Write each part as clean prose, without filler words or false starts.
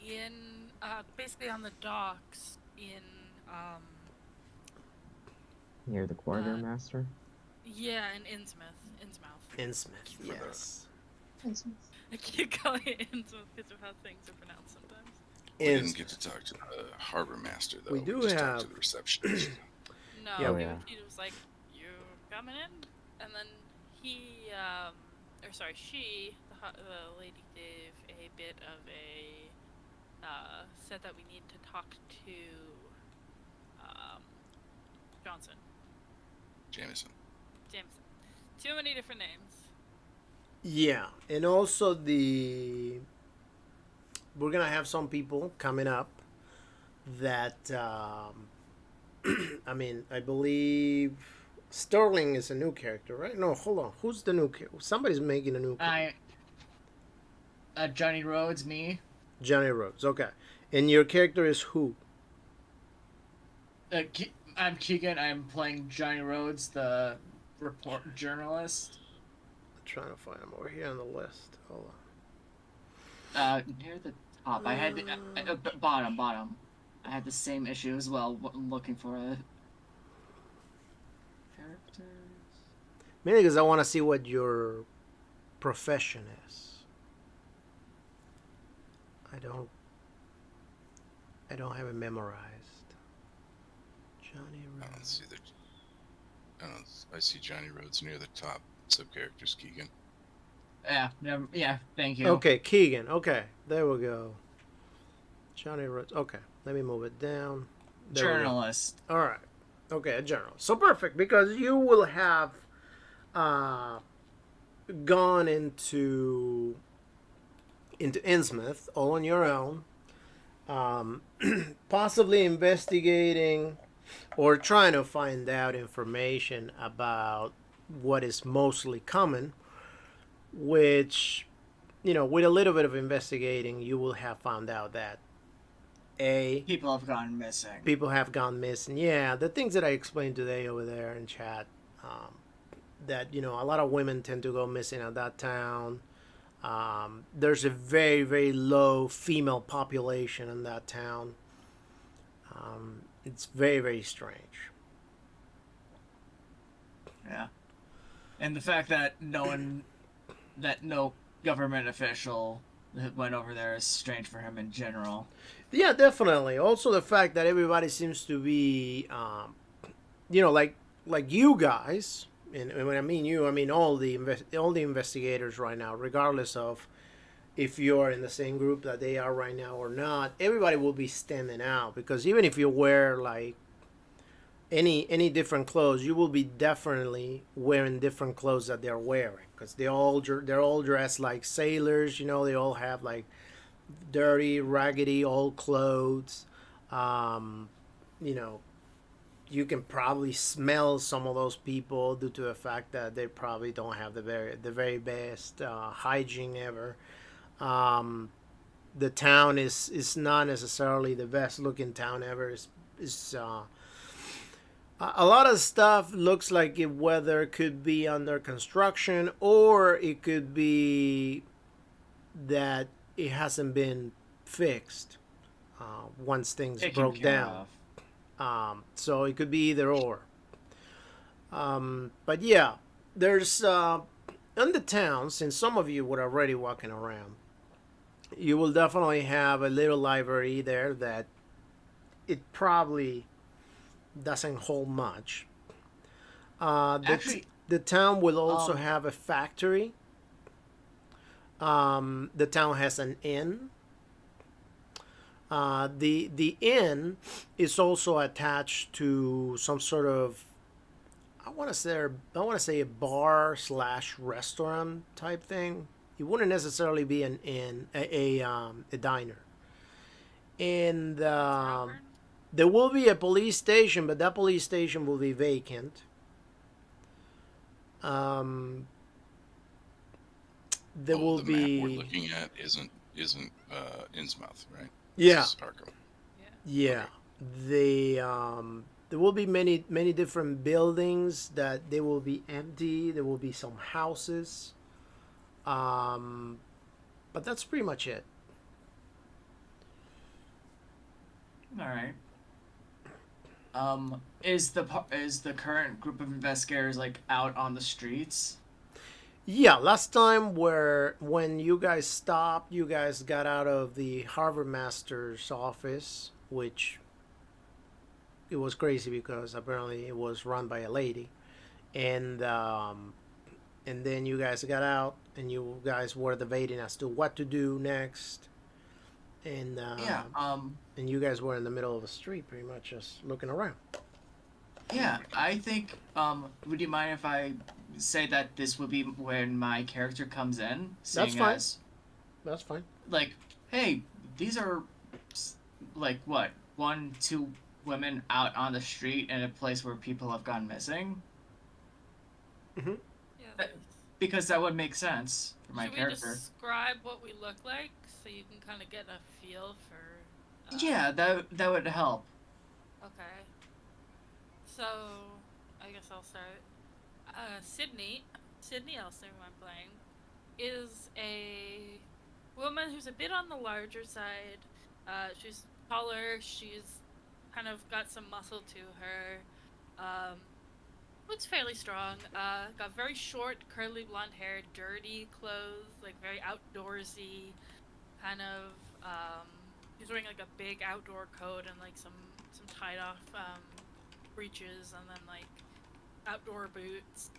in basically on the docks in Near the uh quartermaster. yeah, in Innsmouth. Innsmouth, For the yes. I keep calling it Innsmouth because of how things are pronounced sometimes. we didn't get to Innsmouth. talk to the harbor master We though. We do just talked to have. the receptionist. No, Yeah. Oh yeah. he was like, "You coming in?" And then he, or sorry, she, the lady gave a bit of a, said that we need to talk to, um, Johnson, Jameson. Jameson. Too many different names. Yeah, and also we're gonna have some people coming up that I mean, I believe Sterling is a new character, right? No, hold on. Who's the new character? Somebody's making a new character. I Johnny Rhodes, me. Johnny Rhodes. Okay, and your character is who? I'm Keegan. I'm playing Johnny Rhodes, the report journalist. I'm trying to find him over here on the list. Hold Near the top. I had bottom. I had the same issue as well. Looking for a characters. Mainly because I want to see what your profession is. I don't. I don't have it memorized. Johnny I don't Rhodes. see the. I don't. I see Johnny Rhodes near the top. Sub characters Keegan. Yeah, never, yeah. Thank you. Okay, Keegan. Okay, there we go. Johnny Rhodes. Okay, let me move it down. There Journalist. All right. Okay, a journal. So perfect because you will have uh, gone into Innsmouth all on your own, um, possibly investigating or trying to find out information about what is mostly common, which, with a little bit of investigating, you will have found out that A, People have gone missing. people have gone missing. Yeah, the things that I explained today over there in chat, um, that, a lot of women tend to go missing at that town. There's a very, very low female population in that town. It's very, very strange. Yeah, and the fact that no government official went over there is strange for him in general. Yeah, definitely. Also, the fact that everybody seems to be, like you guys, and when I mean you, I mean all the investigators right now, regardless of if you're in the same group that they are right now or not. Everybody will be standing out because even if you wear like any different clothes, you will be definitely wearing different clothes that they're wearing because they're all dressed like sailors. They all have like dirty, raggedy old clothes. Um, you know, you can probably smell some of those people due to the fact that they probably don't have the very best hygiene ever. Um, the town is not necessarily the best looking town ever. Is a lot of stuff looks like it whether it could be under construction or it could be that it hasn't been fixed once things Taken broke care down. of. So it could be either or. But yeah, there's in the town, since some of you were already walking around, you will definitely have a little library there that it probably doesn't hold much. Actually, The town will also um, have a factory. The town has an inn. The inn is also attached to some sort of, I want to say a bar slash restaurant type thing. It wouldn't necessarily be an inn, a diner. And Tavern? there will be a police station, but that police station will be vacant. Um, there Oh, will the map we're be, looking at isn't Innsmouth, right? This yeah, is Arkham. Yeah. yeah. Okay. There will be many different buildings that they will be empty. There will be some houses, um, but that's pretty much it. All right. Is the current group of investigators like out on the streets? Yeah, last time when you guys stopped, you guys got out of the harbor master's office, which it was crazy because apparently it was run by a lady, and and then you guys got out and you guys were debating as to what to do next, and Yeah. and you guys were in the middle of the street, pretty much just looking around. Yeah. I think. Would you mind if I say that this would be when my character comes in? That's Seeing fine. as, That's fine. like, hey, these are, like, what, 1, 2 women out on the street in a place where people have gone missing. Mm-hmm. Yeah. Because that would make sense for my Should we character. describe what we look like so you can kind of get a feel for? Yeah, that would help. Okay. So, I guess I'll start. Sydney Elser, who I'm playing, is a woman who's a bit on the larger side. She's taller. She's kind of got some muscle to her. Looks fairly strong. Got very short, curly blonde hair, dirty clothes, like very outdoorsy. Kind of. She's wearing like a big outdoor coat and like some tied off breeches and then like outdoor boots.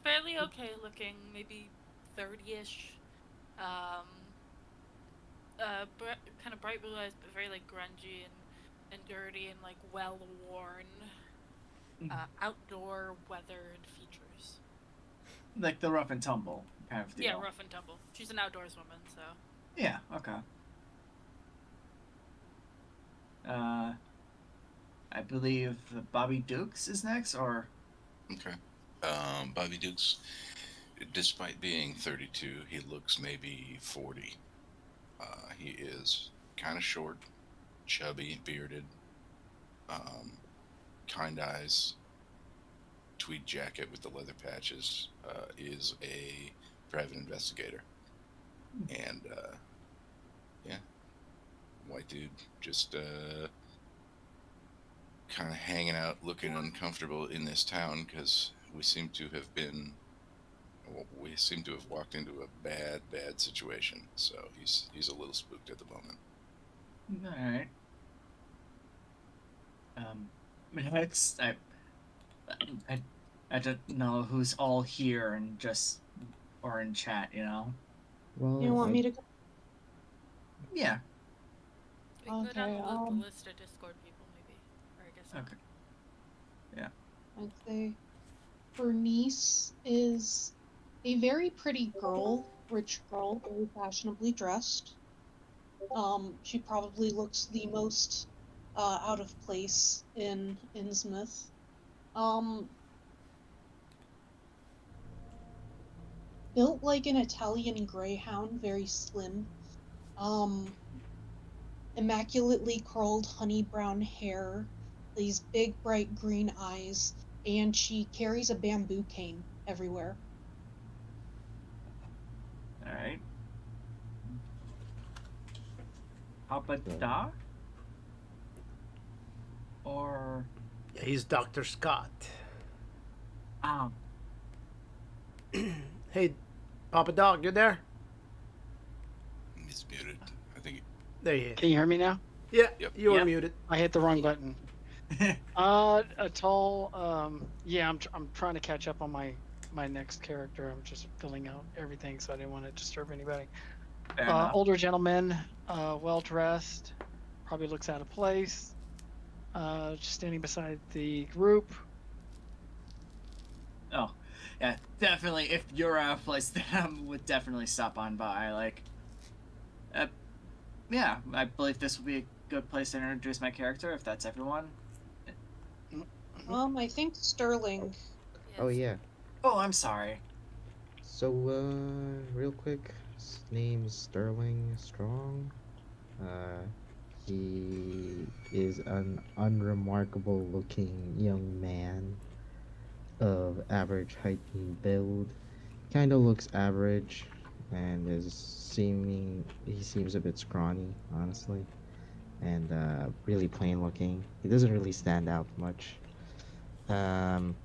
Fairly okay looking, maybe 30-ish. Kind of bright blue eyes, but very like grungy and dirty and like well worn. Outdoor weathered features. Like the rough and tumble kind of deal. Yeah, rough and tumble. She's an outdoors woman, so. Yeah, okay. I believe Bobby Dukes is next, or? Okay. Bobby Dukes, despite being 32, he looks maybe 40. He is kind of short, chubby, bearded, kind eyes, tweed jacket with the leather patches, is a private investigator. And, yeah, white dude, just kind of hanging out, looking uncomfortable in this town because we seem to have walked into a bad situation. So he's a little spooked at the moment. All right. Next, I don't know who's all here and just or in chat, you know. Well, You want me to go? Yeah. We can go down Okay, the list of Discord people, maybe. Or I guess. Okay. Yeah. I'd say Bernice is a very pretty girl, rich girl, very fashionably dressed. She probably looks the most out of place in Innsmouth. Built like an Italian greyhound, very slim. Immaculately curled honey brown hair, these big bright green eyes, and she carries a bamboo cane everywhere. All right. Papa Doc? Or Yeah, he's Dr. Scott. Hey, Papa Dog, you there? He's muted. I think. There he is. Can you hear me now? Yeah, Yep. you were Yep. muted. I hit the wrong button. A tall. Yeah, I'm trying to catch up on my next character. I'm just filling out everything, so I didn't want to disturb anybody. Fair enough. Older gentleman, well dressed, probably looks out of place. Just standing beside the group. Oh, yeah, definitely. If you're out of place, then I would definitely stop on by. Like, yeah, I believe this would be a good place to introduce my character, if that's everyone. I think Sterling. Oh Yes. yeah. Oh, I'm sorry. So real quick, his name's Sterling Strong. He is an unremarkable looking young man of average height and build. Kinda looks average and he seems a bit scrawny, honestly. and really plain looking. He doesn't really stand out much. Um,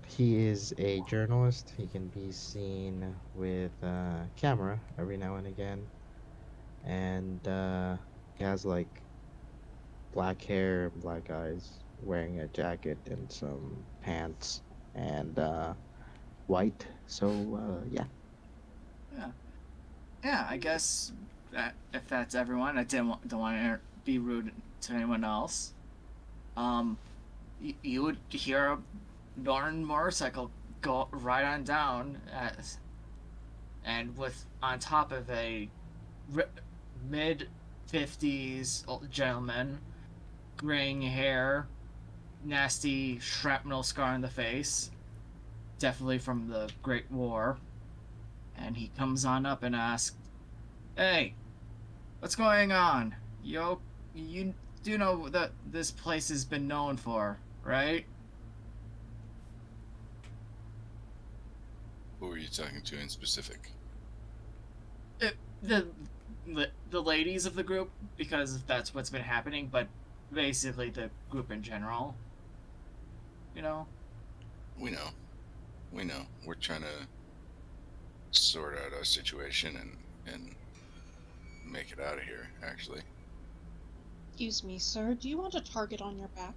he is a journalist. He can be seen with camera every now and again, and he has like black hair, black eyes, wearing a jacket and some pants, and white. So yeah. Yeah. Yeah, I guess that if that's everyone, I don't want to be rude to anyone else. You would hear a Norton motorcycle go right on down, and with on top of a mid-50s gentleman, graying hair, nasty shrapnel scar on the face, definitely from the Great War, and he comes on up and asks, "Hey, what's going on? You do know that this place has been known for, right?" Who are you talking to in specific? The the ladies of the group, because that's what's been happening, but basically the group in general. You know? We know. We know. We're trying to sort out our situation and make it out of here, actually. Excuse me, sir. Do you want a target on your back?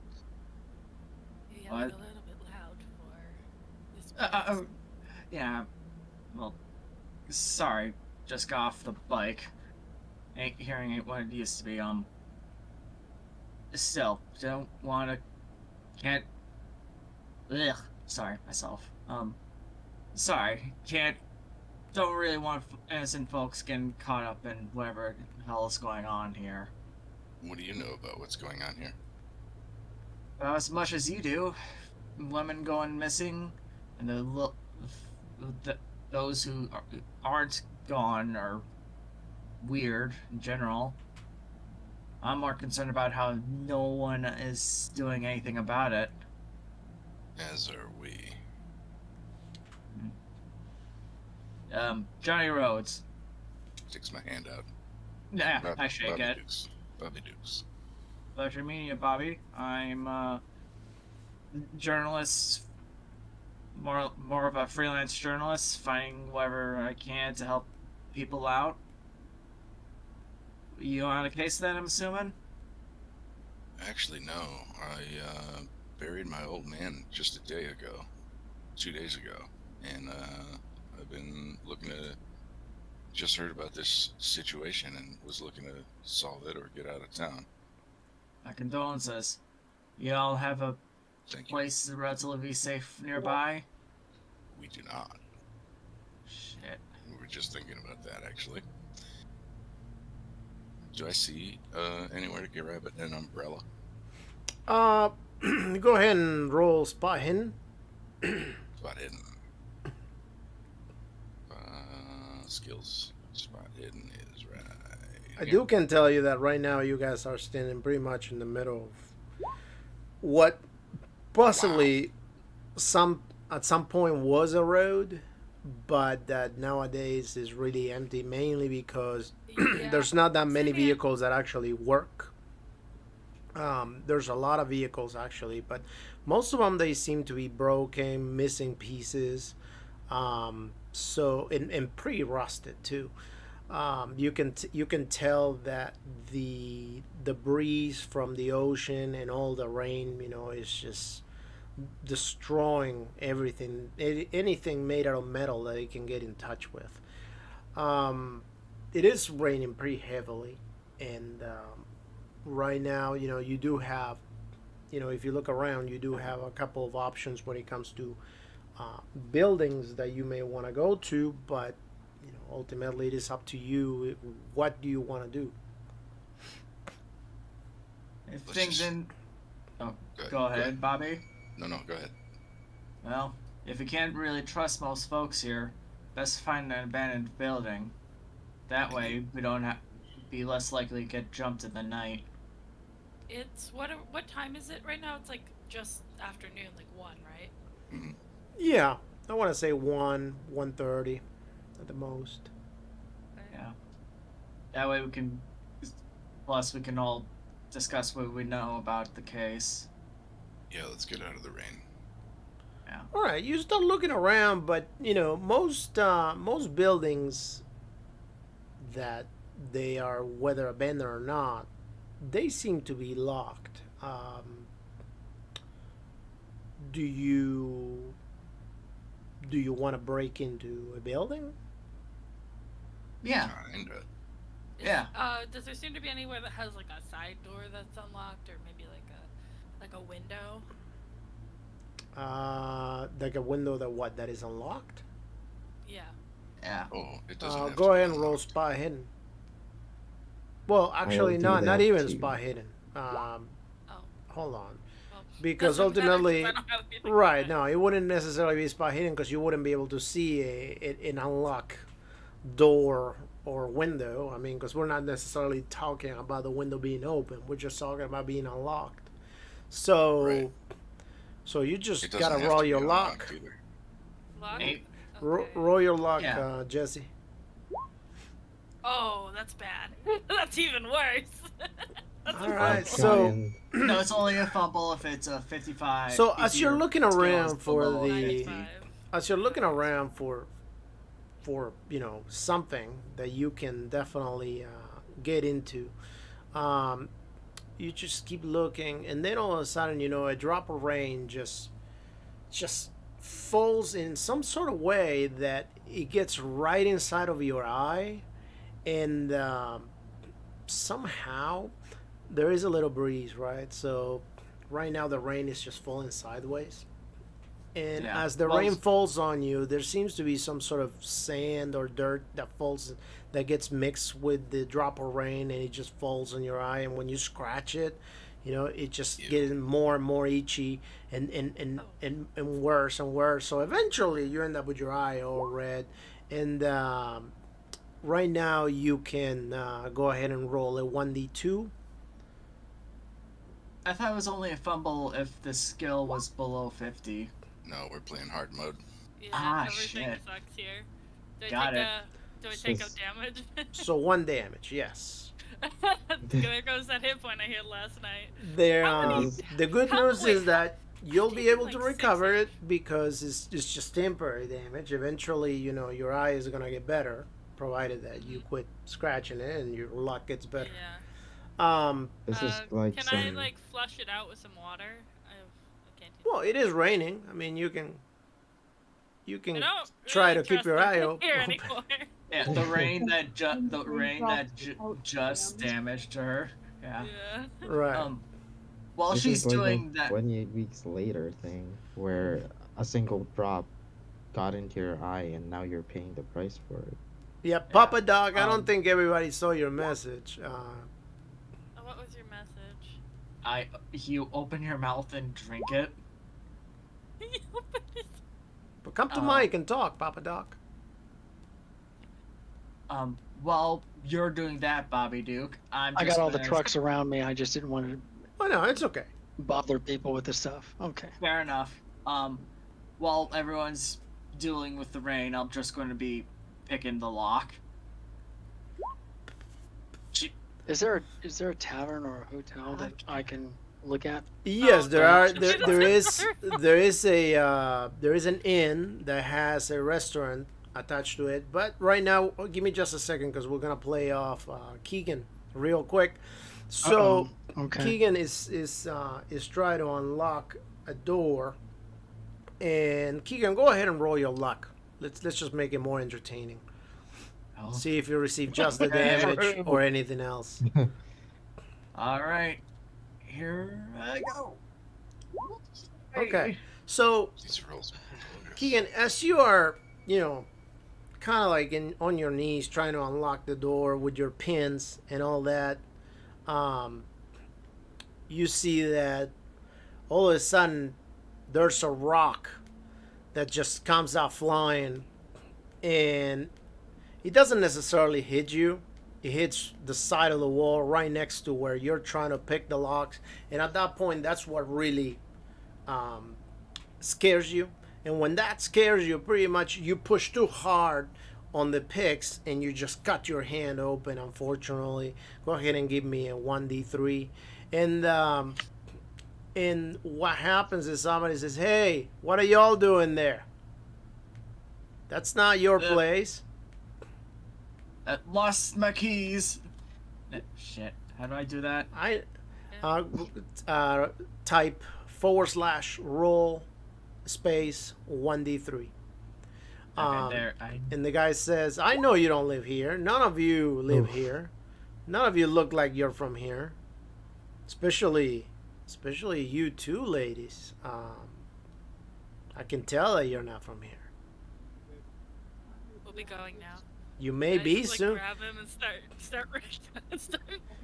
You're yelling What? a little bit loud for this Uh, place. yeah. Well, sorry. Just got off the bike. Hearing ain't what it used to be. Still, don't want to. Can't. Ugh. Sorry, myself. Sorry. Can't. Don't really want innocent folks getting caught up in whatever the hell is going on here. What do you know about what's going on here? About as much as you do. Women going missing, and those who aren't gone are weird in general. I'm more concerned about how no one is doing anything about it. As are we. Johnny Rhodes. Sticks my hand out. Nah, I shake Bobby it. Dukes. Bobby Dukes. Pleasure meeting you, Bobby. I'm journalist, more of a freelance journalist, finding whatever I can to help people out. You on a case then, I'm assuming? Actually, no. I buried my old man just a day ago. 2 days ago. And I've been looking to... Just heard about this situation and was looking to solve it or get out of town. My condolences. You all have a Thank you. place relatively safe nearby? We do not. Shit. We were just thinking about that, actually. Do I see anywhere to grab an umbrella? Go ahead and roll spot hidden. Spot hidden. Skills. Spot hidden is right. I do can tell you that right now you guys are standing pretty much in the middle of what possibly at some point was a road, but that nowadays is really empty, mainly because there's not that many vehicles that actually work. There's a lot of vehicles actually, but most of them they seem to be broken, missing pieces, so and pretty rusted too. You can tell that the breeze from the ocean and all the rain, is just destroying everything, anything made out of metal that it can get in touch with. It is raining pretty heavily, and right now, you do have, if you look around, you do have a couple of options when it comes to buildings that you may want to go to, but ultimately it is up to you. What do you want to do? If Let's things just- in... Oh, Go go ahead, Bobby. No, go ahead. Well, if you can't really trust most folks here, best find an abandoned building. That way, we don't be less likely to get jumped in the night. It's what time is it right now? It's like just afternoon, like 1, right? Mm-hmm. Yeah, I want to say 1:30 at the most. Yeah. That way we can Plus, we can all discuss what we know about the case. Yeah, let's get out of the rain. All right, you start looking around, but most buildings that they are whether abandoned or not, they seem to be locked. Do you want to break into a building? Yeah. Kinda. Yeah. Does there seem to be anywhere that has like a side door that's unlocked, or maybe like a window? Like a window that is unlocked. Yeah. Yeah. Oh, it doesn't. Have Go to ahead be and roll unlocked. spy hidden. Well, actually, do not that even too. spy hidden. Oh. Hold on, Well, because doesn't matter 'cause ultimately, I don't have anything right? for it. No, it wouldn't necessarily be spy hidden because you wouldn't be able to see an unlock door or window. I mean, because we're not necessarily talking about the window being open. We're just talking about being unlocked. So, Right. so you It just doesn't gotta have roll to be your unlocked luck. either. Lock? Eight. Ro- Okay. roll your luck, Yeah. Jesse. Oh, that's bad. That's even worse. That's All a right, fumble. so- And No, it's only a fumble if it's a 55. So if as you're your looking skill is around for below the- 50. 95. As you're looking around for something that you can definitely get into, you just keep looking, and then all of a sudden, a drop of rain just falls in some sort of way that it gets right inside of your eye, and somehow there is a little breeze, right? So right now the rain is just falling sideways. And Yeah. as the Well, rain falls on you, there seems to be some sort of sand or dirt that gets mixed with the drop of rain, and it just falls on your eye. And when you scratch it, it just Ew. gets more and more itchy and worse and worse. So eventually, you end up with your eye all red. And right now, you can go ahead and roll a 1d2. I thought it was only a fumble if the skill was below 50. No, we're playing hard mode. Yeah, Ah, everything shit. sucks here. Do I Got take it. do I take up Says- damage? So 1 damage, yes. There goes that hit point I hit last night. There, How many- the good how- news wait, is that you'll be taken able like to 6 recover hits. it because it's just temporary damage. Eventually, your eye is gonna get better, provided that you quit scratching it and your luck gets better. Yeah. this is like Can some. I like flush it out with some water? I can't. Well, it is raining. I mean, you can I don't try really to keep trust your them eye here open. anymore. Yeah, the rain that Out just damaged her. Yeah. Yeah. Right. While This she's is like doing a that, 28 weeks later thing where a single drop got into your eye and now you're paying the price for it. Yeah, Papa Doc. I Um, don't think everybody saw your message. What was your message? you open your mouth and drink it. But come to uh, Mike and talk, Papa Doc. While you're doing that, Bobby Duke, I got all the trucks around me. I just didn't want to Oh no, it's okay. bother people with this stuff. Okay. Fair enough. While everyone's dealing with the rain, I'm just going to be picking the lock. Is there a tavern or a hotel that I can look at? Yes, Oh, there are. gosh. There is an inn that has a restaurant attached to it. But right now, give me just a second because we're gonna play off Keegan real quick. So Okay. Keegan is trying to unlock a door, and Keegan, go ahead and roll your luck. Let's just make it more entertaining. Oh. See if you receive just the Okay. damage or anything else. All right, here I go. Okay, so These rolls. Keegan, as you are, kind of like on your knees trying to unlock the door with your pins and all that, you see that all of a sudden there's a rock that just comes out flying, and it doesn't necessarily hit you. It hits the side of the wall right next to where you're trying to pick the locks, and at that point, that's what really scares you. And when that scares you, pretty much you push too hard on the picks and you just cut your hand open. Unfortunately, go ahead and give me a 1d3, and what happens is somebody says, "Hey, what are y'all doing there? That's not your place." Lost my keys. Shit. How do I do that? I type /roll space 1d3. Okay, there. And the guy says, "I know you don't live here. None of you live here. None of you look like you're from here. Especially you two ladies. I can tell that you're not from here. We'll be going now. You may I be just, soon. Grab him and start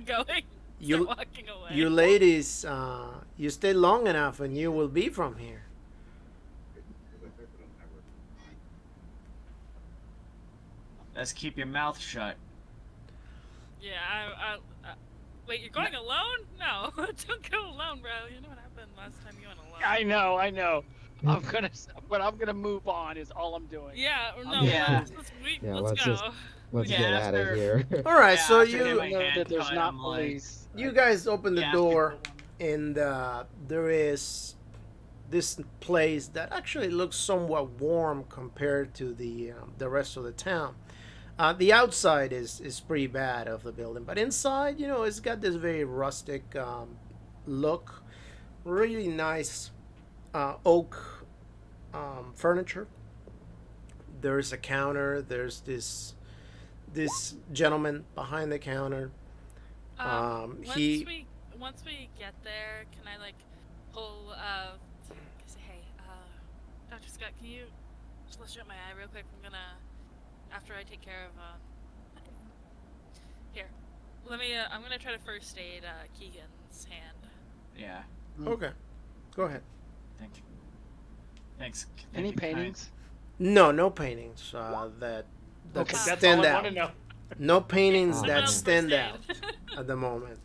going. You, start walking away. you ladies, you stay long enough and you will be from here." Let's keep your mouth shut. Yeah, I wait, you're going alone? No, don't go alone, bro. You know what happened last time you went alone. I know. I'm gonna move on. Is all I'm doing. Yeah, or no, Yeah. let's go. Let's Yeah, get out of after- here. All right, Yeah, so after you him, I know hand that there's cut not him, like- police. you guys open the Yeah. door, and there is this place that actually looks somewhat warm compared to the rest of the town. The outside is pretty bad of the building, but inside, it's got this very rustic look. Really nice oak furniture. There's a counter. There's this gentleman behind the counter. Once we get there, can I pull say, hey, Dr. Scott, can you just shut my eye real quick? I'm gonna, after I take care of here, I'm gonna try to first aid Keegan's hand. Yeah. Okay, go ahead. Thank you. Thanks. Any Thank you, kind. paintings? No paintings that Okay, that's all stand I out. want to know. No paintings Someone that else stand first out aid. at the moment.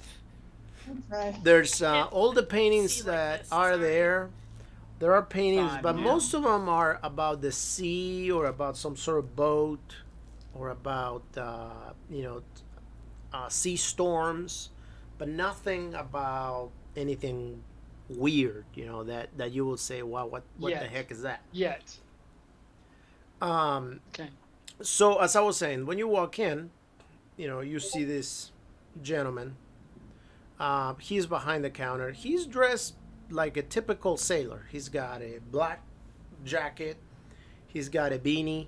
Okay. There's all the paintings See like that this, are sorry. there. There are paintings, Fine, but yeah. most of them are about the sea or about some sort of boat or about sea storms, but nothing about anything weird. That you will say, "Wow, what the Yet. heck is that?" Yet. Um, Okay. So as I was saying, when you walk in, you see this gentleman. He's behind the counter. He's dressed like a typical sailor. He's got a black jacket. He's got a beanie.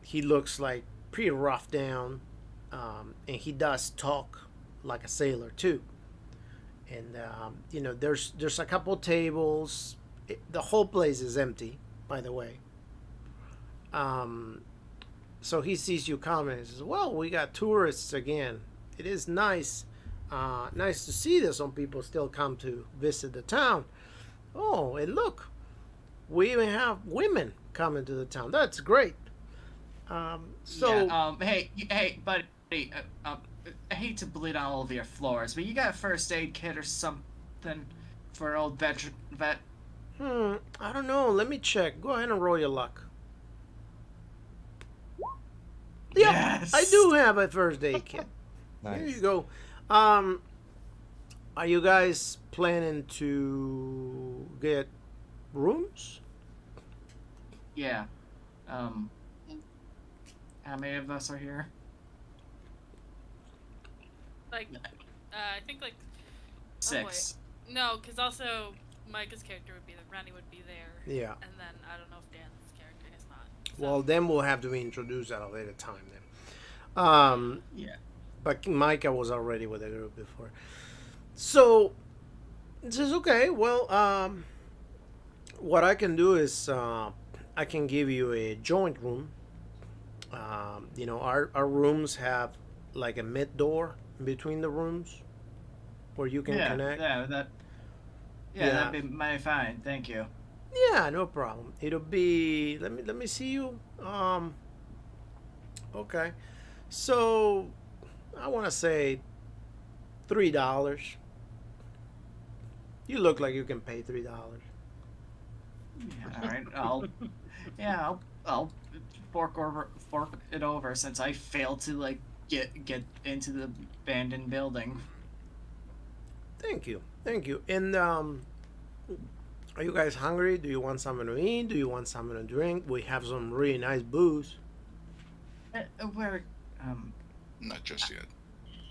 He looks like pretty rough down, and he does talk like a sailor too. And there's a couple tables. The whole place is empty, by the way. So he sees you coming and says, "Well, we got tourists again. It is nice to see that some people still come to visit the town. Oh, and look, we even have women coming to the town. That's great." Hey, buddy. I hate to bleed on all of your floors, but you got a first aid kit or something for an old vet? I don't know. Let me check. Go ahead and roll your luck. Yep, Yes! I do have a first aid kit. There Nice. you go. Are you guys planning to get rooms? Yeah. How many of us are here? I think 6. no, because also Micah's character would be there, Ronnie would be there, Yeah. and then I don't know if Dan's character is not. So. Well, then we'll have to introduce at a later time then. Yeah. But Micah was already with the group before. So it says, okay, well, what I can do is I can give you a joint room. Our rooms have like a mid door between the rooms where you can connect. That'd be mighty fine. Thank you. Yeah, no problem. It'll be let me see you. Okay. So I want to say $3. You look like you can pay $3. Yeah, all right. I'll fork it over since I failed to like get into the abandoned building. Thank you. And are you guys hungry? Do you want something to eat? Do you want something to drink? We have some really nice booze. Where Not just yet.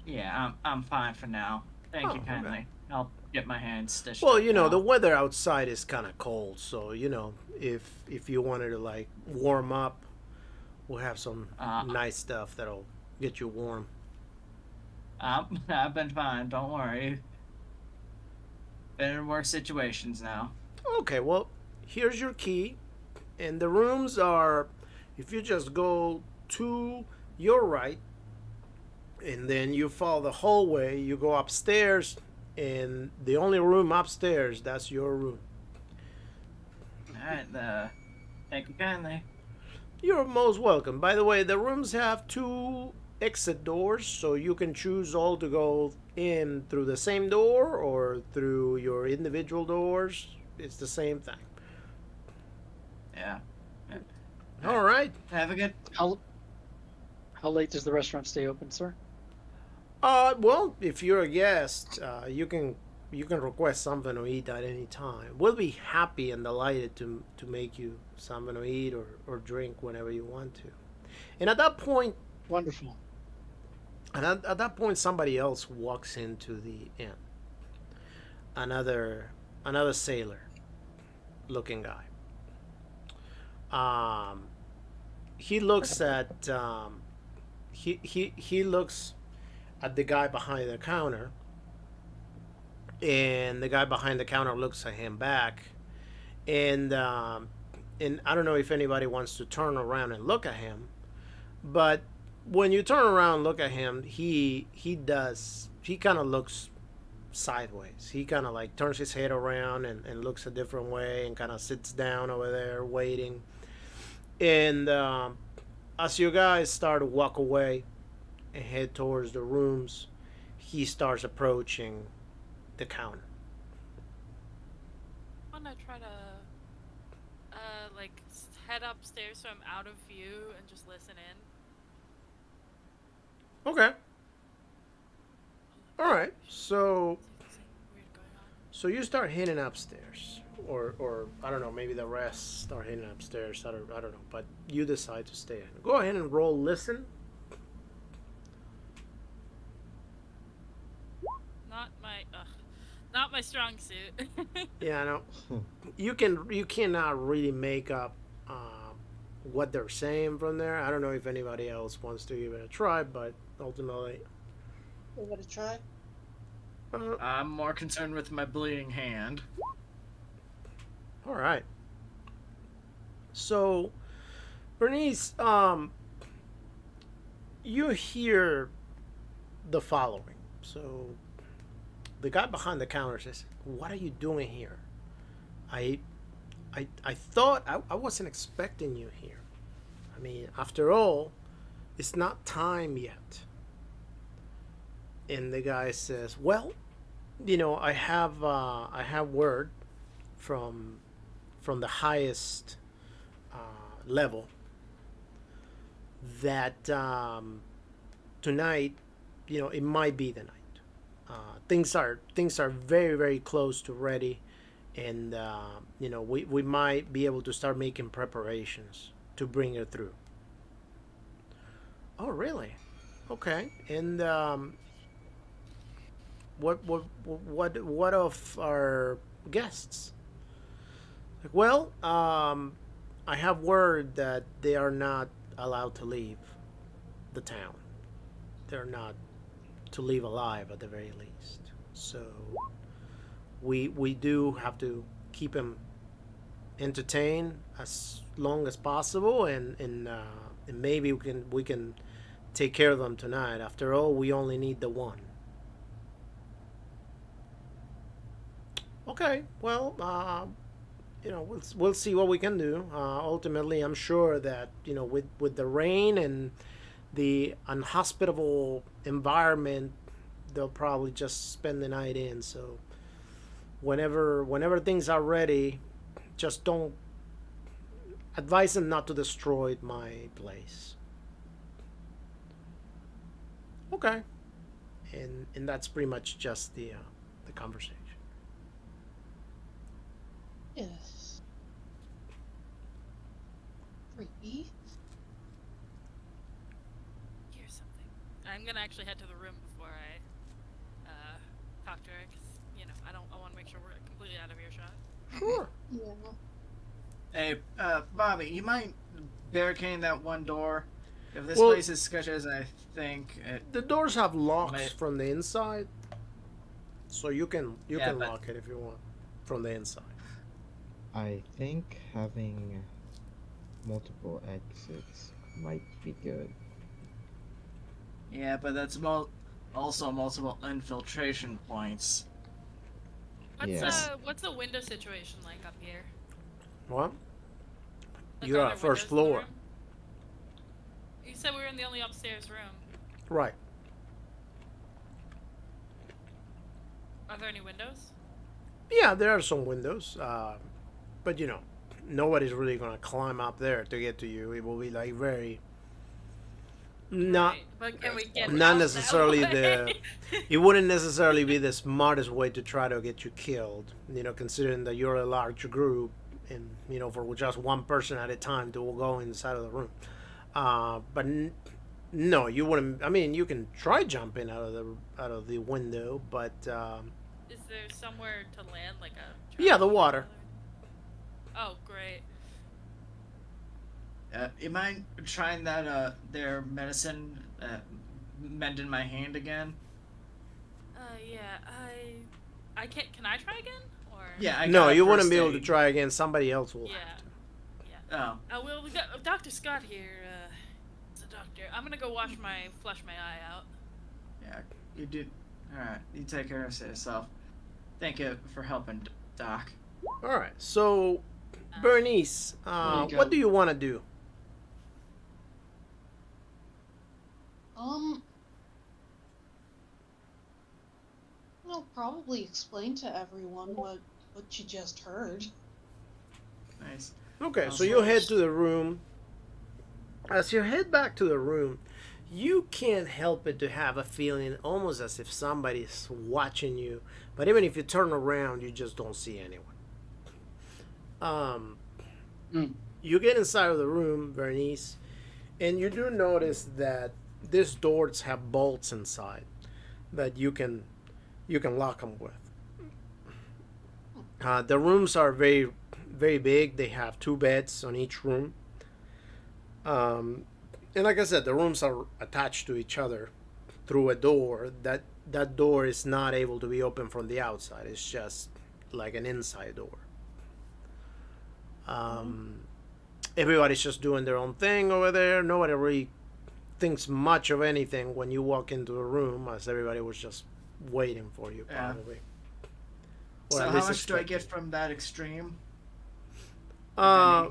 yeah, I'm fine for now. Thank you Oh, kindly. okay. I'll get my hands stitched Well, up you know, now. the weather outside is kind of cold, so you know, if you wanted to like warm up, we'll have some nice stuff that'll get you warm. I've been fine. Don't worry. Been in worse situations now. Okay, well, here's your key, and the rooms are, if you just go to your right, and then you follow the hallway, you go upstairs, and the only room upstairs, that's your room. Alright, thank you kindly. You're most welcome. By the way, the rooms have 2 exit doors, so you can choose all to go in through the same door or through your individual doors. It's the same thing. Yeah. All right. Have a good. How late does the restaurant stay open, sir? Well, if you're a guest, you can request something to eat at any time. We'll be happy and delighted to make you something to eat or drink whenever you want to. And at that point, Wonderful. and at that point, somebody else walks into the inn. Another sailor looking guy. He looks at he looks at the guy behind the counter, and the guy behind the counter looks at him back, and I don't know if anybody wants to turn around and look at him, but when you turn around and look at him, he kind of looks sideways. He kind of like turns his head around and looks a different way and kind of sits down over there waiting. And as you guys start to walk away and head towards the rooms, he starts approaching the counter. I want to try to like head upstairs so I'm out of view and just listen in. Okay. All right. So See if there's anything weird going on. So you start heading upstairs, or I don't know, maybe the rest start heading upstairs. I don't know, but you decide to stay in. Go ahead and roll listen. Not my strong suit. Yeah, I know. You cannot really make up what they're saying from there. I don't know if anybody else wants to give it a try, but ultimately, Give it a try. I'm more concerned with my bleeding hand. all right. So, Bernice, you hear the following. So, the guy behind the counter says, "What are you doing here? I thought I wasn't expecting you here. I mean, after all, it's not time yet." And the guy says, "Well, you know, I have word from the highest level that tonight, you know, it might be the night. Things are very, very close to ready, and you know, we might be able to start making preparations to bring it through." Oh, really? Okay. And what of our guests? Like, well, I have word that they are not allowed to leave the town. They're not to leave alive at the very least. So we do have to keep them entertained as long as possible, and maybe we can take care of them tonight. After all, we only need the one. Okay, well, you know, we'll see what we can do. Ultimately, I'm sure that, you know, with the rain and the unhospitable environment, they'll probably just spend the night in. So whenever things are ready, just don't. advise them not to destroy my place. Okay, and that's pretty much just the conversation. Yes. Creepy. Here's something. I'm gonna actually head to the room before I talk to her, because I want to make sure we're completely out of earshot. Sure. Yeah. Hey, Bobby, you mind barricading that one door? If this Well- place is sketchy as I think, The doors have locks May- from the inside, so you can Yeah, but- lock it if you want from the inside. I think having multiple exits might be good. yeah, but that's also multiple infiltration points. What's the window situation like up here? What? Like, You're are on there first windows in the floor. room? You said we were in the only upstairs room. Right. Are there any windows? Yeah, there are some windows, but nobody's really gonna climb up there to get to you. It will be like very not Right, but can we get not out that necessarily way? it wouldn't necessarily be the smartest way to try to get you killed. Considering that you're a large group, and for just one person at a time to go inside of the room. But no, you wouldn't. I mean, you can try jumping out of the window, but Is there somewhere to land, like a? Yeah, the water. Oh, great. You mind trying that their medicine mending my hand again? Yeah, I can't. Can I try again? Or Yeah, I no, got you first wouldn't be able to aid. try again. Somebody else will. Yeah. Oh, Well, we got Dr. Scott here. It's a doctor. I'm gonna go flush my eye out. yeah, you did. Alright, you take care of yourself. Thank you for helping, Doc. All right. So, Bernice, There you go. what do you want to do? I'll probably explain to everyone what you just heard. Nice. Okay, so you head to the room. As you head back to the room, you can't help but to have a feeling almost as if somebody's watching you. But even if you turn around, you just don't see anyone. You get inside of the room, Bernice, and you do notice that these doors have bolts inside that you can lock them with. The rooms are very, very big. They have 2 beds on each room. And like I said, the rooms are attached to each other through a door. That door is not able to be opened from the outside. It's just like an inside door. Everybody's just doing their own thing over there. Nobody really thinks much of anything when you walk into the room, as everybody was just waiting for you, Yeah. probably. Or So at how least much do I expecting. get from that extreme? Uh,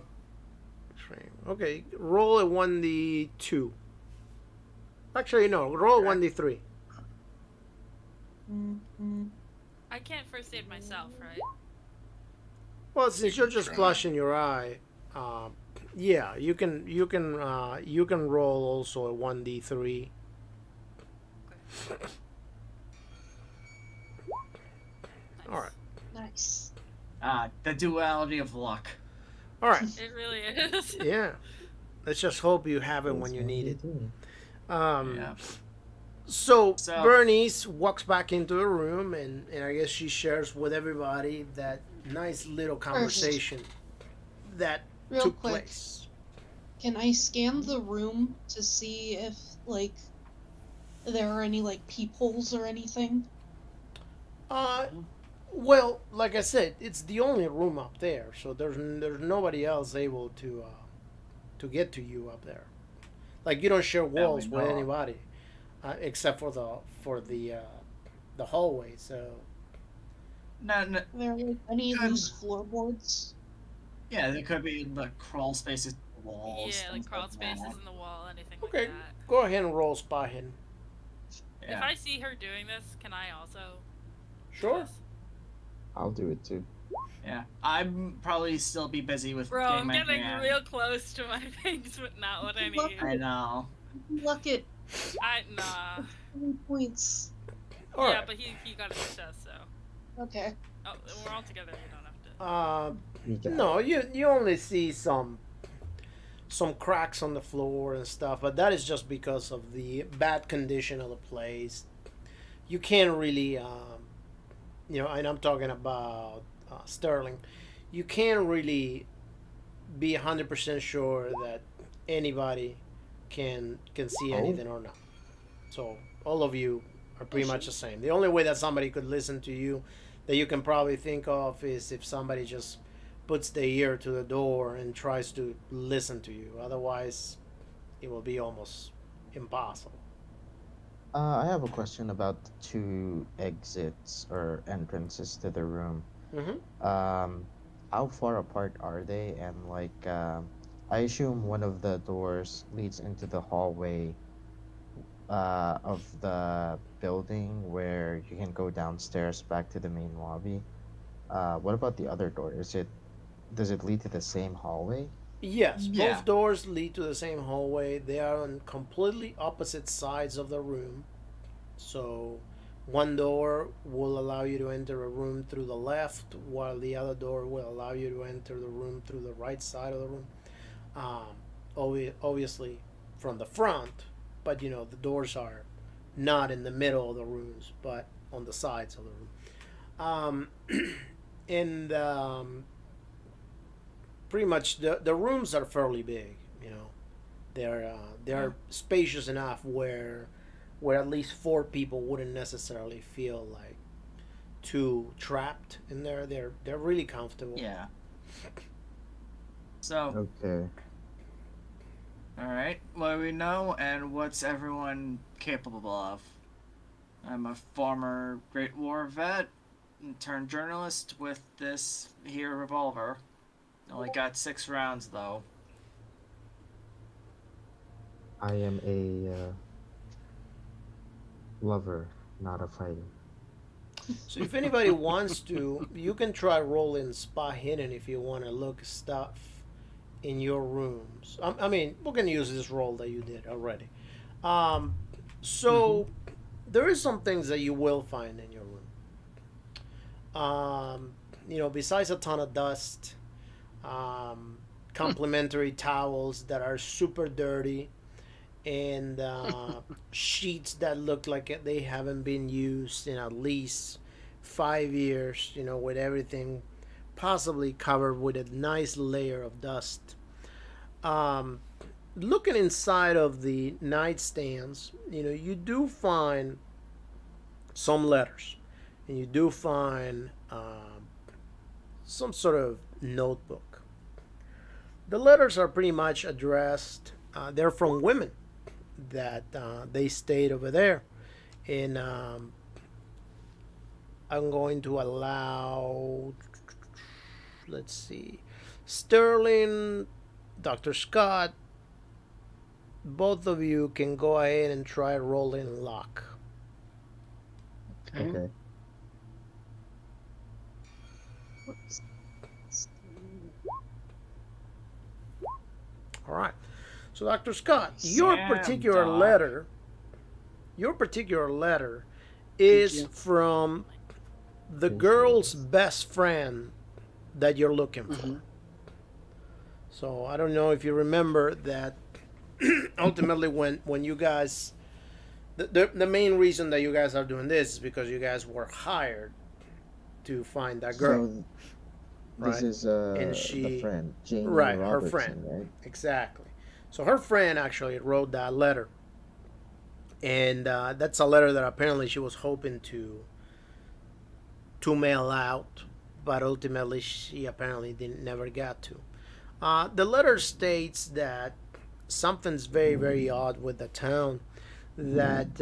okay, roll a 1d2. Actually, no, roll a 1d3. I can't first aid myself, right? Well, since you're just Try. flushing your eye, yeah, you can roll also a 1d3. Nice. All right, Nice. The duality of luck. all right, It really is. yeah. Let's just hope you have it when you need it. Yeah. So So- Bernice walks back into the room, and I guess she shares with everybody that nice little conversation that Real took quick. place. Can I scan the room to see if, like, there are any, like, peepholes or anything? Well, like I said, it's the only room up there, so there's nobody else able to get to you up there. Like, you don't share walls with know. anybody, except for the hallway. So No, Are there, like, any Um, loose floorboards? yeah, there could be like crawl spaces, walls. Yeah, like things crawl that. spaces in the wall, anything okay, like that. go ahead and roll spy hidden. Yeah. If I see her doing this, can I also? do Sure. this? I'll do it too. Yeah, I'm probably still be busy with Bro, getting I'm my getting hand. real close to my things, but not what I need. I know. Look at Nah. 3 points. All Yeah, right. but he got a success, so. Okay. Oh, we're all together. You don't have to. You got No, it. you only see some cracks on the floor and stuff, but that is just because of the bad condition of the place. You can't really, and I'm talking about Sterling. You can't really be 100% sure that anybody can see Oh. anything or not. So all of you are pretty much the same. The only way that somebody could listen to you, that you can probably think of, is if somebody just puts their ear to the door and tries to listen to you. Otherwise, it will be almost impossible. I have a question about the two exits or entrances to the room. Mm-hmm. How far apart are they? And like, I assume one of the doors leads into the hallway of the building where you can go downstairs back to the main lobby. What about the other door? Does it lead to the same hallway? Yes, Yeah. both doors lead to the same hallway. They are on completely opposite sides of the room. So, one door will allow you to enter a room through the left, while the other door will allow you to enter the room through the right side of the room. Obviously, from the front, but the doors are not in the middle of the rooms, but on the sides of the room. And pretty much the rooms are fairly big. They're spacious enough where at least 4 people wouldn't necessarily feel like too trapped in there. They're really comfortable. Yeah. So, Okay. all right, what do we know, and what's everyone capable of? I'm a former Great War vet turned journalist with this here revolver. Only got 6 rounds though. I am a lover, not a fighter. So if anybody wants to, you can try rolling spot hidden if you want to look stuff in your rooms. I mean, we can use this roll that you did already. So there is some things that you will find in your room. Besides a ton of dust, complimentary towels that are super dirty, and sheets that look like they haven't been used in at least 5 years, with everything possibly covered with a nice layer of dust. Looking inside of the nightstands, you do find some letters, and you do find some sort of notebook. The letters are pretty much addressed, they're from women that they stayed over there. And I'm going to allow, let's see, Sterling, Dr. Scott, both of you can go ahead and try rolling luck. Okay. Okay. All right. So, Dr. Scott, your Sam, particular Doc. letter is you. from the Yes, girl's yes. best friend that you're looking for. Mhm. So I don't know if you remember that. Ultimately, when you guys, the main reason that you guys are doing this is because you guys were hired to find that girl. So Right. this is And the she- friend, Jamie right, her Robertson, friend. right? Exactly. So her friend actually wrote that letter, and that's a letter that apparently she was hoping to mail out, but ultimately she apparently didn't never got to. The letter states that something's very very odd with the town, that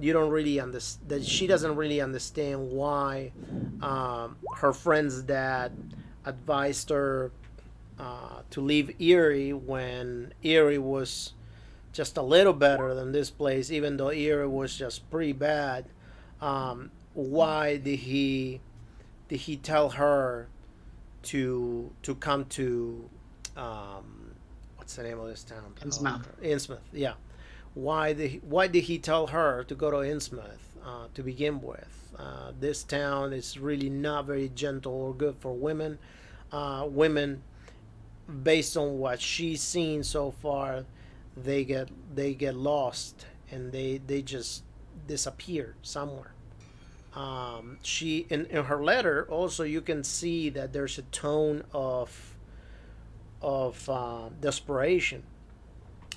you don't really understand, that she doesn't really understand why her friend's dad advised her to leave Erie when Erie was just a little better than this place, even though Erie was just pretty bad. Why did he tell her to come to what's the name of this town? Innsmouth. Innsmouth, yeah. Why did he tell her to go to Innsmouth to begin with? This town is really not very gentle or good for women. Women, based on what she's seen so far, they get lost and they just disappear somewhere. She in her letter also you can see that there's a tone of desperation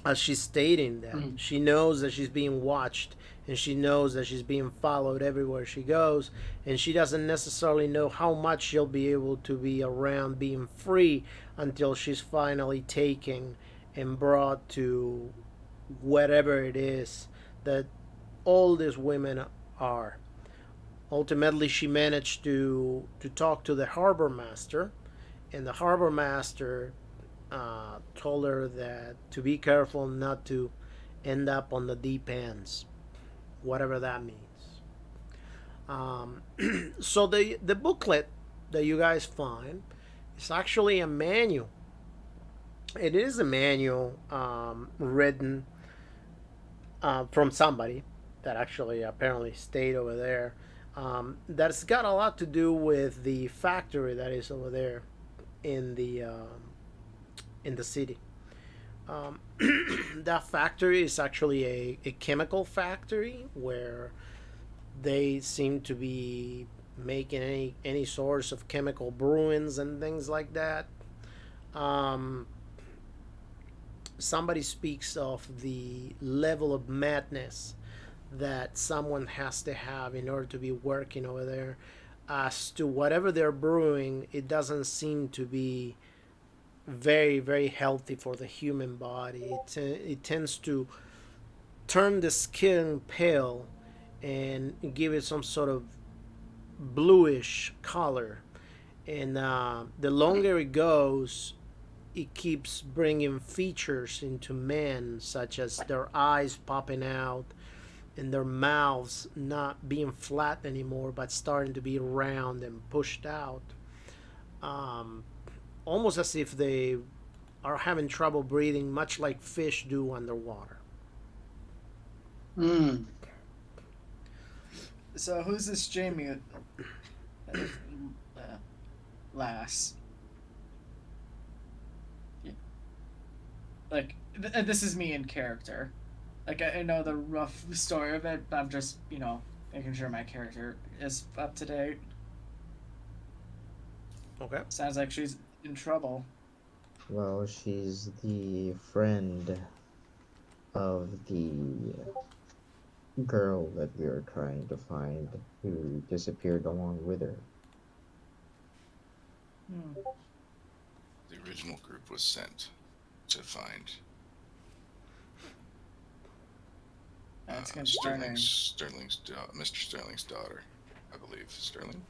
as she's stating that she knows that she's being watched and she knows that she's being followed everywhere she goes, and she doesn't necessarily know how much she'll be able to be around being free until she's finally taken and brought to whatever it is that all these women are. Ultimately, she managed to talk to the harbor master, and the harbor master told her that to be careful not to end up on the deep ends, whatever that means. So the booklet that you guys find is actually a manual. It is a manual written from somebody that actually apparently stayed over there. That's got a lot to do with the factory that is over there in the city. That factory is actually a chemical factory where they seem to be making any sorts of chemical brewings and things like that. Somebody speaks of the level of madness that someone has to have in order to be working over there. As to whatever they're brewing, it doesn't seem to be very, very healthy for the human body. It tends to turn the skin pale and give it some sort of bluish color. And the longer it goes, it keeps bringing features into men, such as their eyes popping out and their mouths not being flat anymore but starting to be round and pushed out, almost as if they are having trouble breathing, much like fish do underwater. So who's this Jamie lass? Yeah. Like, this is me in character. Like, I know the rough story of it, but I'm just, making sure my character is up to date. Okay. Sounds like she's in trouble. Well, she's the friend of the girl that we are trying to find who disappeared along with her. The original group was sent to find That's concerning. Mr. Sterling's daughter, I believe. Sterling?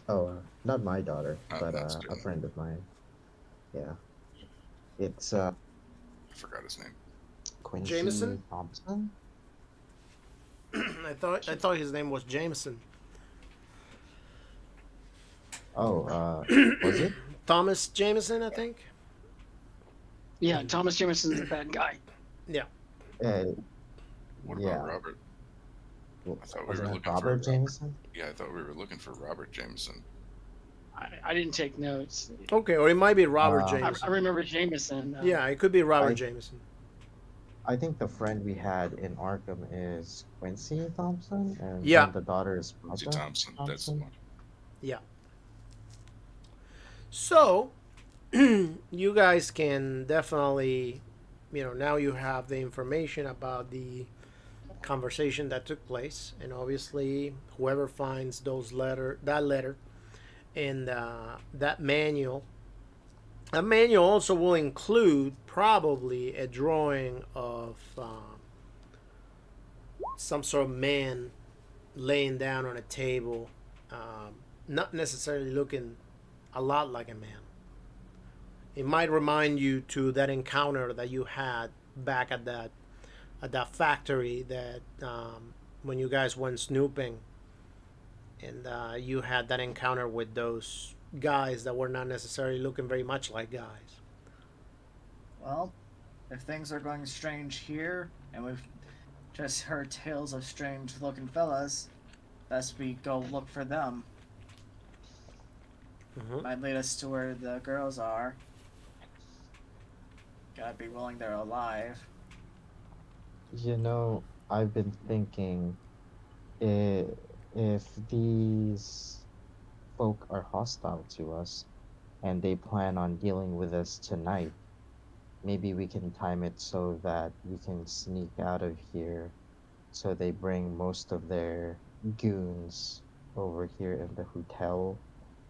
Oh, not my daughter, but not a Sterling. friend of mine. Yeah. It's I forgot his name. Quincy Jameson? Thompson? I thought his name was Jameson. Oh, was it? Thomas Jameson, I think. Yeah, Thomas Jameson's the bad guy. Yeah. What Yeah. about Robert? I thought we Was were that looking Robert for Jameson? Yeah, I thought we were looking for Robert Jameson. I didn't take notes. Okay, or it might be Robert Uh, Jameson. I remember Jameson. Yeah, it could be Robert I- Jameson. I think the friend we had in Arkham is Quincy Thompson, and Yeah. then the daughter is Quincy Martha Thompson. That's the one. Yeah. So, you guys can definitely, now you have the information about the conversation that took place, and obviously, whoever finds that letter, and that manual also will include probably a drawing of some sort of man laying down on a table, not necessarily looking a lot like a man. It might remind you to that encounter that you had back at that factory that when you guys went snooping, and you had that encounter with those guys that were not necessarily looking very much like guys. Well, if things are going strange here, and we've just heard tales of strange-looking fellas, best we go look for them. Mm-hmm. Might lead us to where the girls are. Gotta be willing they're alive. You know, I've been thinking, if these folk are hostile to us and they plan on dealing with us tonight, maybe we can time it so that we can sneak out of here so they bring most of their goons over here in the hotel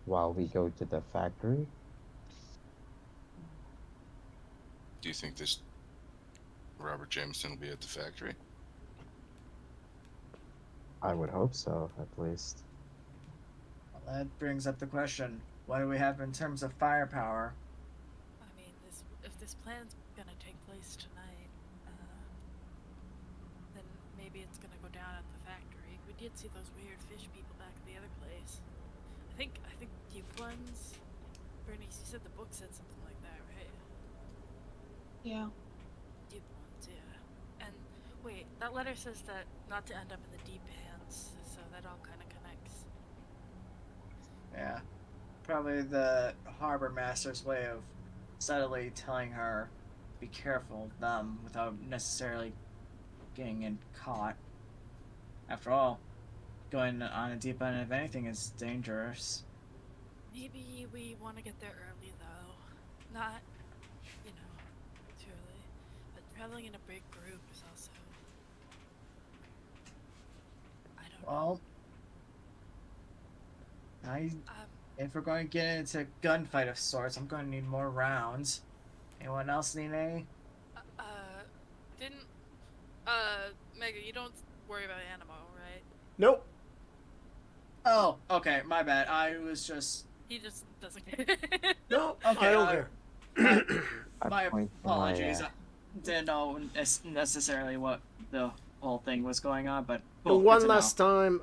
while we go to the factory. Do you think this Robert Jameson will be at the factory? I would hope so, at least. Well, that brings up the question: what do we have in terms of firepower? I mean, if this plan's gonna take place tonight, then maybe it's gonna go down at the factory. We did see those weird fish people back at the other place. I think Wetlands. Bernice, you said the book said something like that, right? Yeah. Wetlands, yeah. And wait, that letter says that not to end up in the deep hands, so that all kind of connects. Yeah, probably the harbor master's way of subtly telling her be careful of them without necessarily getting caught. After all, going on a deep end of anything is dangerous. Maybe we want to get there early, though. Not, too early. But traveling in a big group is also. I don't know. Well, if we're going to get into gunfight of sorts, I'm going to need more rounds. Anyone else need any? Didn't. Mega, you don't worry about ammo, right? Nope. Oh, okay, my bad. I was just. He just doesn't care. No, Okay, I don't care. My point apologies. I didn't know necessarily what the whole thing was going on, but And good one to last time,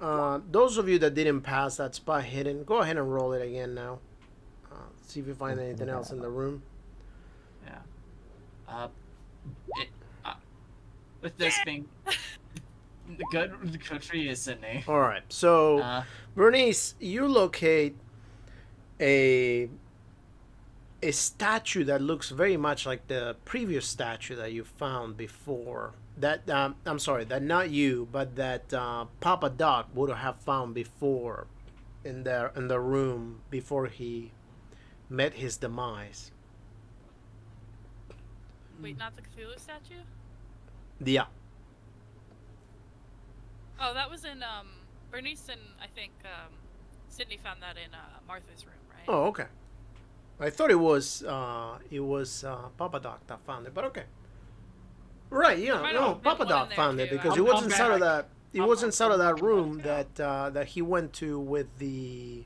those of you that didn't pass that spot hidden, go ahead and roll it again now. See if you find anything else in the room. know. With this being good for you, Sydney. All right. So, Bernice, you locate a statue that looks very much like the previous statue that you found before. That I'm sorry, that not you, but that Papa Doc would have found before in the room before he met his demise. Wait, not the Cthulhu statue? Yeah. Oh, that was in Bernice and I think Sydney found that in Martha's room, right? Oh, okay. I thought it was Papa Doc that found it, but okay. Right, yeah, might no, have been Papa one Doc in there found it too. because I'll- it was I'll inside of back. that. It was inside of that room that he went to with the.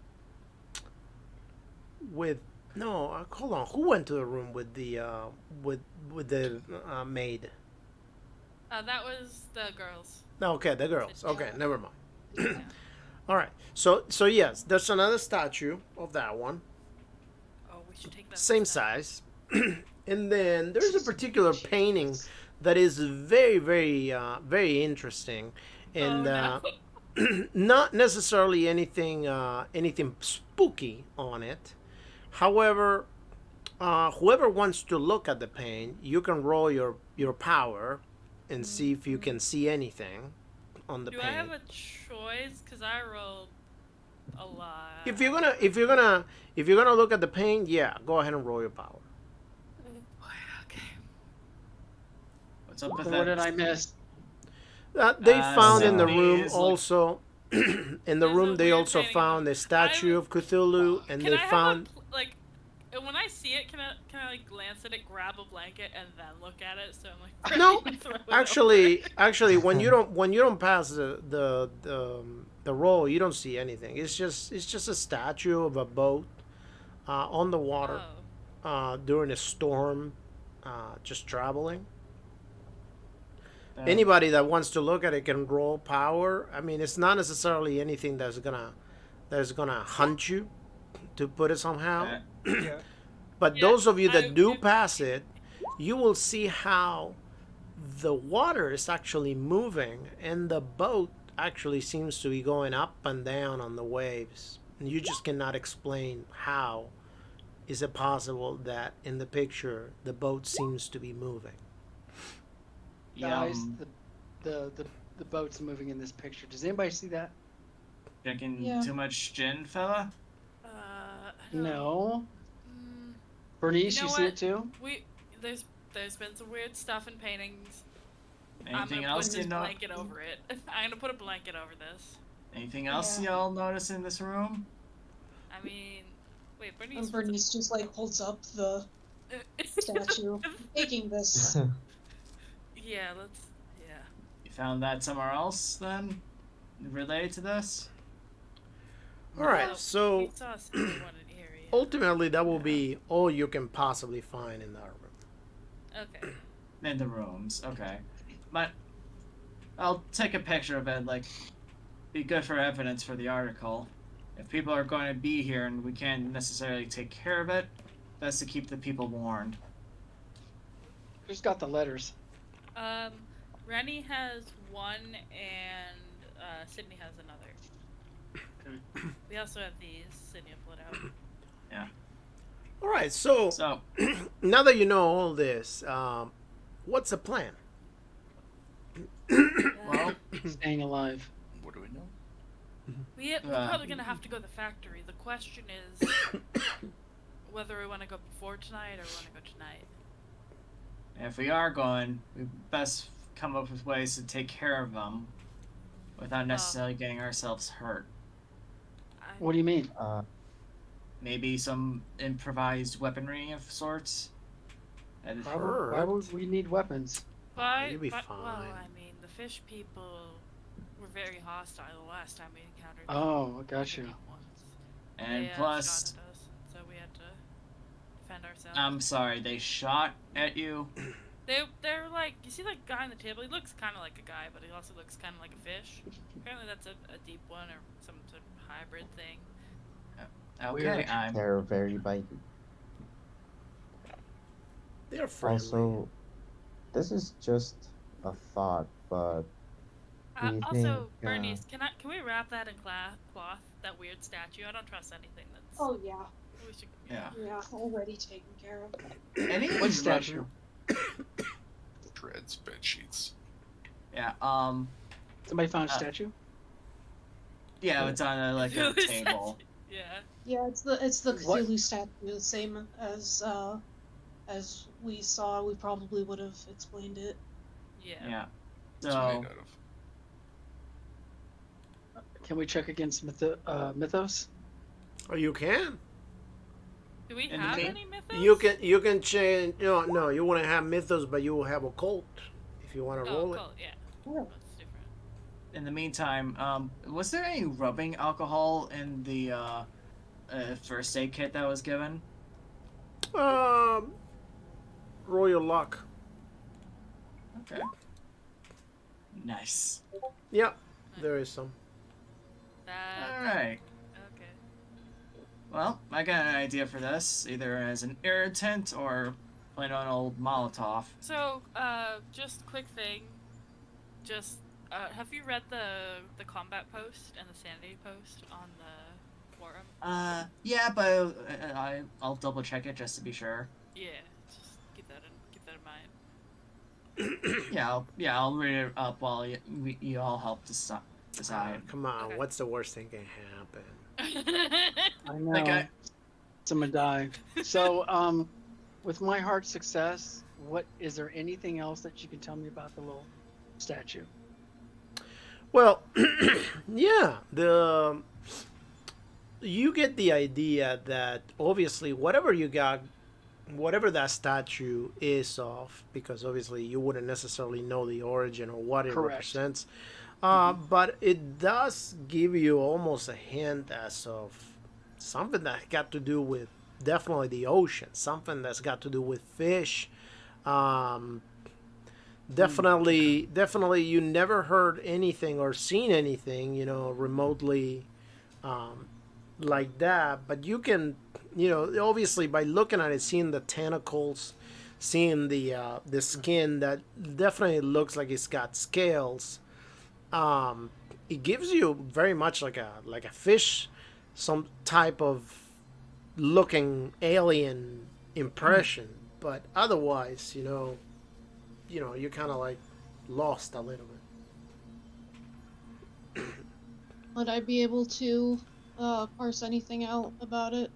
No, hold on. Who went to the room with the maid? That was the girls. Okay, the girls. Okay, never mind. Yeah. All right. So yes, there's another statue of that one, Oh, we should take that. same size, and then there's a particular painting that is very, very, very interesting, and not necessarily anything spooky on it. However, whoever wants to look at the paint, you can roll your power and see if you can see anything on the Do paint. I have a choice? Cause I rolled a lot. If you're gonna look at the paint, yeah, go ahead and roll your power. Okay. What's up with What that? did I miss? They found in the Sydney room is like- also. In the There's room, a they weird also painting found of- a statue of Cthulhu, and Can they I found. have when I see it, can I like glance at it, grab a blanket, and then look at it? So I'm like, No, ready to throw it actually, when you don't pass the roll, you don't see anything. It's just a statue of a boat on the over. water during a storm, just traveling. Anybody that wants to look at it can roll power. I mean, it's not necessarily anything that's gonna hunt you. to put it somehow. Yeah. But Yeah, those of you that do if- pass it, you will see how the water is actually moving and the boat actually seems to be going up and down on the waves. And you just cannot explain how is it possible that in the picture the boat seems to be moving. Guys, Yum. the boat's moving in this picture. Does anybody see that? Drinking Yeah. too much gin, fella? I don't- No. Mm, Bernice, You you, know see what? it too? there's been some weird stuff in paintings. I'm Anything gonna else put you this know? blanket over it. I'm gonna put a blanket over this. Anything else Yeah. y'all notice in this room? I mean, wait, Bernice. And Bernice just like holds up the statue, taking this. Yeah, let's. Yeah. You found that somewhere else then? Related to this? All right, No, so we saw someone in here. Yeah. ultimately that will be all you can possibly find in that room. Okay. In the rooms, okay. But I'll take a picture of it, like, be good for evidence for the article. If people are going to be here and we can't necessarily take care of it, best to keep the people warned. Who's got the letters? Rennie has one, and Sydney has another. We also have these. Sydney will put out. All right, so So, now that you know all this, what's the plan? well, Staying alive. What do we know? We're probably gonna have to go to the factory. The question is whether we want to go before tonight or want to go tonight. if we are going, we best come up with ways to take care of them without necessarily getting ourselves hurt. What do you mean? Maybe some improvised weaponry of sorts. And Why would we need weapons? You'll be Well, fine. I mean, the fish people were very hostile the last time we encountered them. Oh, I got you. Once. and They, plus, shot at us, so we had to defend ourselves. I'm sorry, they shot at you. They're like, you see that guy on the table? He looks kind of like a guy, but he also looks kind of like a fish. Apparently that's a deep one or some sort of hybrid thing. Okay, Weird. I'm They're very bitey. They're friendly. Also, this is just a thought, but do you Also, think, Bernice, can we wrap that in cloth? That weird statue. I don't trust anything that's. Oh yeah, We should, yeah. yeah, already taken care of. Any What statue? Dread spreadsheets. Yeah. Somebody found a Uh, statue? Yeah, it's on a, like a Who is table. Yeah. Yeah, it's the What? Cthulhu statue, the same as we saw. We probably would have explained it. Yeah. Yeah. It's So made out of. Can we check against Mythos? Oh, you can. Do we And have the- any mythos? You can change. No, you wouldn't have mythos, but you will have occult if you want to Oh, roll cool. Yeah. Yeah. That's different. in the meantime, was there any rubbing alcohol in the first aid kit that was given? it. Roll your luck. Okay. Nice. Yeah, there is some. All right. Okay. Well, I got an idea for this, either as an irritant or plain on old Molotov. So, just quick thing. Just, have you read the combat post and the sanity post on the forum? Yeah, but I'll double check it just to be sure. Yeah. Just keep that in mind. I'll read it up while you all help decide. Come on, Okay. what's the worst thing can happen? I know. Okay. Someone die. So, with my heart success, is there anything else that you can tell me about the little statue? Well, yeah, you get the idea that obviously whatever you got, whatever that statue is of, because obviously you wouldn't necessarily know the origin or what it Correct. represents, but it does give you almost a hint as of something that got to do with definitely the ocean, something that's got to do with fish. Definitely, you never heard anything or seen anything, remotely like that, but you can, obviously by looking at it, seeing the tentacles, seeing the skin that definitely looks like it's got scales. It gives you very much like a fish, some type of looking alien impression, but otherwise, you're kind of like lost a little bit. Would I be able to parse anything out about it?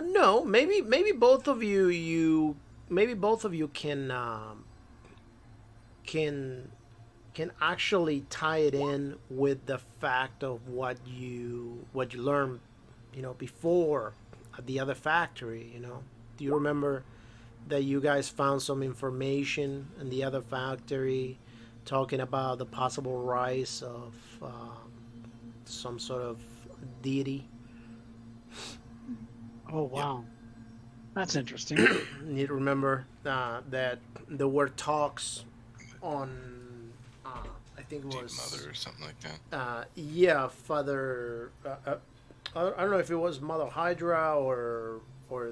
No, maybe both of you can actually tie it in with the fact of what you learned, before at the other factory. Do you remember that you guys found some information in the other factory talking about the possible rise of some sort of deity? Oh wow, that's interesting. You remember that there were talks on, I think it Deep was Mother or something like that. yeah, Father. I don't know if it was Mother Hydra or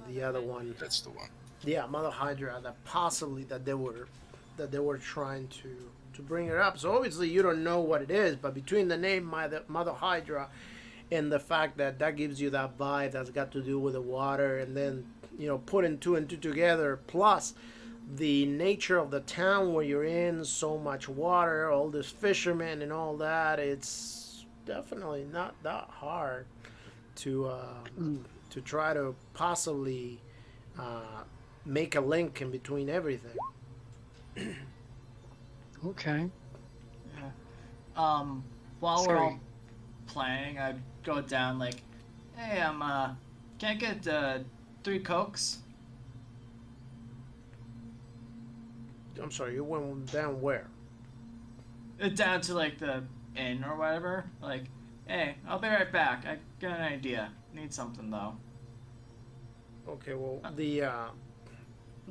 the other one. That's the one. Yeah, Mother Hydra. That possibly that they were trying to bring it up. So obviously you don't know what it is, but between the name Mother Hydra and the fact that gives you that vibe that's got to do with the water, and then putting two and two together, plus the nature of the town where you're in, so much water, all this fishermen and all that, it's definitely not that hard to try to possibly make a link in between everything. Okay. While we're Sorry. all playing, I'd go down like, hey, can I get 3 Cokes? I'm sorry, you went down where? Down to like the inn or whatever. Like, hey, I'll be right back. I got an idea. Need something though. Okay, well,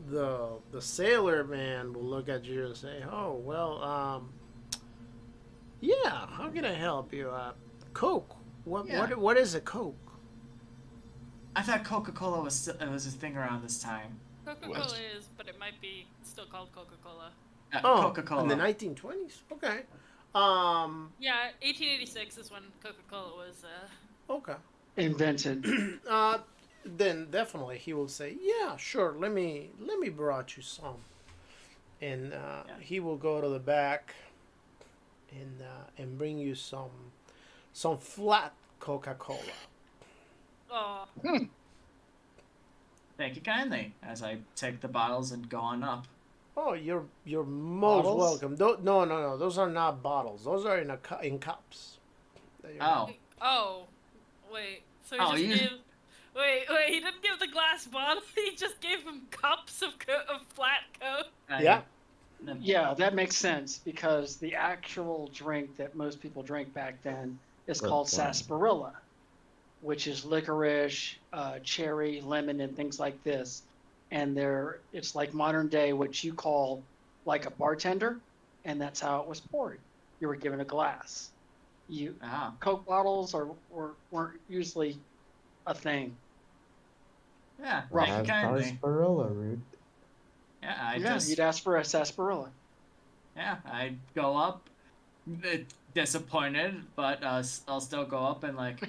the sailor man will look at you and say, "Oh, well, yeah, how can I help you? Coke. Yeah. What is a Coke?" I thought Coca-Cola was a thing around this time. Coca-Cola What? is, but it might be still called Coca-Cola. Coca-Cola. In the 1920s. Okay. Yeah, 1886 is when Coca-Cola was. Okay. Invented. Then definitely he will say, "Yeah, sure. Let me brought you some," and he will go to the back and bring you some flat Coca-Cola. Oh, Thank you kindly. As I take the bottles and go on up. Oh, you're most Bottles? welcome. No. Those are not bottles. Those are in cups. That you're- Oh, oh, wait. So he Oh, just you- gave. Wait. He didn't give the glass bottle. He just gave them cups of flat Coke. Yeah. Yeah, that makes sense because the actual drink that most people drank back then is Well, called wine. sarsaparilla, which is licorice, cherry, lemon, and things like this. And it's like modern day what you call like a bartender, and that's how it was poured. You were given a glass. Ah, Coke bottles weren't usually a thing. yeah. Right. Thank you Have kindly. sarsaparilla, Rude. Yeah, You'd ask for a sarsaparilla. I'd go up, disappointed, but I'll still go up and like,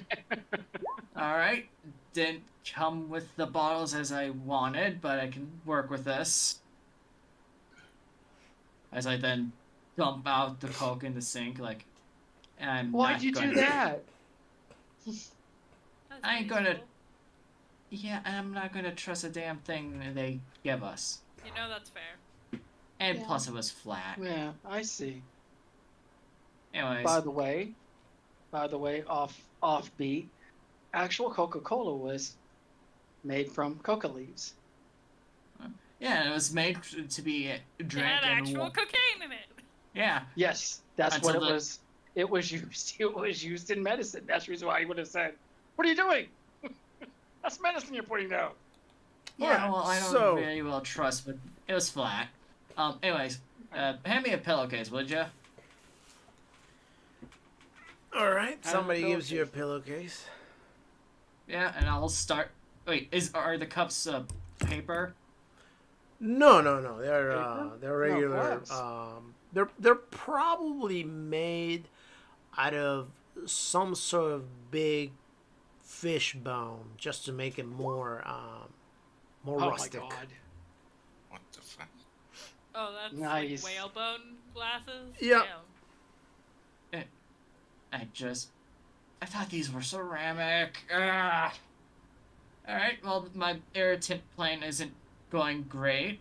all right, didn't come with the bottles as I wanted, but I can work with this. As I then dump out the Coke in the sink, like, and I'm Why'd not you gonna, do that? That's I ain't gonna- reasonable. Yeah, I'm not gonna trust a damn thing they give us. You know that's fair. And Yeah. plus, it was flat. Yeah, I see. Anyways, By the way, offbeat, actual Coca-Cola was made from coca leaves. yeah, and it was made to be It drank had and actual cocaine in it. yeah. Yes, that's Until what it the- was. It was used. It was used in medicine. That's the reason why he would have said, "What are you doing? That's medicine you're putting down." Yeah, Alright, well, I don't so- very well trust, but it was flat. Anyways, hand me a pillowcase, would you? All right. a Somebody gives you a pillowcase. pillowcase. Yeah, and I'll start. Wait, are the cups paper? No. They're Paper? they're No, regular. glass. They're probably made out of some sort of big fish bone, just to make it more Oh rustic. my god. What the fuck? Oh, that's Nice. like whalebone glasses? Yeah. Damn. I thought these were ceramic. Ah. All right. Well, my irritant plan isn't going great.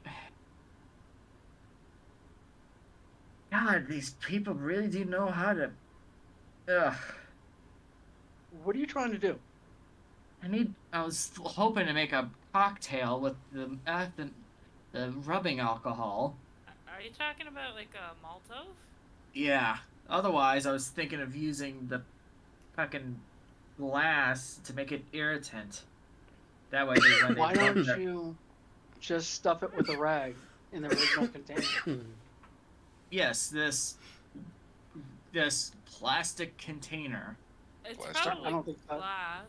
God, these people really do know how to. Ugh. What are you trying to do? I was hoping to make a cocktail with the rubbing alcohol. Are you talking about like a Molotov? Yeah. Otherwise, I was thinking of using the fucking glass to make it irritant. That way, when Why they don't put their- you just stuff it with a rag in the original container? Yes, this plastic container. It's Plastic? probably I don't think so. glass.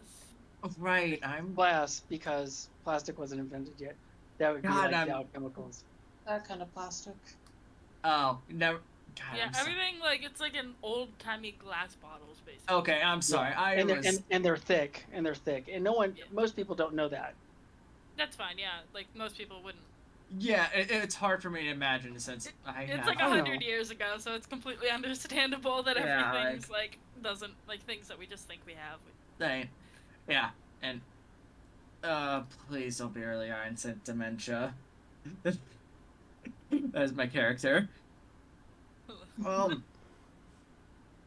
Right. I'm. Glass, because plastic wasn't invented yet. That would be God, like I'm- Dow Chemicals. That kind of plastic. Oh, never. God, Yeah, I'm so- everything it's like in old timey glass bottles basically. Okay, I'm sorry. Yeah. I and they're, was. and they're thick, and they're thick, and Yeah. most people don't know that. That's fine, yeah. Like most people wouldn't. Yeah, it's hard for me to imagine since I It's have. like I know. 100 years ago, so it's completely understandable that Yeah, everything's doesn't things that we just think we have. Thing. Yeah, and please don't be early onset dementia. That's my character. Well,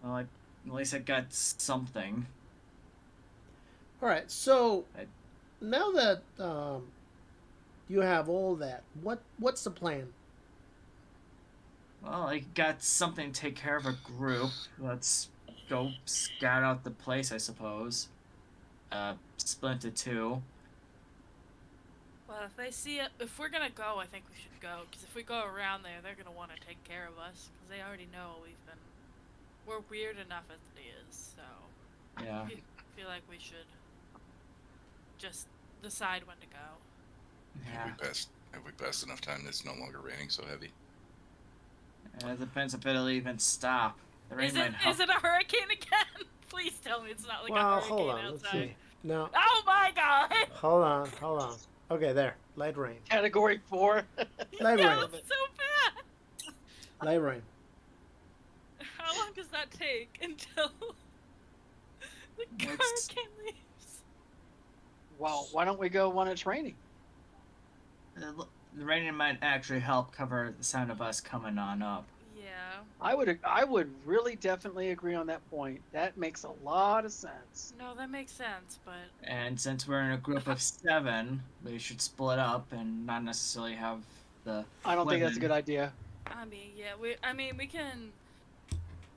at least I got something. All right. So I- now that you have all that, what's the plan? Well, I got something to take care of a group. Let's go scout out the place, I suppose. Split into two. Well, if they see it, if we're gonna go, I think we should go. Because if we go around there, they're gonna want to take care of us. Because they already know we're weird enough as it is. So Yeah. I feel like we should just decide when to go. Yeah. Have we passed enough time that it's no longer raining so heavy? It depends if it'll even stop. The rain Is might help. it a hurricane again? Please tell me it's not like a Well, hurricane hold on. Let's outside. see. No. Oh my god! Hold on. Okay, there. Light rain. Category 4. Light That rain. was so bad. Light rain. How long does that take until the It's- hurricane leaves? Well, why don't we go when it's raining? The rain might actually help cover the sound of us coming on up. Yeah. I would really definitely agree on that point. That makes a lot of sense. No, that makes sense, but And since we're in a group of 7, we should split up and not necessarily have the. I don't think that's a women. good idea. I mean, we can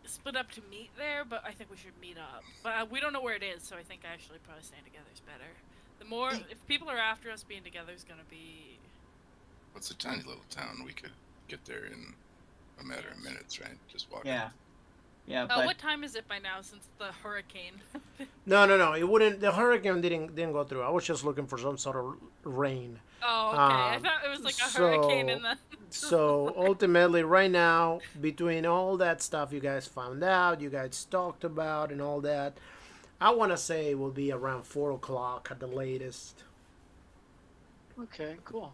split up to meet there, but I think we should meet up. But we don't know where it is, so I think actually probably staying together is better. The more, if people are after us, being together is gonna be. It's a tiny little town. We could get there in a matter of minutes, right? Just walk. Yeah. Yeah, Oh, but what time is it by now? Since the hurricane. No. It wouldn't. The hurricane didn't go through. I was just looking for some sort of rain. Oh, okay. I thought it was like a hurricane in the. So ultimately, right now, between all that stuff you guys found out, you guys talked about, and all that, I want to say it will be around 4 o'clock at the latest. Okay, cool.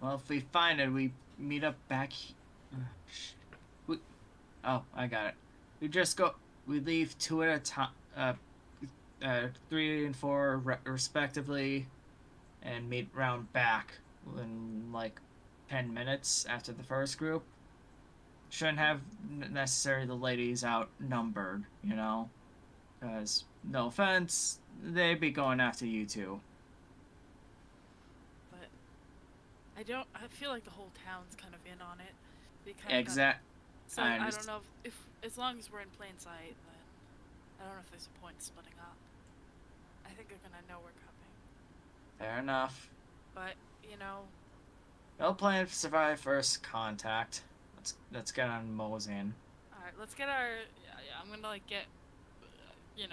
well, if we find it, we meet up back. Oh, I got it. We leave 2 at a time, 3 and 4 respectively, and meet round back in like 10 minutes after the first group. Shouldn't have necessarily the ladies outnumbered, because no offense, they'd be going after you two. But I feel like the whole town's kind of in on it. We kind of Exact. So I I don't understand. know if as long as we're in plain sight, then I don't know if there's a point in splitting up. I think they're gonna know we're coming. Fair enough. But No plan to survive first contact. Let's get on moseying. all right, let's get our. Yeah, I'm gonna like get, kind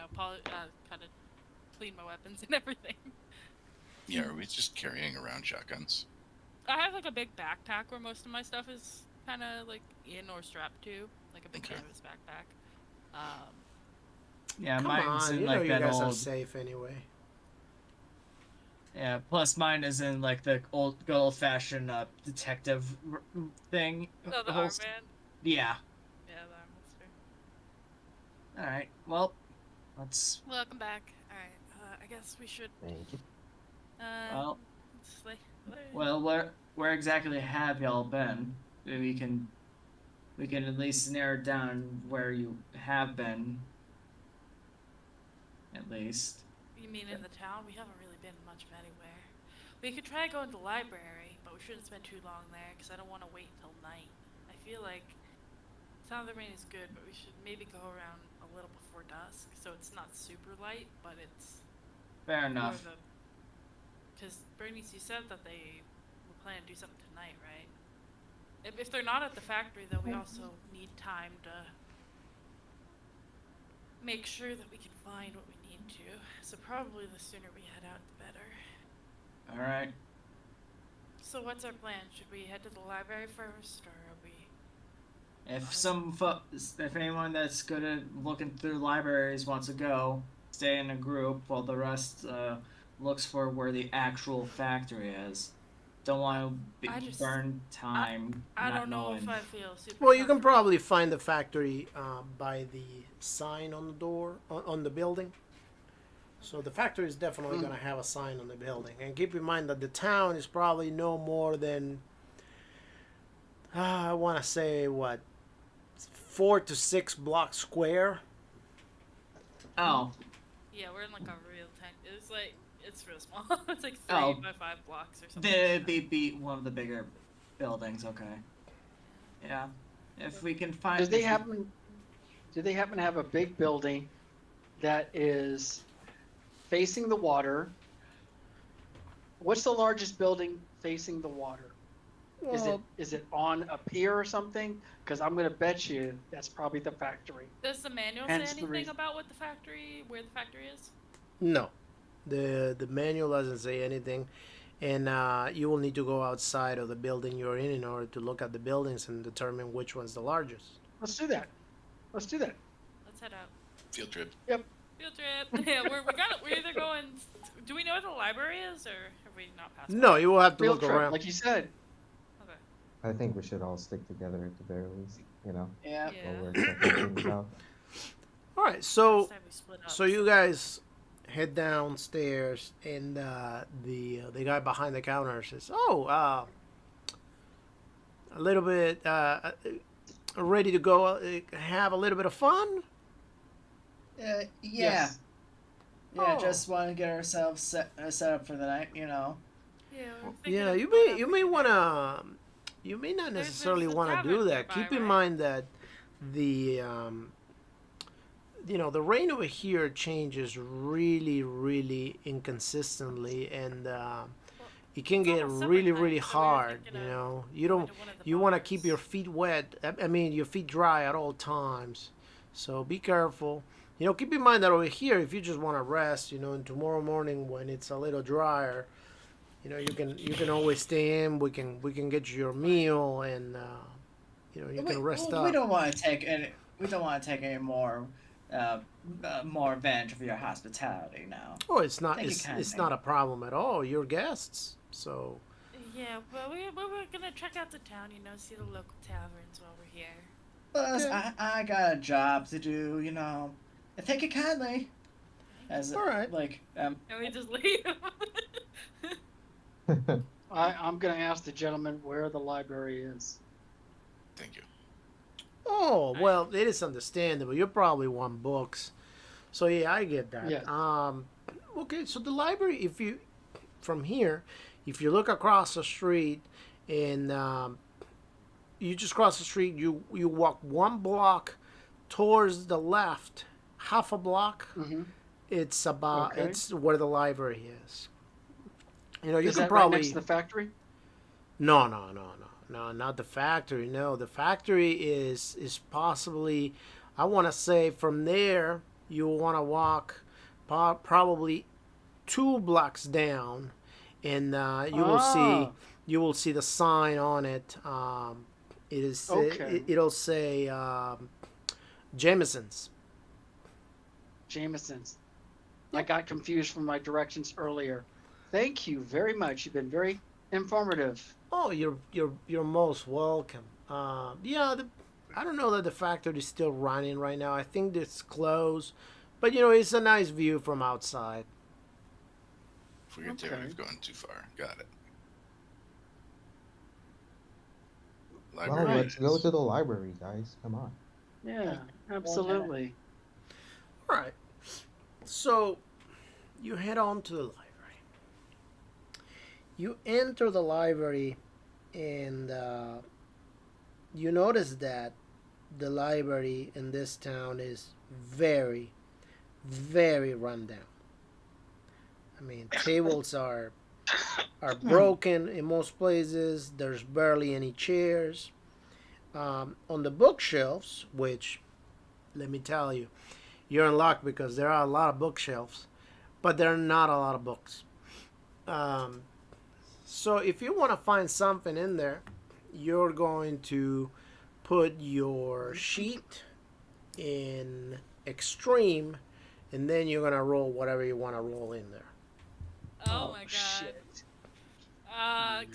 of clean my weapons and everything. Yeah, are we just carrying around shotguns? I have like a big backpack where most of my stuff is kind of like in or strapped to, like a big Okay. canvas backpack. Yeah, Come mine's on, in you know like you that guys are old. safe anyway. Yeah, plus mine is in like the good old fashioned detective thing. Oh, the holster. armband. Yeah. Yeah, the arm holster. All right. Well, let's. Welcome back. All right. I guess we should. Thank you. Well, It's like, well, where exactly have y'all been? Maybe we can at least narrow down where you have been. At least. You mean in the town? We haven't really been much of anywhere. We could try going to the library, but we shouldn't spend too long there because I don't want to wait until night. I feel like Sound of the Rain is good, but we should maybe go around a little before dusk, so it's not super light, but it's Fair enough. Because Bernice, you said that they were planning to do something tonight, right? If they're not at the factory, though, we also need time to make sure that we can find what we need to. So probably the sooner we head out, the better. All right. So what's our plan? Should we head to the library first, or are we? If anyone that's good at looking through libraries wants to go, stay in a group while the rest looks for where the actual factory is. Don't want to burn time. I not don't know knowing. if I feel super. Well, you can comfortable. probably find the factory by the sign on the door on the building. So the factory is definitely going to have a sign on the building. And keep in mind that the town is probably no more than I want to say what 4 to 6 blocks square. Oh, Yeah, we're in like a real tank. It's real small. It's like 3 Oh. by 5 blocks or something. it'd be one of the bigger buildings. Okay. Yeah. If we can find. Do they happen to have a big building that is facing the water? What's the largest building facing the water? Is it on a pier or something? Because I'm gonna bet you that's probably the factory. Does the manual Hence say the anything reason. about where the factory is? No, the manual doesn't say anything, and you will need to go outside of the building you're in order to look at the buildings and determine which one's the largest. Let's do that. Let's head out. Field trip. Field trip. Yeah, we're either going. Do we know where the library is, or have we not passed? No, you will have to Field look trip, around. like you said. Okay. I think we should all stick together at the very least, you know, Yeah. Yeah. while we're checking things out. All right, so Last time we split up, so you guys head downstairs, and the guy behind the counter says, "Oh, a little bit ready to go have a little bit of fun." Yeah. Yes. Yeah. Oh. Just want to get ourselves set up for the night. You know. Yeah, we're thinking Yeah, of you going may out you for may dinner. wanna you may not There's necessarily a want to do tavern that. nearby, Keep in right? mind that the the rain over here changes really inconsistently, and it can It's get almost summertime, really so we were hard. thinking You of know, you going don't to one of the you want to bars. keep your feet wet. I mean, your feet dry at all times. So be careful. You know, keep in mind that over here, if you just want to rest, you know, and tomorrow morning when it's a little drier, you know, you can always stay in. We can get you your meal, and you know, you can rest we up. don't want to take any. We don't want to take any more advantage of your hospitality now. Oh, it's not Thank you it's kindly. not a problem at all. You're guests, so Yeah, but we were gonna check out the town, see the local taverns while we're here. Plus, Okay. I got a job to do. You know. And thank you kindly. As All right. like And we just leave. I'm gonna ask the gentleman where the library is. Thank you. oh well, it is understandable. You probably want books, so yeah, I get that. Yes. Okay, so the library, if you from here, if you look across the street, and you just cross the street, you walk 1 block towards the left, half a block. Mm-hmm. It's about Okay. it's where the library is. You know, you Is can that probably right next to the factory? no. no, not the factory. No, the factory is possibly, I want to say from there you'll want to walk probably 2 blocks down, and Ah, you will see the sign on it. okay. It'll say Jameson's. Jameson's. I got confused from my directions earlier. Thank you very much. You've been very informative. Oh, you're most welcome. Yeah, I don't know that the factory is still running right now. I think it's closed, but it's a nice view from outside. Forget there, Okay. we've gone too far. Got it. Well, Library. let's go to the library, guys. Come on. Yeah, absolutely. All right. So you head on to the library. You enter the library, and you notice that the library in this town is very, very rundown. I mean, tables are broken in most places. There's barely any chairs. On the bookshelves, which, let me tell you, you're in luck because there are a lot of bookshelves, but there are not a lot of books. So if you want to find something in there, you're going to put your sheet in extreme, and then you're going to roll whatever you want to roll in there. Oh my god. Shit.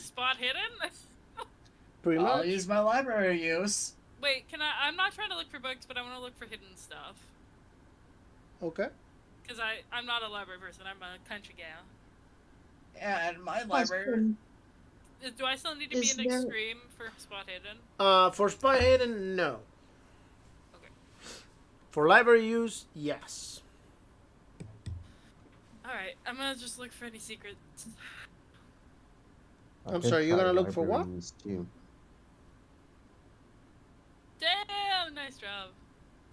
Spot hidden? Pretty I'll much. use my library use. Wait, I'm not trying to look for books, but I want to look for hidden stuff. Okay. Because I'm not a library person, I'm a country gal. Yeah, and my Plus, library. Do I still need to be Is in there- extreme for spot hidden? For spy hidden, no. Okay. For library use, yes. Alright, I'm gonna just look for any secrets. I I'm could sorry, you're try gonna look for what? library use too. Damn, nice job.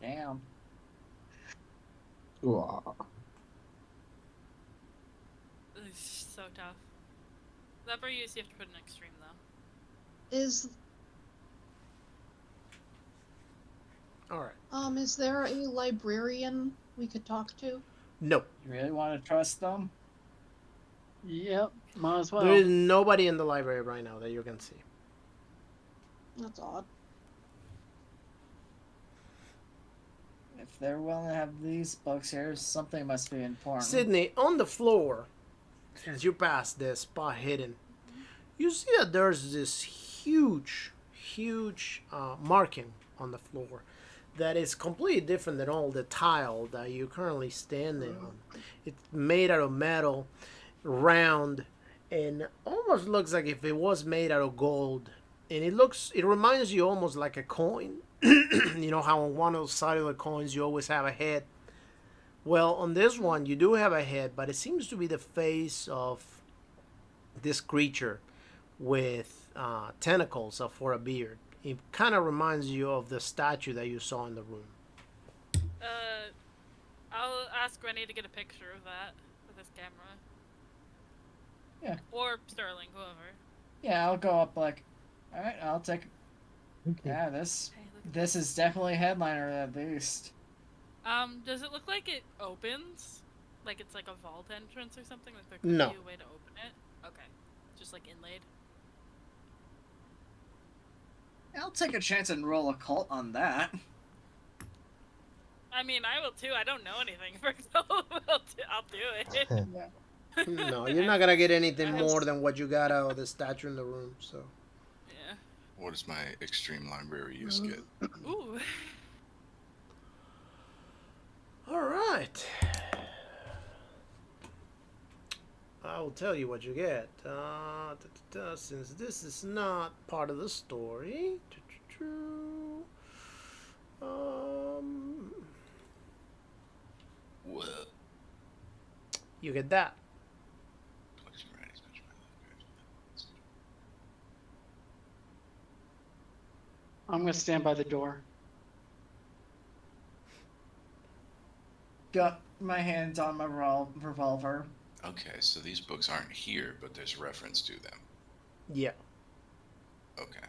Damn. Ooh, It's so tough. Library use, you have to put in extreme though. All right. Is there a librarian we could talk to? No. You really want to trust them? Yep, might as well. There is nobody in the library right now that you can see. That's odd. If they're willing to have these books here, something must be important. Sydney, on the floor, as you pass the spot hidden, you see that there's this huge marking on the floor that is completely different than all the tile that you're currently standing on. It's made out of metal, round, and almost looks like if it was made out of gold. And it reminds you almost like a coin. You know how on one of the side of the coins you always have a head. Well, on this one you do have a head, but it seems to be the face of this creature with tentacles for a beard. It kind of reminds you of the statue that you saw in the room. I'll ask Rennie to get a picture of that with his camera. Yeah. Or Sterling, whoever. Yeah, I'll go up like, all right, I'll take. okay. Yeah, this Hey, look at this is definitely a headliner at least. Does it look like it opens? Like it's like a vault entrance or something? Like there could No. be a way to open it? Okay. Just like inlaid? I'll take a chance and roll a cult on that. I mean, I will too. I don't know anything for Cthulhu. I'll do it. No, you're not gonna get anything I more than what you got out of the statue in the room. So Yeah. What does my extreme library use get? Ooh. all right. I will tell you what you get. Since this is not part of the story, Well, you get that. collection varieties, much my library. I'm gonna stand by the door. Got my hands on my revolver. Okay, so these books aren't here, but there's reference to them. Yeah. Okay.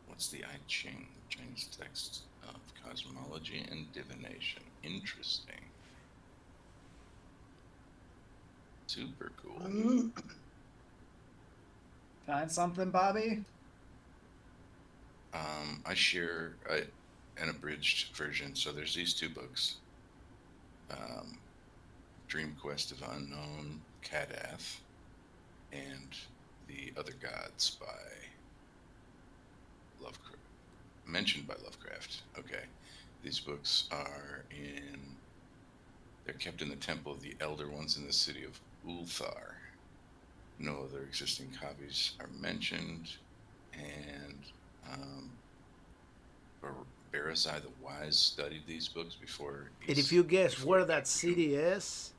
What's the I Ching? The Chinese text of cosmology and divination. Interesting. Super cool. Find something, Bobby? I share an abridged version. So there's these two books. Dream Quest of Unknown Kadath and The Other Gods by Lovecraft. Mentioned by Lovecraft. Okay. These books they're kept in the Temple of the Elder Ones in the city of Ulthar. No other existing copies are mentioned, and Barazai the Wise studied these books before. And if you guess where that city is,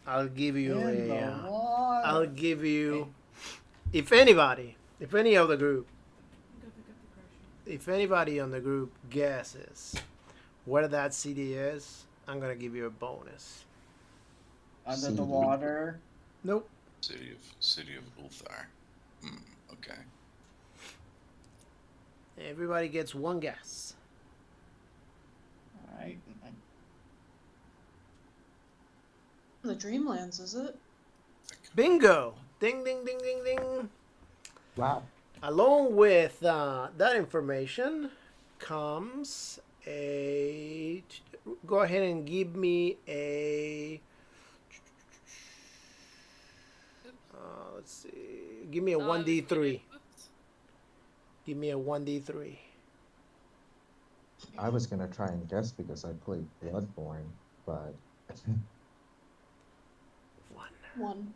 I'll give you In the a. water. I'll give you. If anybody, if any of the group, if anybody on the group guesses where that city is, I'm gonna give you a bonus. Under the CD. water. Nope. City of Ulthar. Okay. Everybody gets one guess. Alright. The Dreamlands, is it? Bingo! Ding, ding, ding, ding, ding. Wow. Along with that information comes a. Go ahead and give me a. Let's see. Give me a Oh, I was 1d3. kidding. Oops. Give me a 1d3. I was gonna try and guess because I played Bloodborne, but 1. 1.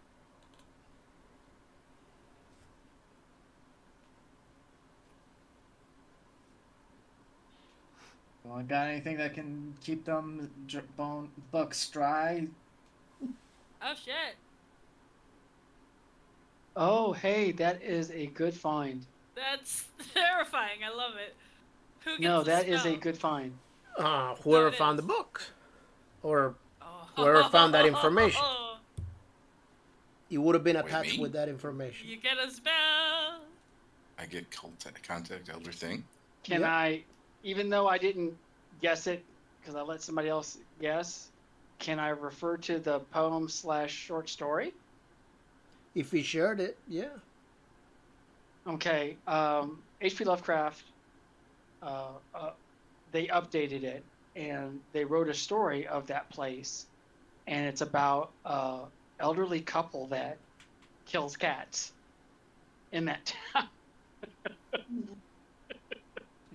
Well, got anything that can keep them books dry? Oh shit. Oh, hey, that is a good find. That's terrifying. I love it. Who gets No, the that is a spell? good find. Whoever it found is. the book. Or Oh. whoever found that information. Oh, it would have been Wait, attached me? with that information. you get a spell. I get contact Elder Thing. Can Yep. I, even though I didn't guess it because I let somebody else guess, can I refer to the poem/short story? If he shared it, yeah. Okay. H.P. Lovecraft, they updated it and they wrote a story of that place, and it's about an elderly couple that kills cats in that town.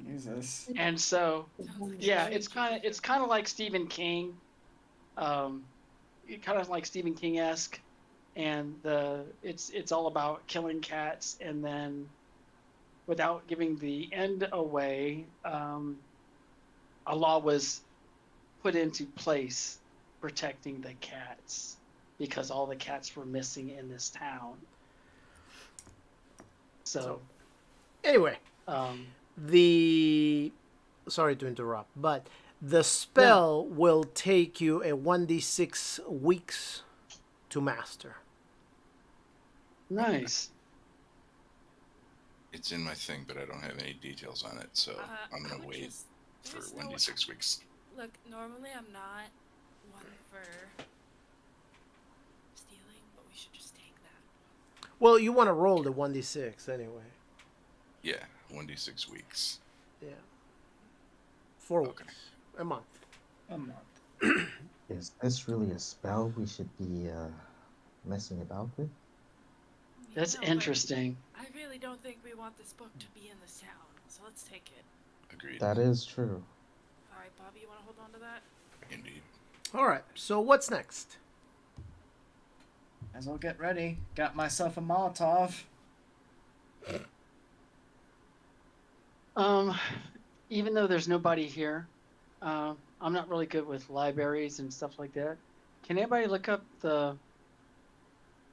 Jesus. And so, yeah, it's kind of like Stephen King, kind of like Stephen King-esque, and it's all about killing cats, and then without giving the end away, a law was put into place protecting the cats because all the cats were missing in this town. So Anyway, sorry to interrupt, but the spell will take you a 1d6 weeks to master. nice. It's in my thing, but I don't have any details on it, so I'm I gonna would wait just- for there's 1d6 weeks. Look, normally I'm not one for stealing, but we should just take that. Well, you want to roll the 1d6 anyway. Yeah, 1d6 weeks. Yeah. 4 Okay. weeks. A month. A month. is this really a spell we should be messing about with? That's No, but interesting. I really don't think we want this book to be in this town, so let's take it. Agreed. That is true. All right, Bobby, you want to hold on to that? Indeed. All right. So what's next? As well get ready. Got myself a Molotov. Even though there's nobody here, I'm not really good with libraries and stuff like that. Can anybody look up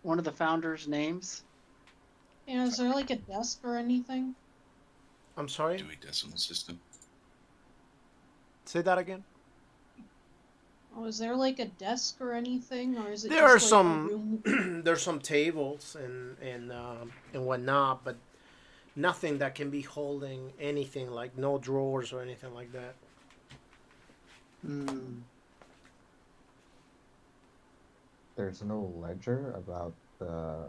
one of the founders' names? Yeah, is there like a desk or anything? I'm sorry. Dewey Decimal System. Say that again. Oh, is there like a desk or anything, or is it There are just like a some room? there's some tables and whatnot, but nothing that can be holding anything, like no drawers or anything like that. Hmm. There's no ledger about the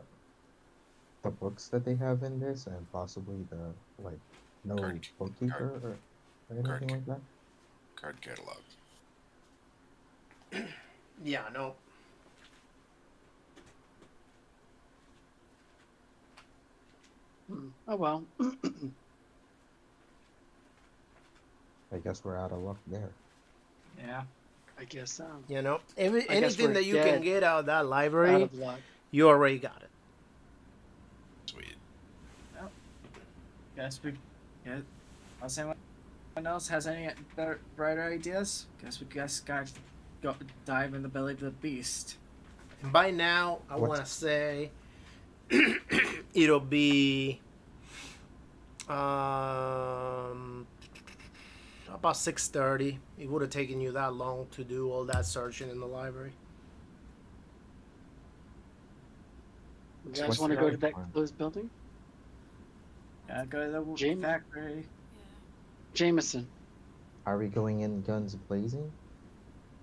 books that they have in this, and possibly the like no Card- bookkeeper or anything card- like that. Card catalog. Yeah, no. Oh well. I guess we're out of luck there. Yeah. I guess so. You know, I guess anything we're that you can dead. get out of that Out library, of luck. you already got it. Sweet. Guess we. Yeah. Unless anyone else has any better, brighter ideas, guess we gotta go dive in the belly of the beast. And by now, I What? want to say it'll be about 6:30. It would have taken you that long to do all that searching in the library. You guys What's want to the go other to that plan? closed building? Yeah, go to the James? factory. Yeah. Jameson. Are we going in guns blazing?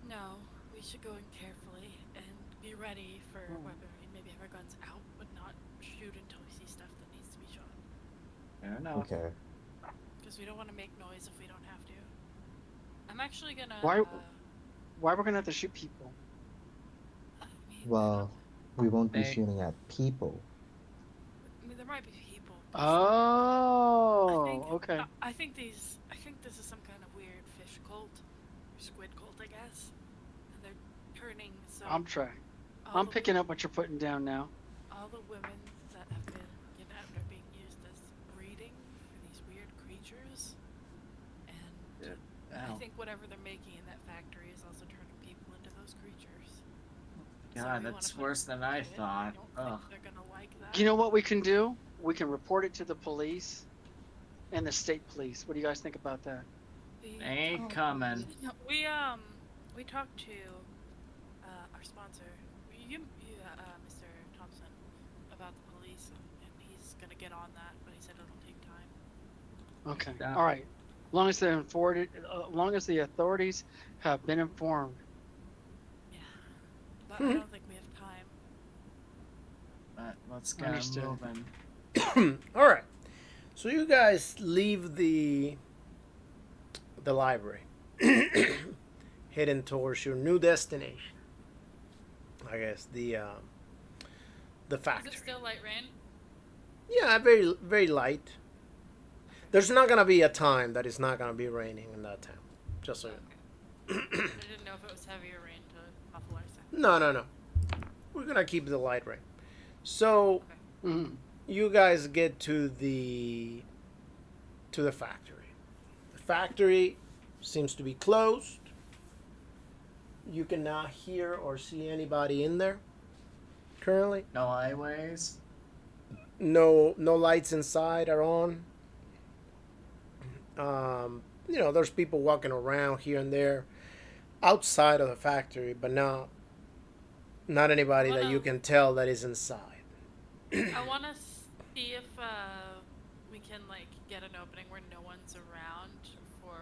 No, we should go in carefully and be ready for weaponry. Maybe have our guns out, but not shoot until we see stuff that needs to be shot. Fair enough. Okay. Because we don't want to make noise if we don't have to. I'm actually gonna. Why we're gonna have to shoot people? I mean, Well, we won't be They- shooting at people. I mean, there might be people. but Oh, I think, okay. I think these. I think this is some kind of weird fish cult, or squid cult, I guess. And they're turning. So I'm trying. all I'm the picking up what you're putting down now. all the women that have been kidnapped are being used as breeding for these weird creatures. And I Ow. think whatever they're making in that factory is also turning people into those creatures. So God, we wanna that's put worse than I it. thought. I don't Ugh. think they're gonna like that. You know what we can do? We can report it to the police and the state police. What do you guys think about that? We- Ain't Oh, coming. No, we talked to our sponsor, Mr. Thompson, about the police, and he's gonna get on that, but he said it'll take time. Okay. Yeah. All right. As long as they're informed, as long as the authorities have been informed. Yeah, but I don't think we have time. But let's get Understood. moving. All right. So you guys leave the library, heading towards your new destination. I guess the Is factory. it still light rain? Yeah, very very light. There's not gonna be a time that it's not gonna be raining in that town. Just so you know. Okay. I didn't know if it was heavier rain to muffle our sound. No. We're gonna keep the light rain. So Mhm. you guys get to the factory. The factory seems to be closed. You cannot hear or see anybody in there currently. No highways. No lights inside are on. There's people walking around here and there outside of the factory, but not anybody that you can tell that is inside. I want to see if we can get an opening where no one's around for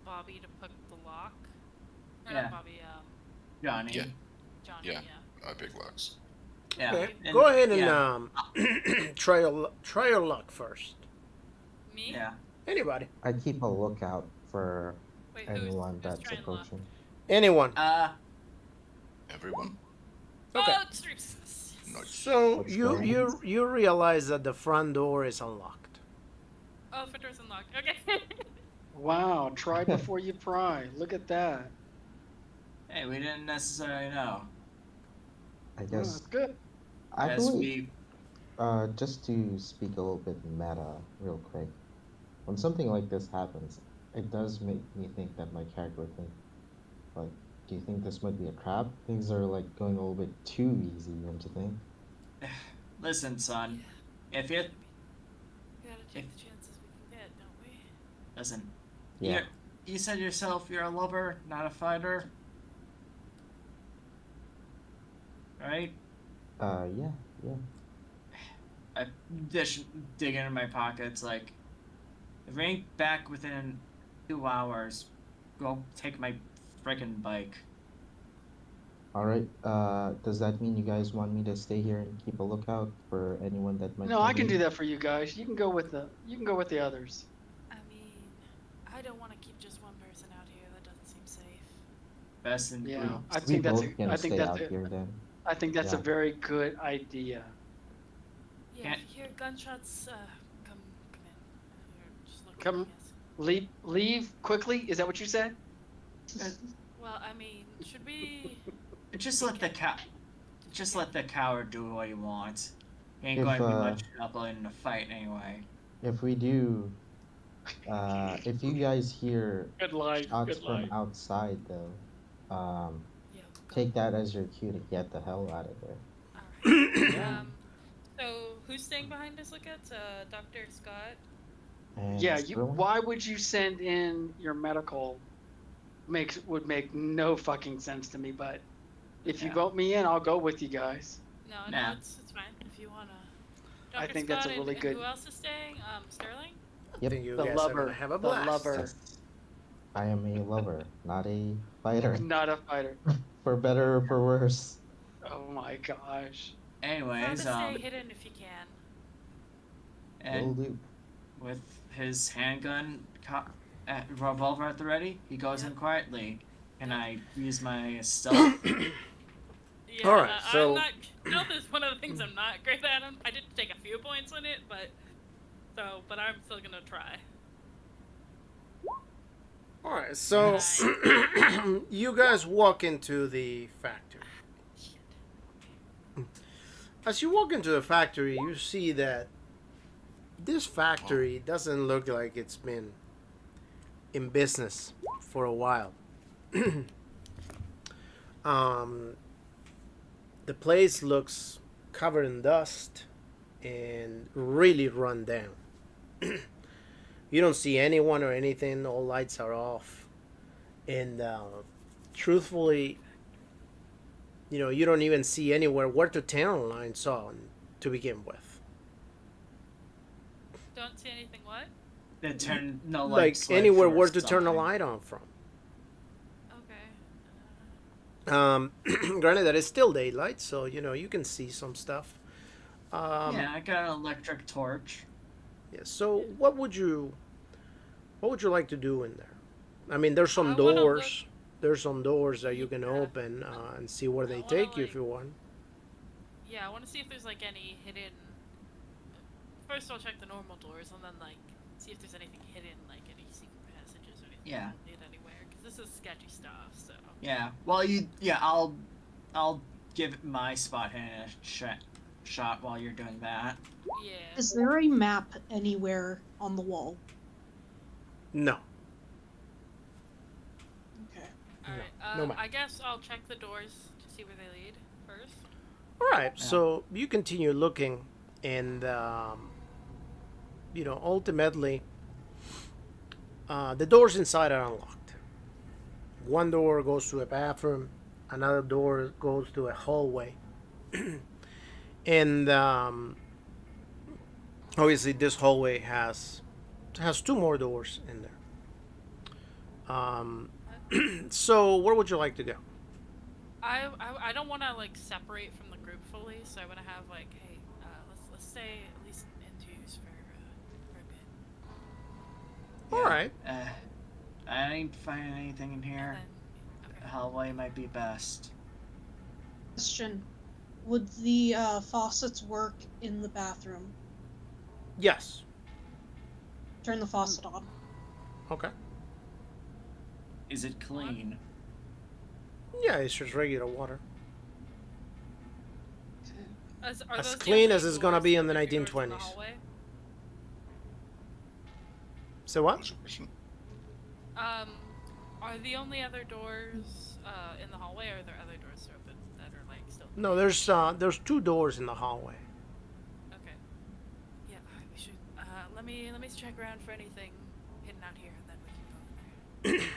Bobby to put the lock. Or Yeah. not Bobby, Johnny. Yeah. Johnny. Yeah. Yeah. Big locks. Yeah. Okay, and- go ahead and yeah. try your luck first. Me? Yeah. Anybody, I'd keep a lookout for Wait, anyone who's that's trying luck? approaching. anyone. Everyone. Okay. Oh, it's success. Nice. So What's you going you you realize that the front door is unlocked. Oh, front door's unlocked. Okay. Wow. Try before you pry. Look at that. Hey, we didn't necessarily know. I Oh, guess that's good. I As believe. Just to speak a little bit meta, real quick. When something like this happens, it does make me think that my character would think, like, do you think this might be a trap? Things are like going a little bit too easy, don't you think? Listen, son. If take the chances we can get, don't we? Listen, Yeah. you said yourself you're a lover, not a fighter. Right? Yeah. I dig into my pockets like, if we ain't back within 2 hours, go take my freaking bike. All right. Does that mean you guys want me to stay here and keep a lookout for anyone that might No, come I can in? do that for you guys. You can go with the others. I mean, I don't want to keep just one person out here. That doesn't seem safe. Best in Yeah, groups. I We think that's both can I think stay that's out here then. I think that's a Yeah. very good idea. Yeah, Can't- if you hear gunshots, come in. You're just looking Come- at us. Leave quickly. Is that what you said? Well, I mean, should we? Just let the coward do what he wants. He ain't If, going to be much trouble in the fight anyway. If we do, if you guys hear Good line. shots Good from line. outside though, Yeah. Go. take that as your cue to get the hell out of there. Alright. Yeah. So who's staying behind us? Look at Dr. Scott. And Yeah. Sterling? Why would you send in your medical? Would make no fucking sense to me. But if you Yeah. vote me in, I'll go with you guys. No, Nah. it's fine if you wanna. I Dr. think that's a Scott really and good- Who else is staying? Sterling. I Yep. think you The guys are lover. gonna have a The blast. lover. Yes. I am a lover, not a fighter. Not a fighter. For better or for worse. Oh my gosh. Try to Anyways, stay hidden if you can. Will and do. with his handgun, revolver at the ready, he goes in quietly. And I use my stealth. Yeah, Alright, so- I'm not. Stealth is one of the things I'm not great at. I did take a few points on it, but I'm still gonna try. All right, so you guys walk into the factory. As you walk into the factory, you see that this factory doesn't look like it's been in business for a while. The place looks covered in dust and really run down. You don't see anyone or anything. All lights are off, and truthfully, you don't even see anywhere where to turn lines on to begin with. Don't see anything. What? They turn no Like lights. anywhere for where to turn a something. light on from. Okay. Granted that it's still daylight, so you can see some stuff. Yeah, I got an electric torch. Yeah, so what would you like to do in there? I mean, there's some I wanna doors. There's some doors that you can Yeah. open and see where I they wanna, take you if like- you want. Yeah, I want to see if there's like any hidden. First, I'll check the normal doors, and then like see if there's anything hidden, like any secret passages or anything. Yeah. I don't need anywhere, because this is sketchy stuff. So. Yeah. Well, I'll give my spot hand a shot while you're doing that. Yeah. Is there a map anywhere on the wall? No. Okay. All right. no map. I guess I'll check the doors to see where they lead first. All right, Yeah. so you continue looking, and ultimately, the doors inside are unlocked. One door goes to a bathroom, another door goes to a hallway, and obviously this hallway has two more doors in there. So where would you like to go? I don't want to like separate from the group fully, so I want to have like, hey, let's stay at least in twos for a bit. All right. I ain't finding anything in here. And then, The hallway might be best. Question. Would the faucets work in the bathroom? Yes. Turn the faucet on. Okay. Is it clean? Yeah, it's just regular water. Are As those the clean only as it's gonna doors, be in the doors in 1920s. hallway? So what? What's the question? Are the only other doors in the hallway, or are there other doors open that are like still? No, there's two doors in the hallway. Okay. Yeah, alright, we should. Let let me check around for anything hidden out here, and then we can go in there.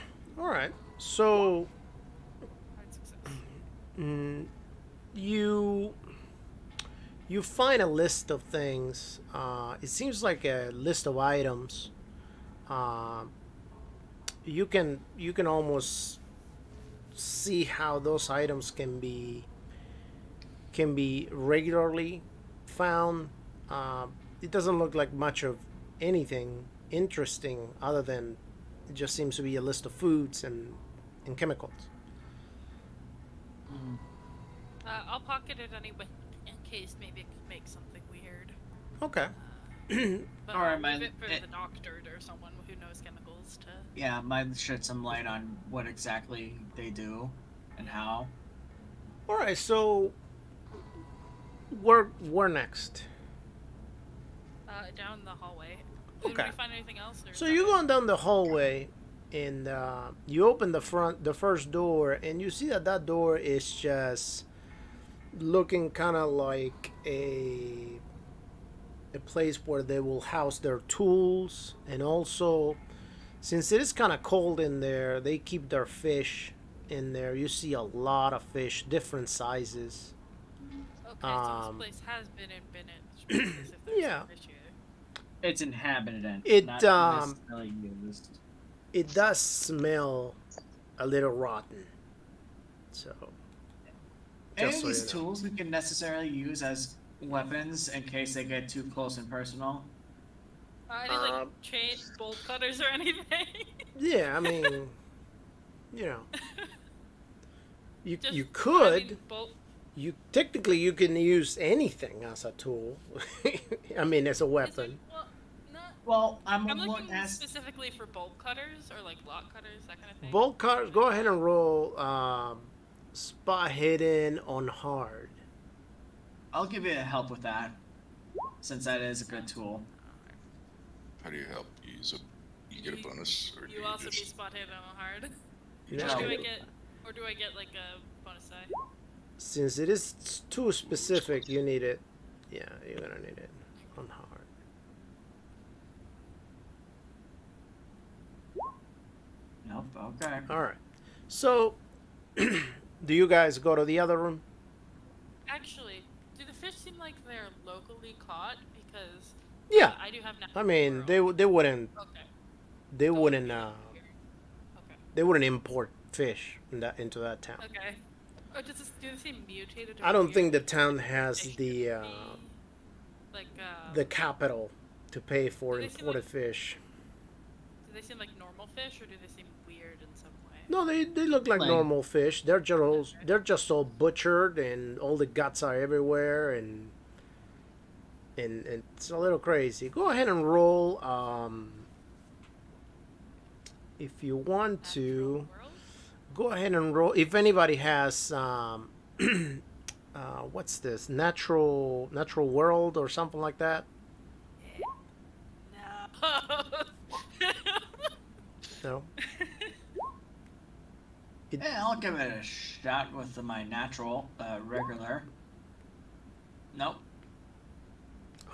All right. So Hard success. you find a list of things. It seems like a list of items. You can almost see how those items can be regularly found. It doesn't look like much of anything interesting other than it just seems to be a list of foods and chemicals. I'll pocket it anyway, in case maybe it could make something weird. Okay. But Alright, I'll man. leave it for the doctor or someone who knows chemicals to. Yeah, might shed some light on what exactly they do and how. All right. So where next? Down the hallway. Did Okay. we find anything else? Or So is that you're it? going down the hallway, and you open the first door, and you see that door is just looking kind of like a place where they will house their tools, and also since it is kind of cold in there, they keep their fish in there. You see a lot of fish, different sizes. Okay, so this place has been in business if there's yeah. an issue. It's inhabited, It, not necessarily used. It does smell a little rotten. So Any just of so these you know. tools we can necessarily use as weapons in case they get too close and personal. Any like chain bolt cutters or anything? Yeah, I mean, you know, you Just, you I could. mean, bolt. You technically you can use anything as a tool. I mean, as a Is it, weapon. well, not. Well, I'm I'm looking looking at specifically for bolt cutters or like block cutters, that kind of thing. Bolt cutters. Go ahead and roll spot hidden on hard. I'll give you a help with that, since that is a good tool. How do you help? You get a bonus, or do You you also be just spot hidden on hard. Yeah. Or do I get like a bonus die? Since it is too specific, you need it. Yeah, you're gonna need it on hard. Nope. Okay. All right. So, do you guys go to the other room? Actually, do the fish seem like they're locally caught? Because Yeah. I do have. I mean, they wouldn't Okay. they So it wouldn't be like here. Okay. they wouldn't import fish into that town. Okay. Oh, do they seem mutated? Or I don't weird? think the town has They should the be, like capital to pay for Do they seem imported like- fish. Do they seem like normal fish, or do they seem weird in some way? No, they look like Like- normal fish. They're just Okay. they're just all butchered and all the guts are everywhere and it's a little crazy. Go ahead and roll if you want to. Natural world? Go ahead and roll. If anybody has what's this? Natural world or something like that. No. No. Yeah, I'll give it a shot with my natural, regular. Nope.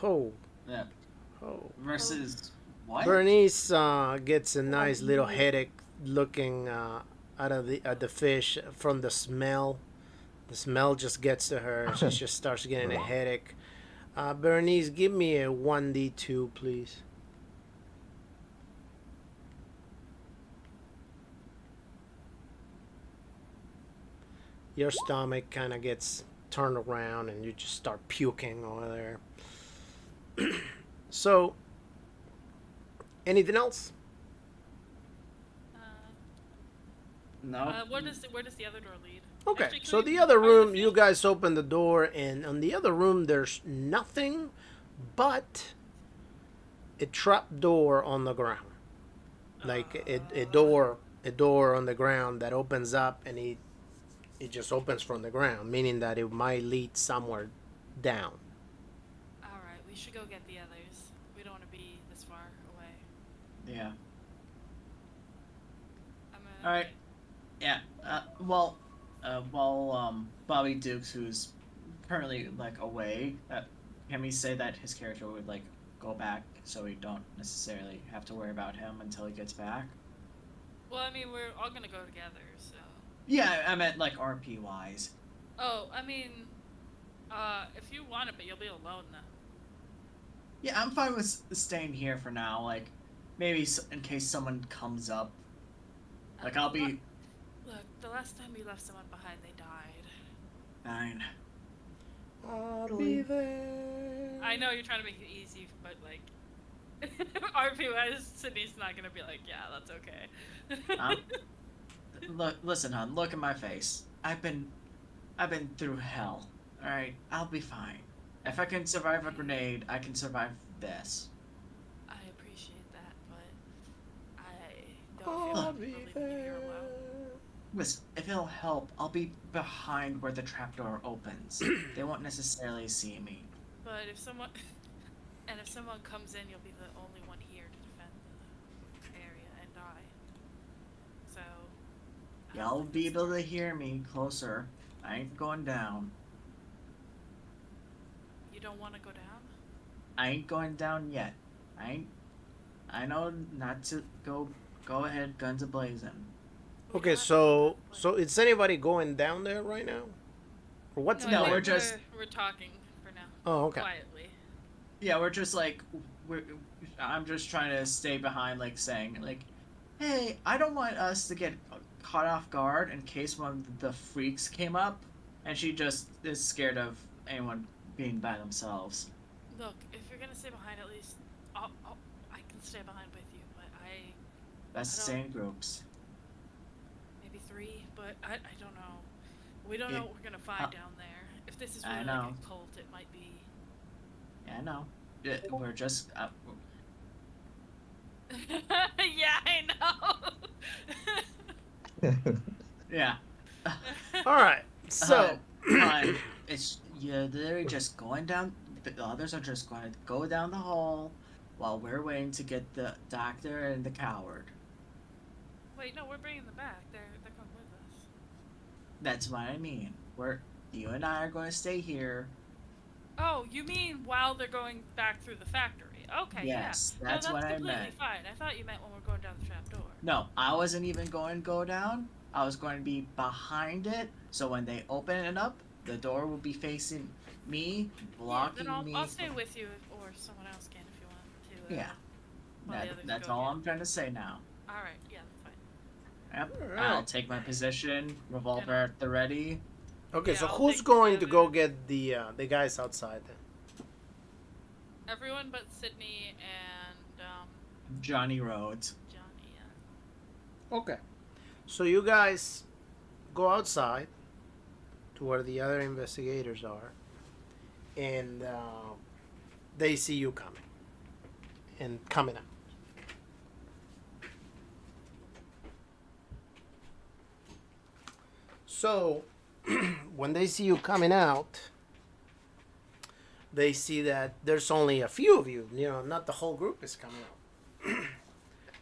Oh. Yeah. Oh. Versus what? Bernice gets a nice little headache looking at the fish from the smell. The smell just gets to her. She just starts getting a headache. Bernice, give me a 1d2, please. Your stomach kind of gets turned around and you just start puking over there. So, anything else? No. Where does the other door lead? Okay, Actually, can so we- the other are room, the you fish- guys open the door, and on the other room, there's nothing but a trap door on the ground, like a door on the ground that opens up, and it just opens from the ground, meaning that it might lead somewhere down. All right, we should go get the others. We don't want to be this far away. Yeah. I'm All right. Yeah. While Bobby Dukes, who's currently like away, can we say that his character would like go back so we don't necessarily have to worry about him until he gets back. Well, I mean, we're all gonna go together, so. Yeah, I meant like RP wise. Oh, I mean, if you want it, but you'll be alone then. Yeah, I'm fine with staying here for now. Like, maybe in case someone comes up. Like, I'll be Look, the last time we left someone behind, they died. fine. I'll Really? be there. I know you're trying to make it easy, but like, RP-wise, Sydney's not gonna be like, yeah, that's okay. Look, listen, hon. Look at my face. I've been through hell. All right, I'll be fine. If I can survive a grenade, I can survive this. I appreciate that, but I don't I'll feel be like leaving you here there. alone. Listen, if it'll help, I'll be behind where the trapdoor opens. They won't necessarily see me. But if someone comes in, you'll be the only one here to defend the area and die. So. I don't Y'all think be that's- able to hear me closer. I ain't going down. You don't want to go down? I ain't going down yet. I know not to go ahead, guns a-blazing. We Okay, don't have to go so that way. is anybody going down there right now? Or what's No, No, I think we're just- we're talking for now. Oh, okay. Quietly. Yeah, we're just like I'm just trying to stay behind, like saying like, hey, I don't want us to get caught off guard in case one of the freaks came up, and she just is scared of anyone being by themselves. Look, if you're gonna stay behind, at least I can stay behind with you. But That's I stay don't- in groups. maybe 3, but I don't know. We don't know what we're gonna find down there. If this is I really know. like a cult, it might be. Yeah, I know. We're just Yeah, I know. yeah. All right. So, Fine. It's you're literally just going down. The others are just going to go down the hall while we're waiting to get the doctor and the coward. Wait, no, we're bringing them back. They're coming with us. That's what I mean. You and I are going to stay here. Oh, you mean while they're going back through the factory? Okay, Yes, yeah. that's no, what I completely meant. fine. I thought you meant when we're going down the trap door. No, I wasn't even going to go down. I was going to be behind it, so when they open it up, the door will be facing me, blocking yeah, then me. I'll stay with you, or someone else can if you want to. Yeah, while the others that's go all here. I'm trying to say now. All right, yeah, that's fine. Yep. Alright. I'll take my position, revolver And I'll- at the ready. okay, Yeah, so I'll who's take going the to go other- get the guys outside then? Everyone but Sydney and Johnny Rhodes. Johnny. Yeah. Okay. So you guys go outside to where the other investigators are, and they see you coming and coming out. So when they see you coming out, they see that there's only a few of you. You know, not the whole group is coming out.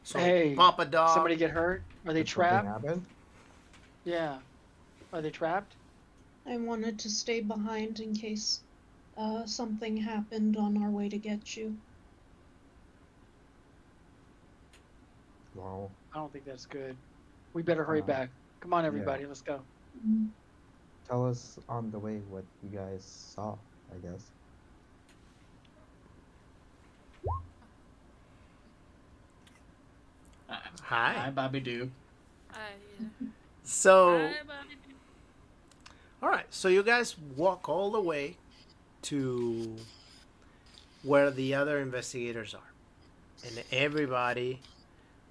So Hey, Papa Dog. Somebody get hurt? Are they Did something trapped? happen? Yeah. Are they trapped? I wanted to stay behind in case something happened on our way to get you. Wow. I don't think that's good. We better hurry Uh, back. Come on, everybody, let's go. Tell us on the way what you guys saw, I guess. Hi. Hi, Bobby Duke. So, Hi, Bobby. all right. So you guys walk all the way to where the other investigators are, and everybody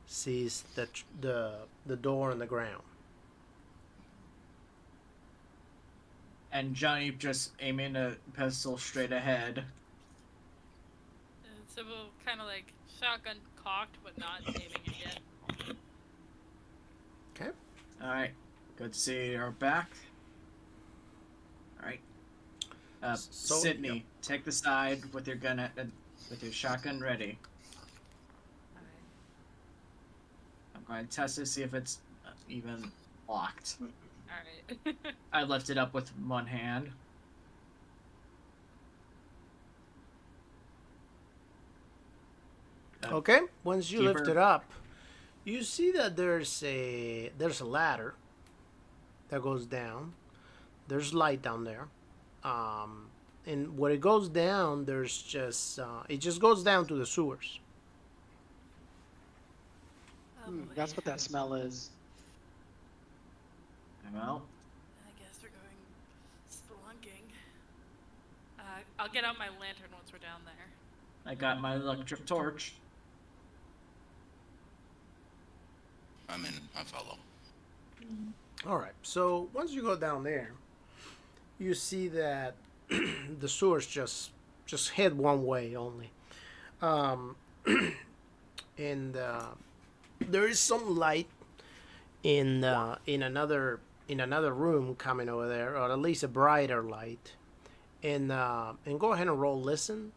sees the door on the ground. And Johnny just aiming a pistol straight ahead. So we'll kind of like shotgun cocked, but not aiming it yet. Okay. Alright, good to see you're back. Alright. So- Sydney, take the side with your gun with your shotgun ready. Alright. I'm going to test to see if it's even locked. Alright. I lift it up with one hand. Okay. Once you lift Keeper. it up, you see that there's a ladder that goes down. There's light down there. And when it goes down, there's just it just goes down to the sewers. Oh, boy. That's what that smell is. Well, I guess we're going spelunking. I'll get out my lantern once we're down there. I got my electric torch. I'm in. I follow. All right. So once you go down there, you see that the sewers just head one way only, and there is some light in another room coming over there, or at least a brighter light. And go ahead and roll listen.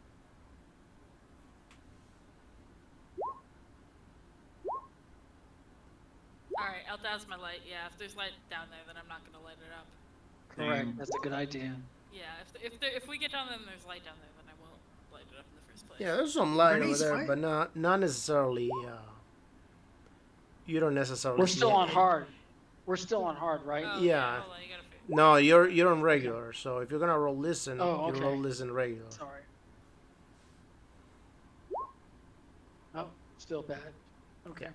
Alright, I'll douse my light. Yeah, if there's light down there, then I'm not gonna light it up. Correct. Damn. That's a good idea. Yeah, if we get down there and there's light down there, then I won't light it up in the first place. Yeah, there's some light over Bernice, there, why- but not necessarily. You don't necessarily. We're see still it. on hard. We're still on hard, right? Oh, Yeah. Hold on, you gotta figure. No, you're on regular. So if you're gonna roll listen, Oh, you okay. roll listen regular. Sorry. Oh, still bad. Okay.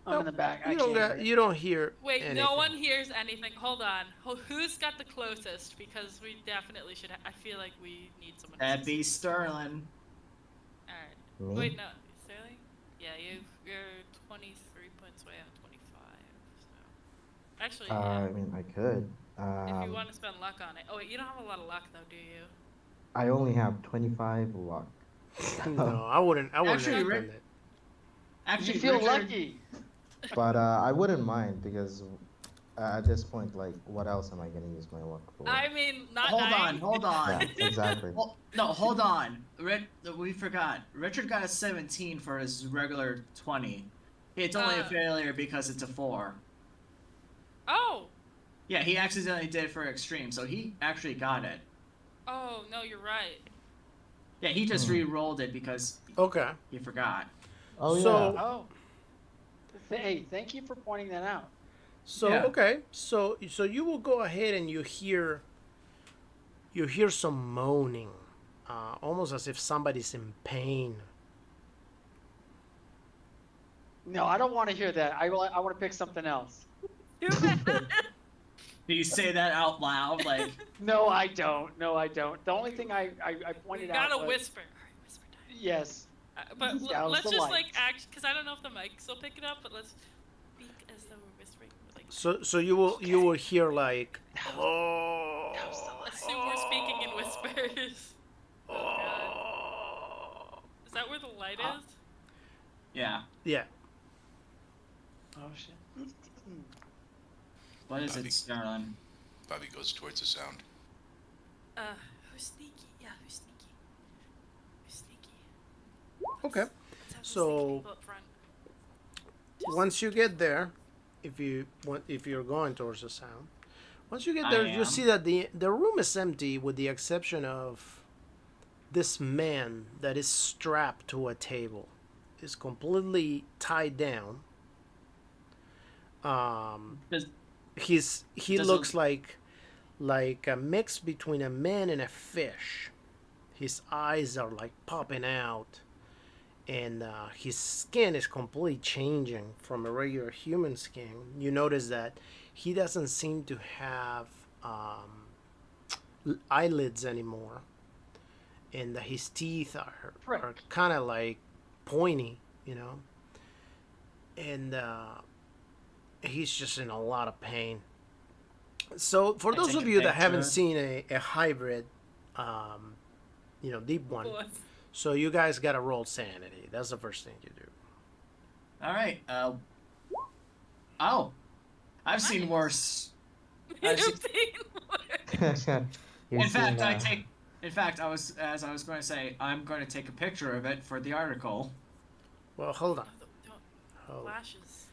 I'm in the back. I You don't can't hear. you don't hear. Wait, anything. no one hears anything. Hold on. Who's got the closest? Because we definitely should. I feel like we need someone. That'd be Sterling. All right. Me? Wait, no, Sterling. Yeah, you're 23 points away on 25. So actually, yeah, I mean, I could. if you want to spend luck on it. Oh wait, you don't have a lot of luck though, do you? I only have 25 luck. No, I wouldn't. I wouldn't Actually, spend Rick- it. Actually, You feel Richard, lucky. But I wouldn't mind because at this point, like, what else am I gonna use my luck for? I mean, not Hold nine. on, hold on. Yeah, exactly. No, hold on. We forgot. Richard got a 17 for his regular 20. It's only a Uh. failure because it's a 4. Oh, Yeah, he accidentally did for extreme, so he actually got it. oh no, you're right. Yeah, he just Hmm. re-rolled it because Okay. he forgot. Oh yeah. So- Oh. Hey, thank you for pointing that out. So Yeah. okay. So you will go ahead and you hear some moaning, almost as if somebody's in pain. No, I don't want to hear that. I want to pick something else. Do you say that out loud? Like, No, I don't. No, I don't. The only thing I We pointed out gotta was whisper. Alright, whisper time. yes. But Douse let's the just light. like act, because I don't know if the mics will pick it up, but let's speak as though we're whispering. Like, So you will hear like, oh, assume we're speaking in whispers. Oh god. Is that where the light is? yeah. yeah. Oh shit. What is Bobby. it, Sterling? Bobby goes towards the sound. Who's sneaky? Yeah, who's sneaky? Who's sneaky? Okay. Let's have the So- sneaky people up front. Once you get there, if you're going towards the sound, once you get there, you am. see that the room is empty with the exception of this man that is strapped to a table, is completely tied down. Does, He Does looks it- like a mix between a man and a fish. His eyes are like popping out, and his skin is completely changing from a regular human skin. You notice that he doesn't seem to have eyelids anymore, and that his teeth are Prick. kind of like pointy, you know, and he's just in a lot of pain. So for I those take of a you that haven't picture. seen a hybrid, deep one, so you guys gotta roll sanity. That's the first thing you do. all right. Oh, I've seen Nice. worse. You've seen- seen worse. You've In fact, seen, I take. In fact, I was going to say, I'm going to take a picture of it for the article. Well, hold on. Don't Hold on. flashes.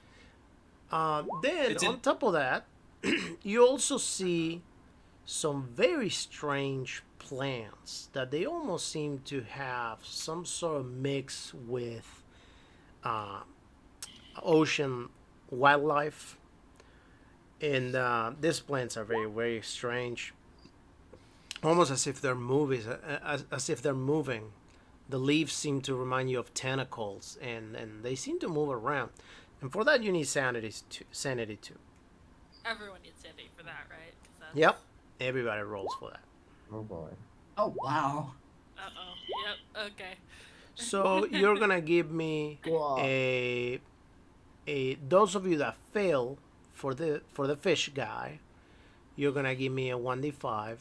Then It's on in- top of that, you also see some very strange plants that they almost seem to have some sort of mix with uh, ocean wildlife, and these plants are very very strange, almost as if they're movies, as if they're moving. The leaves seem to remind you of tentacles, and they seem to move around. And for that, you need sanity too. Everyone needs sanity for that, right? 'Cause that's... Yep, everybody rolls for that. Oh boy. Oh wow. Uh-oh. Yep. Okay. So you're gonna give me Cool. a those of you that fail for the fish guy, you're gonna give me a 1d5.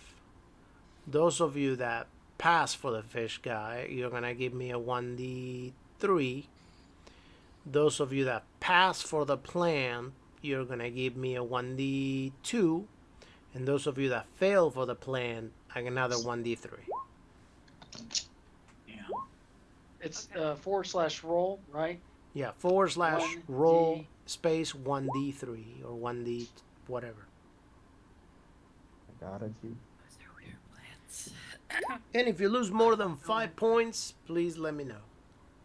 Those of you that pass for the fish guy, you're gonna give me a 1d3. Those of you that pass for the plant, you're gonna give me a 1d2. And those of you that fail for the plant, another 1d3. Yeah. It's Okay. /roll, right? Yeah, / 1d. roll space 1d3 or 1d whatever. I got it. You. Those are weird plants. And if you lose more than 5 points, please let me know,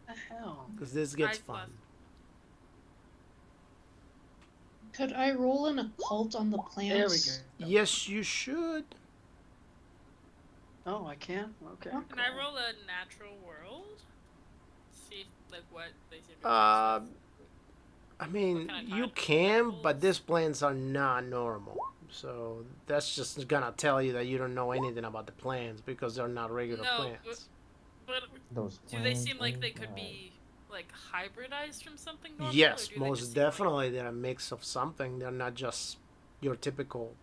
The hell? because this gets 5 plus. fun. Could I roll an occult on the There we plants? go. Yes, you should. Oh, I can? Okay. Can I roll a natural world? See, like, what they seem to Uh, be. I mean, kind of you time can, but levels? these plants are not normal. So that's just gonna tell you that you don't know anything about the plants because they're not regular No, plants. But Those. do they seem like plants, they could be, like, hybridized from something normal? Yes, or do they most just seem like- definitely they're a mix of something. They're not just your typical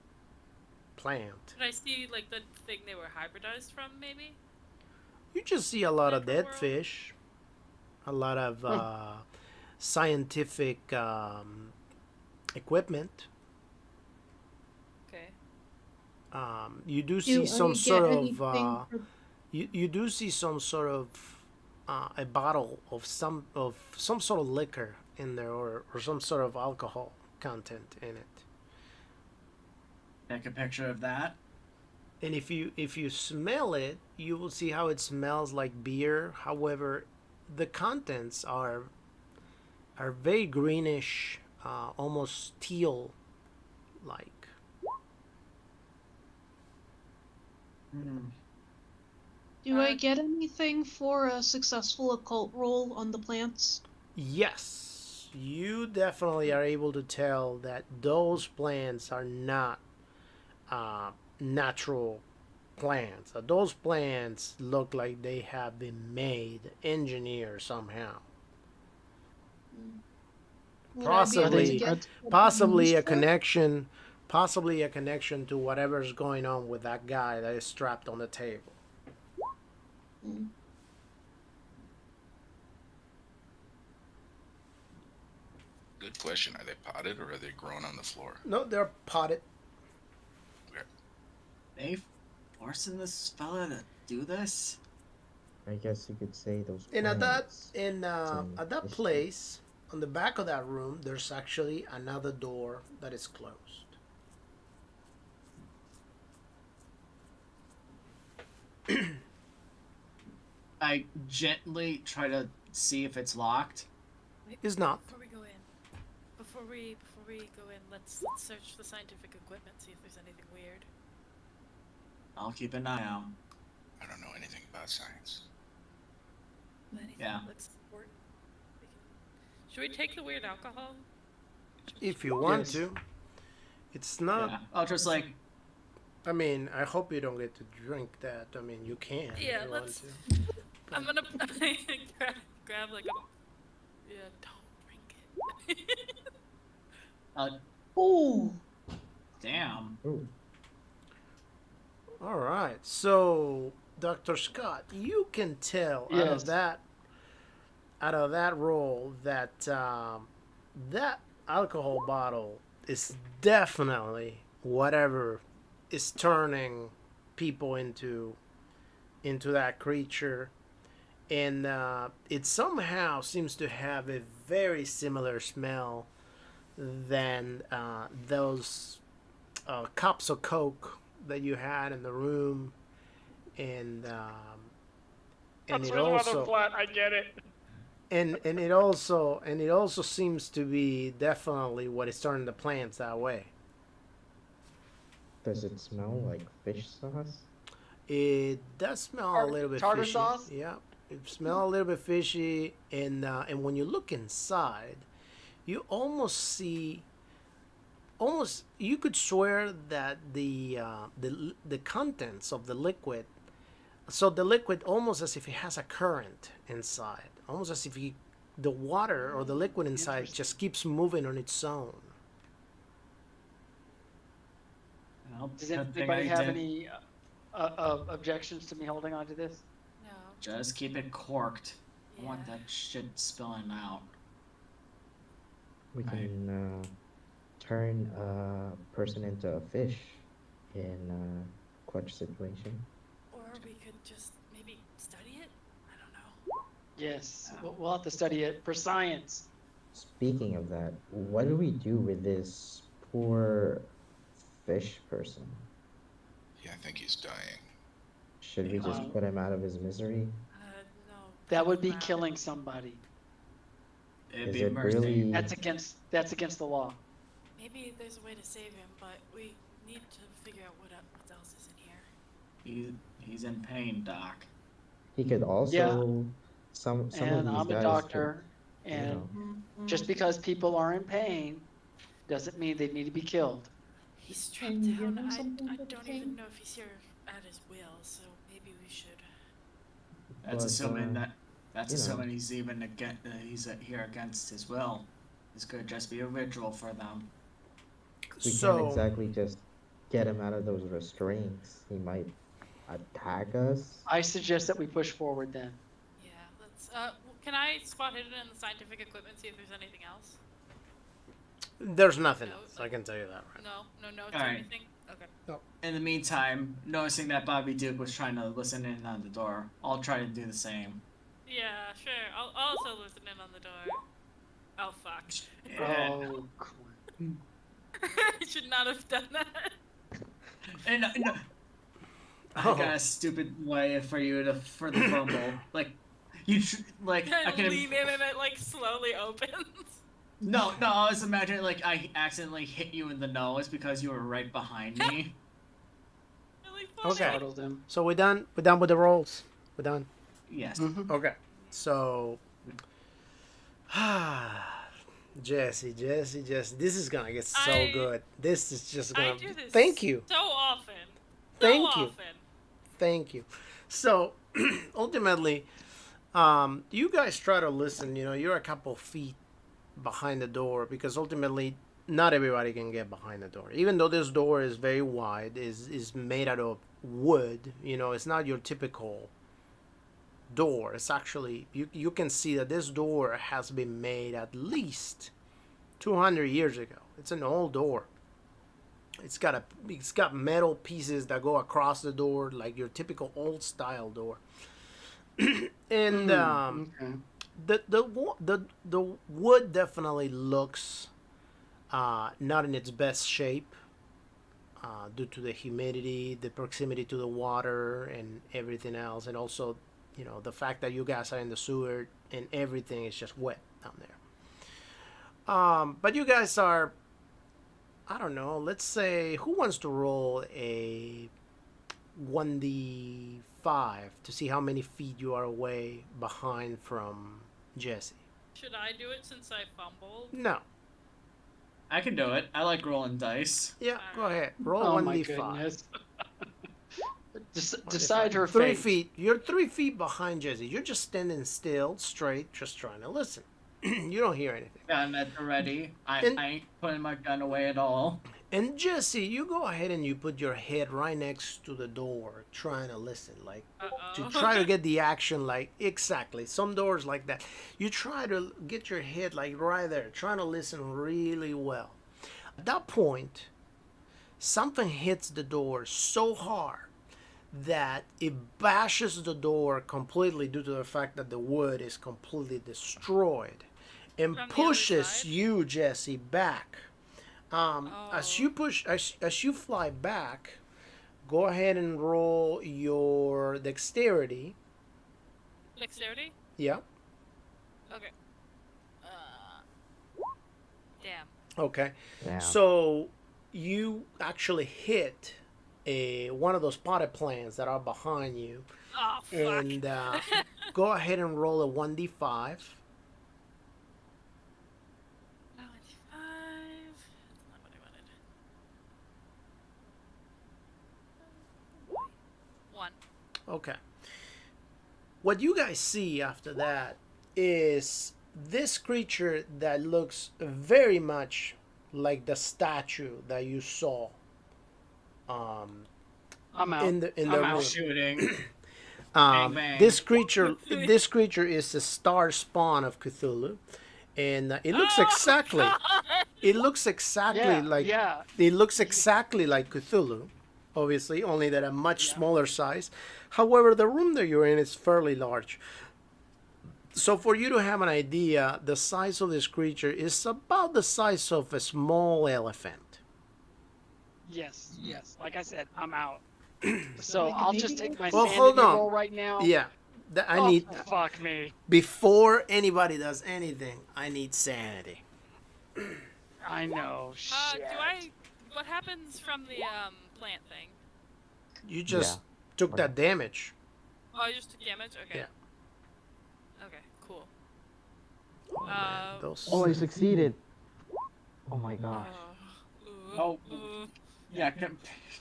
plant. Could I see, like, the thing they were hybridized from, maybe? You just see a lot of Natural dead world? fish, a lot of scientific equipment. Okay. You do Do see I some get sort of anything for- you do see some sort of a bottle of some sort of liquor in there, or some sort of alcohol content in it. Take a picture of that. And if you smell it, you will see how it smells like beer. However, the contents are very greenish, almost teal like. Do I get anything for a successful occult roll on the plants? Yes, you definitely are able to tell that those plants are not natural plants. Those plants look like they have been made, engineered somehow. Would I be able to Possibly, get something possibly a useful? connection, possibly a connection to whatever's going on with that guy that is strapped on the table. Mm. Good question. Are they potted or are they grown on the floor? No, they're potted. They forcing this fella to do this? I guess you could say those. And at plants. that history. place, on the back of that room, there's actually another door that is closed. I gently try to see if it's locked. It's not. Before we go in, before we go in, let's search the scientific equipment, see if there's anything weird. I'll keep an eye out. I don't know anything about science. Anything Yeah. that looks important. Should we take the weird alcohol? If you want Yes. to. It's not. Yeah. I'll just like I mean, I hope you don't get to drink that. I mean, you can. if Yeah, you want let's- to. I'm gonna grab like a. Yeah, don't drink it. Ooh, damn. Ooh. All right. So, Dr. Scott, you can tell Yes. out of that roll that that alcohol bottle is definitely whatever is turning people into that creature, and it somehow seems to have a very similar smell than those cups of Coke that you had in the room, and it also flat. I get it. and it also seems to be definitely what is turning the plants that way. Does it smell like fish sauce? It does smell a little bit Tartar fishy. sauce? Yeah, it smells a little bit fishy, and when you look inside, you almost see, almost you could swear that the contents of the liquid, so the liquid almost as if it has a current inside, almost as if the water or the liquid inside just keeps moving on its own. Well, Does good thing anybody I have didn't. any objections to me holding on to this? No. Just keep it corked. I want Yeah. that shit spilling out. We Right. can turn a person into a fish in a clutch situation. Or we could just maybe study it? I don't know. Yes, we'll have to study it for science. Speaking of that, what do we do with this poor fish person? Yeah, I think he's dying. Should we just put him out of his misery? No. That would be Wow. killing somebody. It'd Is be it mercy. really? That's against the law. Maybe there's a way to save him, but we need to figure out what else is in here. He's in pain, Doc. He could also. Some of And these I'm guys a doctor, you and know. just because people are in pain doesn't mean they need to be killed. He's Can strapped you give down. him something I to don't drink? even know if he's here at his will, so maybe we should. That's But, assuming that. That's you know. assuming he's even he's here against his will. This could just be a ritual for them. We So can't exactly just get him out of those restraints. He might attack us. I suggest that we push forward then. Yeah, let's. Can I spot hidden in the scientific equipment, see if there's anything else? there's nothing No, else. I can tell you that right now. No notes or Alright. anything? Okay. In the meantime, noticing that Bobby Duke was trying to listen in on the door, I'll try to do the same. Yeah, sure. I'll also listen in on the door. Oh, fuck. Oh, crap. I should not have done that. And no, I got a stupid way for the fumble. Like, I I can lean in and it, like, slowly opens. No, I was imagining like I accidentally hit you in the nose because you were right behind me. Really funny. Okay. Startled him. So we're done. We're done with the rolls. We're done. Yes. Mhm. Okay. So, Jesse, this is gonna get so I- good. This is just I gonna. do this Thank you. so often. Thank so you. Often. Thank you. So, ultimately, you guys try to listen. You know, you're a couple feet behind the door because ultimately, not everybody can get behind the door. Even though this door is very wide, is made out of wood. You know, it's not your typical door. It's actually you can see that this door has been made at least 200 years ago. It's an old door. It's got metal pieces that go across the door like your typical old style door. And Okay. the wood definitely looks not in its best shape due to the humidity, the proximity to the water, and everything else, and also the fact that you guys are in the sewer and everything is just wet down there. But you guys are, I don't know, let's say, who wants to roll a 1d5 to see how many feet you are away behind from Jesse? Should I do it since I fumbled? No. I can do it. I like rolling dice. Yeah, go ahead. Roll Oh my 1d5. goodness. Decide her 3 fate. feet. You're 3 feet behind Jesse. You're just standing still, straight, just trying to listen. You don't hear anything. Gun at the ready. I And- ain't putting my gun away at all. And Jesse, you go ahead and you put your head right next to the door, trying to listen, like to Uh-oh. try to get the action, like exactly. Some doors like that. You try to get your head like right there, trying to listen really well. At that point, something hits the door so hard that it bashes the door completely due to the fact that the wood is completely destroyed and From the other pushes side? you, Jesse, back. As Oh. you push, as you fly back, go ahead and roll your dexterity. Dexterity? Yeah. Okay. Damn. Okay. Yeah. So you actually hit one of those potted plants that are behind you, Oh, fuck. and go ahead and roll a 1d5. 5. That's not what I wanted. 1. Okay. What you guys see after that is this creature that looks very much like the statue that you saw I'm out. in the I'm room. out. Shooting. Bang, bang. This creature is the star spawn of Cthulhu, and it looks exactly God. it looks exactly Yeah, like yeah. it looks exactly like Cthulhu, obviously, only that a much Yeah. smaller size. However, the room that you're in is fairly large. So for you to have an idea, the size of this creature is about the size of a small elephant. Yes, yes. Like I said, I'm out. So Like a I'll just baby? take my Well, sanity hold on. roll right now. Yeah, I Oh, need fuck me. before anybody does anything, I need sanity. I know. Shit. What happens from the plant thing? You just Yeah. took that damage. Oh, I just took damage. Okay. Yeah. Okay. Cool. Oh, man, those. Oh, I succeeded. Oh my gosh. Oh. Yeah,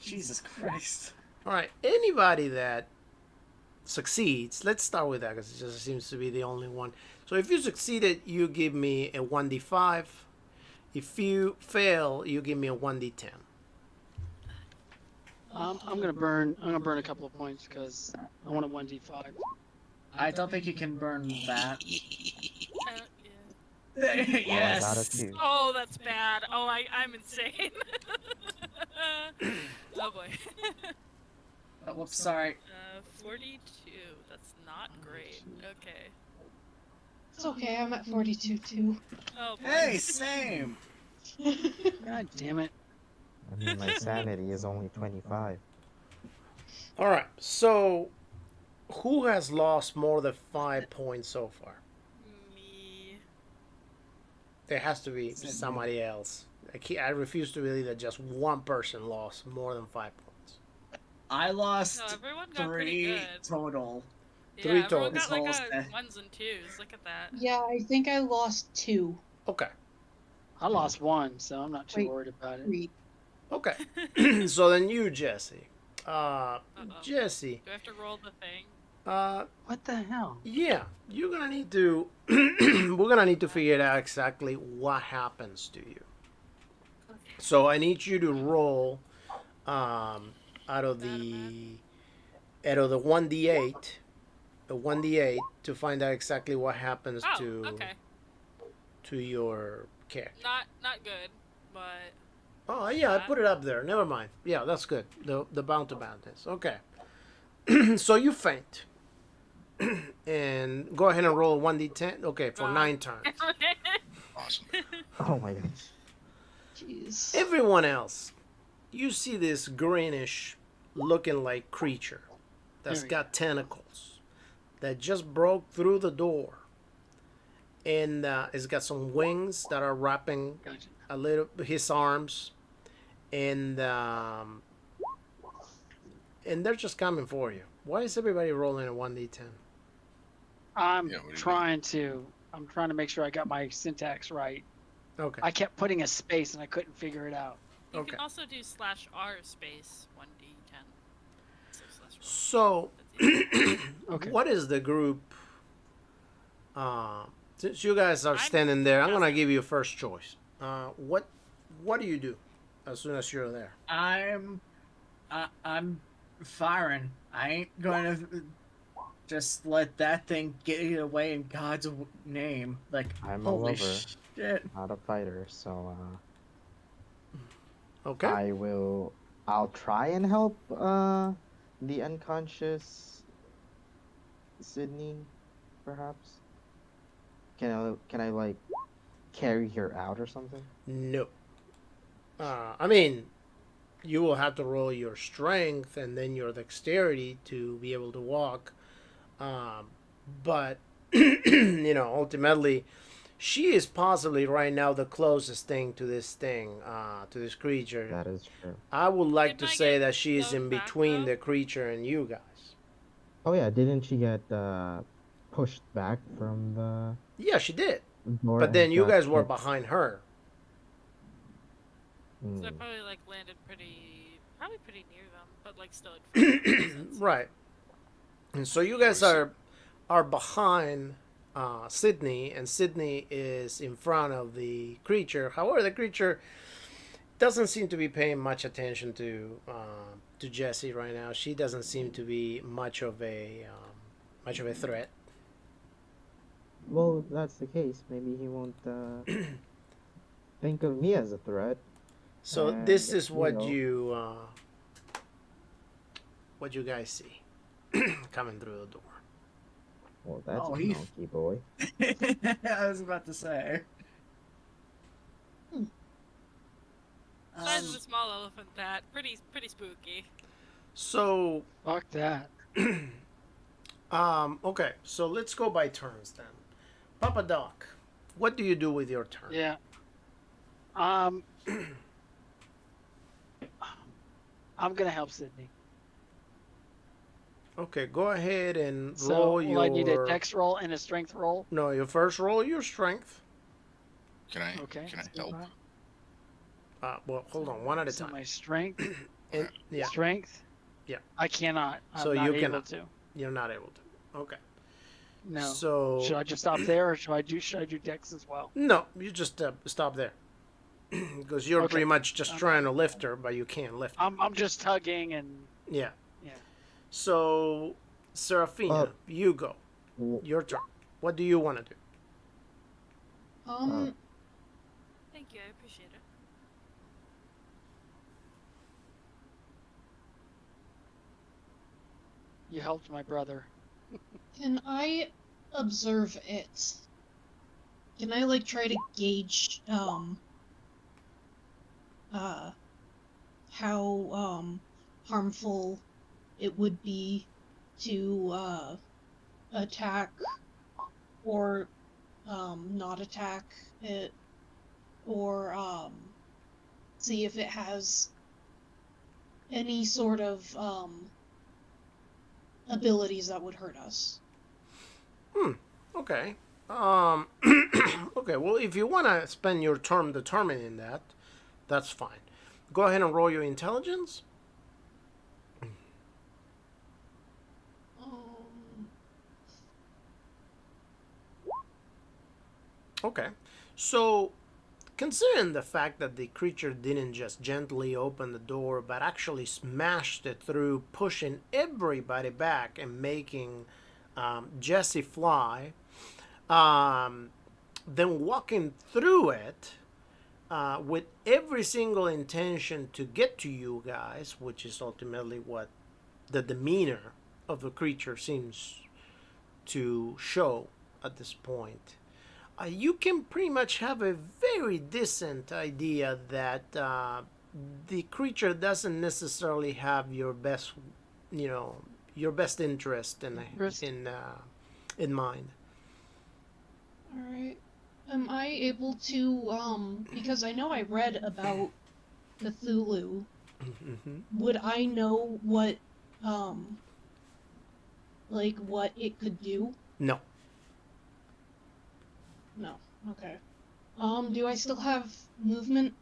Jesus Christ. All right, anybody that succeeds, let's start with that because it just seems to be the only one. So if you succeeded, you give me a 1d5. If you fail, you give me a 1d10. I'm gonna burn a couple of points because I want a 1d5. I don't think you can burn that. Yeah. Yes. Out of 2. Oh, that's bad. Oh, I'm insane. Oh boy. Oh, whoops, sorry. 42. That's not great. Okay. It's okay, I'm at 42 too. Oh boy. Hey, same. God damn it. I mean, my sanity is only 25. All right, so who has lost more than 5 points so far? Me. There has to be Sydney. somebody else. I refuse to believe that just one person lost more than 5 points. I lost No, everyone got pretty 3 good. total. Yeah, 3 everyone total. got like This whole a set. 1s and 2s. Look at that. Yeah, I think I lost 2. Okay, I lost one, so I'm not too Wait. worried about it. 3. okay. So then you, Jesse. Uh-oh. Jesse. Do I have to roll the thing? What the hell? Yeah, you're gonna need to. We're gonna need to figure out exactly what happens to you. So I need you to roll out of the 1d8, a 1d8 to find out exactly what happens Oh, to okay. your character. Not good, but Oh yeah, I put it up there. Never mind. Yeah, that's good. The bound to boundness. Okay. So you faint. And go ahead and roll a 1d10. Okay, for 9 turns. Awesome. Oh my gosh. Jeez. Everyone else, you see this greenish looking like creature that's There we got tentacles that just broke through the door. And it's got some wings that are wrapping Gotcha. a little his arms. And they're just coming for you. Why is everybody rolling a 1d10? I'm Yeah, what do you trying to make sure I got my syntax right. Okay. I kept putting a space and I couldn't figure it out. you Okay. can also do /r space 1d10. So, Okay. what is the group? Since you guys are I'm standing there, I'm gonna present. give you first choice. What do you do as soon as you're there? I'm firing. I ain't going to just let that thing get away in God's name. Like, I'm a holy lover, shit. not a fighter, so Okay. I'll try and help the unconscious Sydney, perhaps. Can I like carry her out or something? No. I mean, you will have to roll your strength and then your dexterity to be able to walk. But ultimately, she is possibly right now the closest thing to this to this creature. That is true. I would like Didn't to I say get that she is blown in back, between though? the creature and you guys. Oh yeah, didn't she get pushed back from the Yeah, she did. door But then and you got guys were hit? behind her. So I Hmm. probably like landed probably pretty near them, but like still in front of them in a sense. Right. And so you Or guys is it- are behind Sydney, and Sydney is in front of the creature. However, the creature doesn't seem to be paying much attention to Jesse right now. She doesn't seem to be much of a threat. Well, if that's the case, maybe he won't think of me as a threat. So And this is what you guys see coming through the door. well, that's Oh, a he- monkey boy. I was about to say. Size of a small elephant, that pretty spooky. So Fuck that. okay, so let's go by turns then. Papa Doc, what do you do with your turn? Yeah. I'm gonna help Sydney. Okay, go ahead and So roll will I need a your dex roll and a strength roll? no. Your first roll your strength. Can I? Okay. Can I so help? Well, hold on, one at a So time. my strength. And, yeah, Strength. Yeah. I cannot. I'm So not you able cannot. to. you're not able to. Okay. No. So Should I just stop there, or should I do dex as well? no, you just stop there because you're Okay. pretty much just Okay. trying to lift her, but you can't lift her. I'm just tugging and Yeah. yeah. So, Serafina, you go. W- Your turn. What do you want to do? Thank you, I appreciate it. You helped my brother. Can I observe it? Can I like try to gauge how harmful it would be to attack or not attack it, or see if it has any sort of abilities that would hurt us? Okay. Okay. Well, if you want to spend your turn determining that, that's fine. Go ahead and roll your intelligence. Okay. So, considering the fact that the creature didn't just gently open the door, but actually smashed it through, pushing everybody back and making Jesse fly, then walking through it with every single intention to get to you guys, which is ultimately what the demeanor of the creature seems to show at this point. You can pretty much have a very decent idea that the creature doesn't necessarily have your best, your best interest in mind. Alright. Am I able to, because I know I read about Cthulhu, would I know what, what it could do? No. No. Okay. Do I still have movement?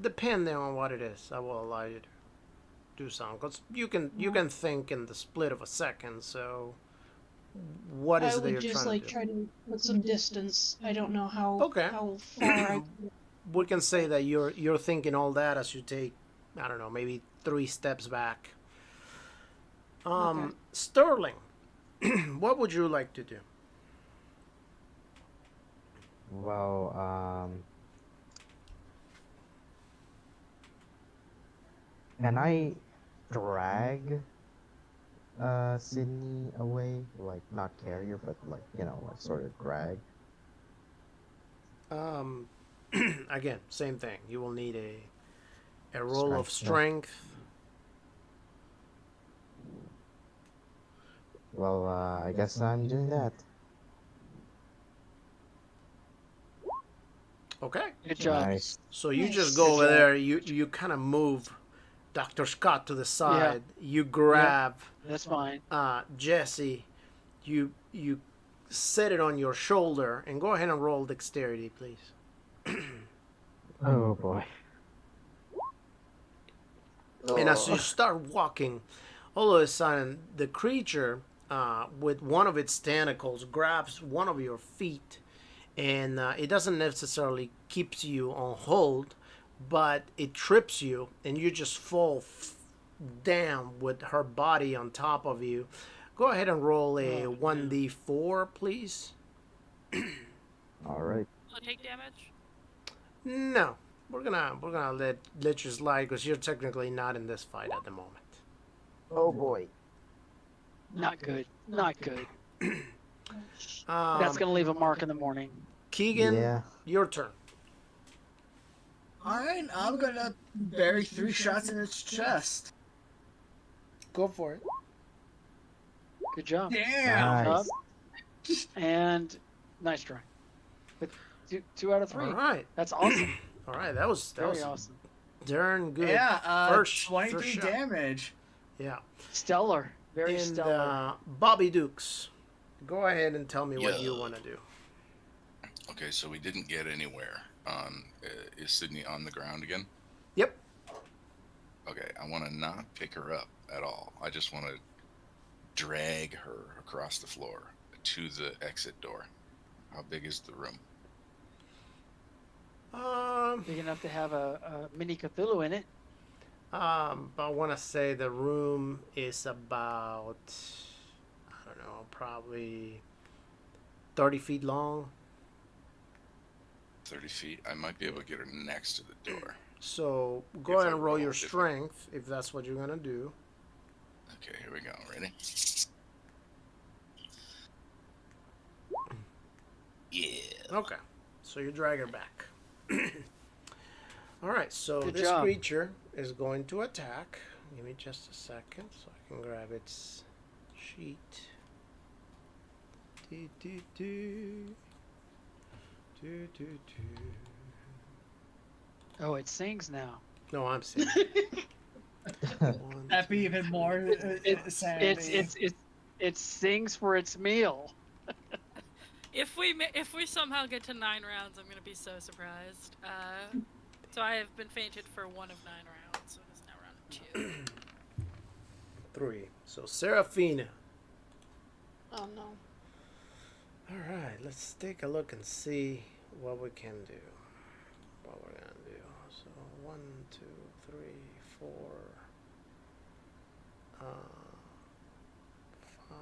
Depending on what it is, I will allow you to do something. Because you can think in the split of a second. So, what is I it that would you're just trying to do? try to put some distance. I don't know how Okay. how far I We can say that you're thinking all that as you take, I don't know, maybe 3 steps back. Okay. Sterling, what would you like to do? Well, can I drag Sydney away? Like, not carry her, but like, like sort of drag. Again, same thing. You will need a roll of Strength, strength. Well, I guess I'm doing that. Okay. Good job. Nice. So you just Nice. go Good over job. there. You kind of move Dr. Scott to the side. You grab That's fine. Jesse. You set it on your shoulder and go ahead and roll dexterity, please. Oh boy. And as you start walking, all of a sudden the creature, with one of its tentacles, grabs one of your feet, and it doesn't necessarily keeps you on hold, but it trips you, and you just fall down with her body on top of you. Go ahead and roll a Oh, 1d4, please. All right. Will it take damage? No, we're gonna let you slide because you're technically not in this fight at the moment. Oh boy. Not good. Not good. That's Um, gonna leave a mark in the morning. Keegan, Yeah. your turn. Alright, I'm gonna bury 3 shots in its chest. Go for it. Good job. Damn! Nice. And nice try. With two out of 3. All right, That's awesome. all right. That was Very awesome. darn good. Yeah, First 23 shot. damage. Yeah. Stellar. Very And stellar. Bobby Dukes, go ahead and tell me what you Yeah. want to do. Okay, so we didn't get anywhere. Is Sydney on the ground again? Yep. Okay, I want to not pick her up at all. I just want to drag her across the floor to the exit door. How big is the room? Big enough to have a mini Cthulhu in it. I want to say the room is about, I don't know, probably 30 feet long. 30 feet. I might be able to get her next to the door. So go If ahead I and roll your rolled it. strength if that's what you're gonna do. Okay, here we go. Ready? Yeah. Okay. So you drag her back. All right. So Good this job. creature is going to attack. Give me just a second so I can grab its sheet. Do, do, do. Do, do, do. Oh, it sings now. No, I'm saying. That'd be even more sanity. It sings for its meal. If we somehow get to 9 rounds, I'm gonna be so surprised. So I have been fainted for 1 of 9 rounds, so it is now round 2. 3. So Seraphina. Oh no. All right. Let's take a look and see what we can do. What we're gonna do. So 1, 2, 3, 4. 5,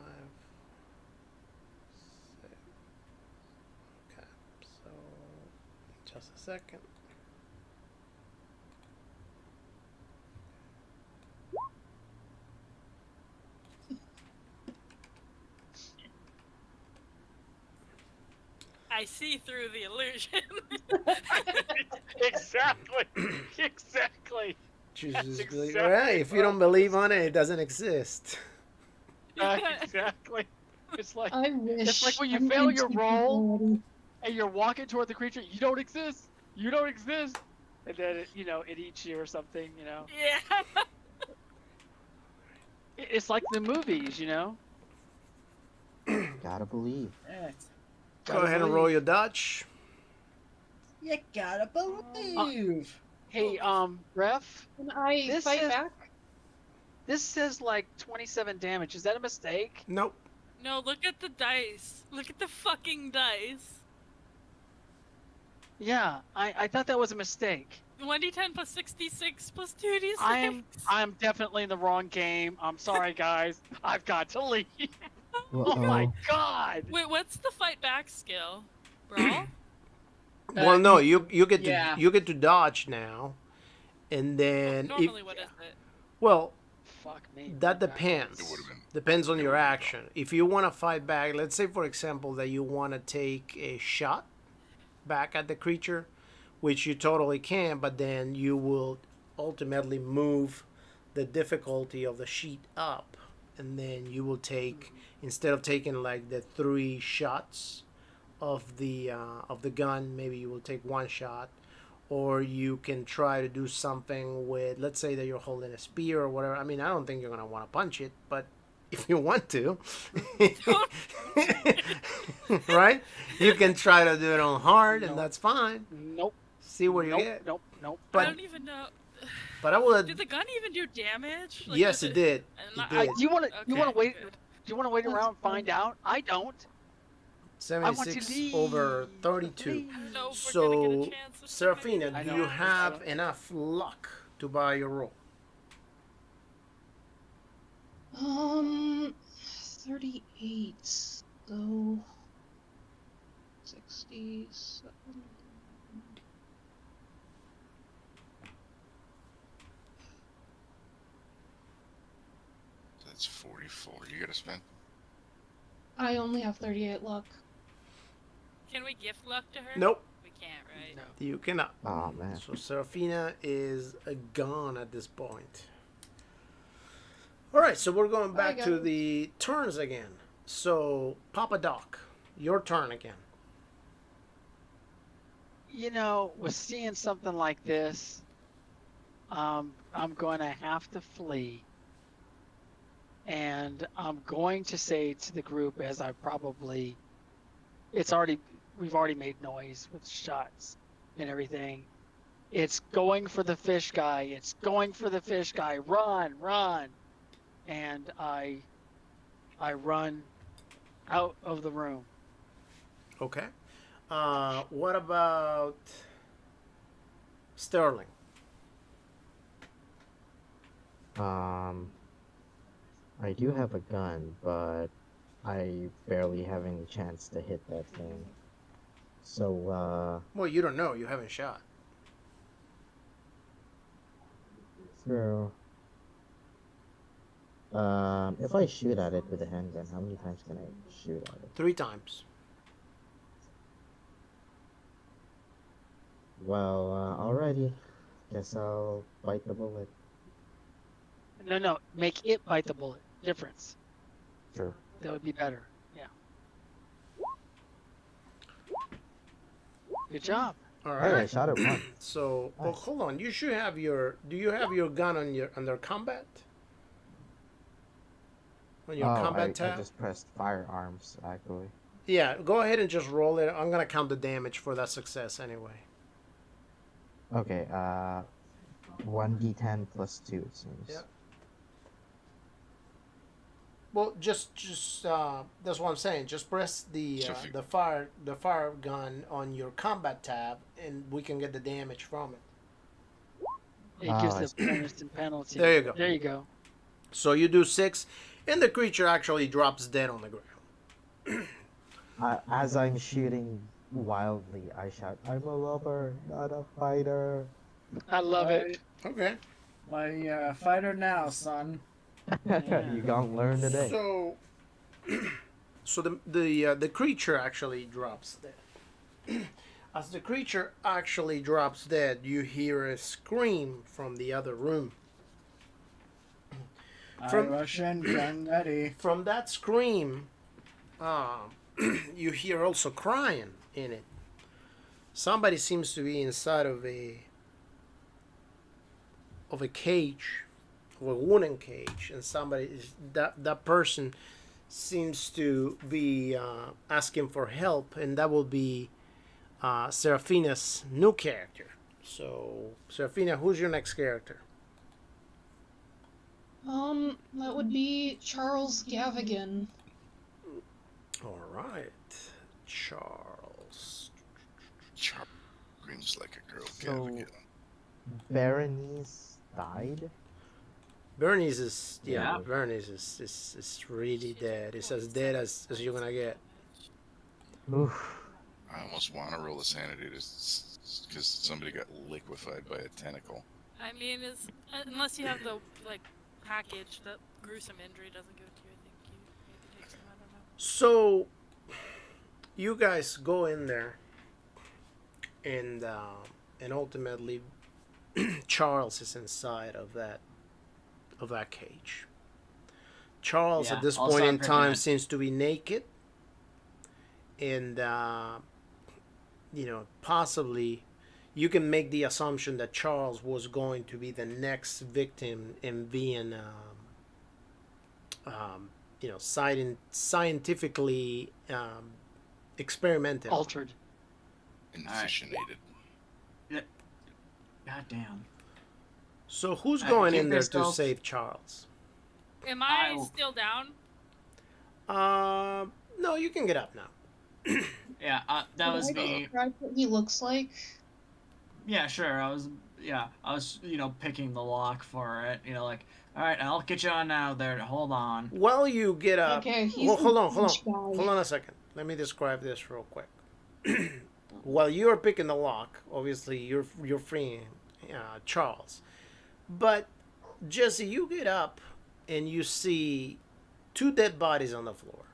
6. Okay, so just a second. I see through the illusion. Exactly. Exactly. Jesus, exactly right? If you don't believe on it, it doesn't exist. Exactly. It's like I wish. it's like when you I'm fail into your people roll already. and you're walking toward the creature. You don't exist. You don't exist. And then it eats you or something. Yeah. It's like the movies. Gotta believe. Go ahead and roll your dodge. You gotta believe. Hey, ref. Can I This fight is- back? This says like 27 damage. Is that a mistake? Nope. No, look at the dice. Look at the fucking dice. Yeah, I thought that was a mistake. 1d10 plus 66 plus 2d6. I'm definitely in the wrong game. I'm sorry, guys. I've got to leave. Oh my Uh-oh. god. Wait, what's the fight back skill? Brawl? Well, no, you get yeah. to you get to dodge now, and then Normally, what is it? Fuck me. that It depends. would've been- Depends on it your would've been action. If you want to fight back, let's say for example that you want to take a shot back at the creature, which you totally can, but then you will ultimately move the difficulty of the sheet up and then you will take, instead of taking like the 3 shots of the gun, maybe you will take 1 shot, or you can try to do something with, let's say that you're holding a spear or whatever. I mean, I don't think you're gonna want to punch it, but if you want to, right? You can try to do it on hard, and No. that's fine. Nope. See where you nope, get. Nope. Nope. I But don't even know. but I would. Did the gun even do damage? Yes, does it did. and It I- did. Do you want to? You want Okay, to wait? good. Do you want to wait around and find out? I don't. I want to 76 leave. over 32. I don't know if we're So, gonna get a chance to see Serafina, my- I do know. you have enough luck to buy your roll? 38. So 67. That's 44. You gotta spend. I only have 38 luck. Can we gift luck to her? Nope, We can't, right? No. you cannot. Oh man. So Serafina is gone at this point. All right, so we're going back to guys. the turns again. So Papa Doc, your turn again. You know, with seeing something like this, I'm going to have to flee. And I'm going to say to the group, as I probably, we've already made noise with shots and everything. It's going for the fish guy. It's going for the fish guy. Run, run. And I run out of the room. Okay. What about Sterling? I do have a gun, but I barely have any chance to hit that thing. So, Well, you don't know. You haven't shot. true. If I shoot at it with a handgun, how many times can I shoot at it? 3 times. Well, alrighty. Guess I'll bite the bullet. No, make it bite the bullet. Difference. Sure. That would be better. Yeah. Good job. All Hey, I right. shot it once. So, well, Nice. hold on. You should have your. Do you have your gun on your under combat? On your combat I tab. just pressed firearms, actually. Yeah. Go ahead and just roll it. I'm gonna count the damage for that success anyway. Okay, 1d10 plus 2, it seems. Yeah. Well, just that's what I'm saying. Just press the fire gun on your combat tab, and we can get the damage from it. It Ah, I gives the bonus and penalty. There you go. There you go. So you do 6, and the creature actually drops dead on the ground. As I'm shooting wildly, I shout, "I'm a lover, not a fighter." I love it. Okay. My fighter now, son. You gonna learn today. So, so the creature actually drops dead. As the creature actually drops dead, you hear a scream from the other room. I rush in, gun ready. From that scream, you hear also crying in it. Somebody seems to be inside of a cage, of a wooden cage, and somebody is that person seems to be asking for help, and that will be Serafina's new character. So, Serafina, who's your next character? That would be Charles Gavigan. All right, Charles. Char screams like a girl. So- Gavigan. Berenice died? Bernice is Yeah. Bernice is really dead. It's as dead as you're gonna get. Oof. I almost want to roll a sanity because somebody got liquefied by a tentacle. I mean, unless you have the package that gruesome injury doesn't go to you, I think you maybe take some. I don't know. So, you guys go in there, and ultimately, Charles is inside of that cage. Charles Yeah, at this I'll point start in picking time it. seems to be naked, and possibly you can make the assumption that Charles was going to be the next victim in being, scientifically experimented on. Altered. And Alright. fissionated. God damn. So who's Alright, going keep in there to yourself- save Charles? Am I I'll- still down? No, you can get up now. Yeah, that Could was I me. describe what he looks like? Yeah, sure. I was picking the lock for it. Like, all right, I'll get you on out there. Hold on. While you get up, Okay, he's hold a on, huge guy. hold on a second. Let me describe this real quick. While you're picking the lock, obviously you're freeing Charles, but Jesse, you get up and you see two dead bodies on the floor.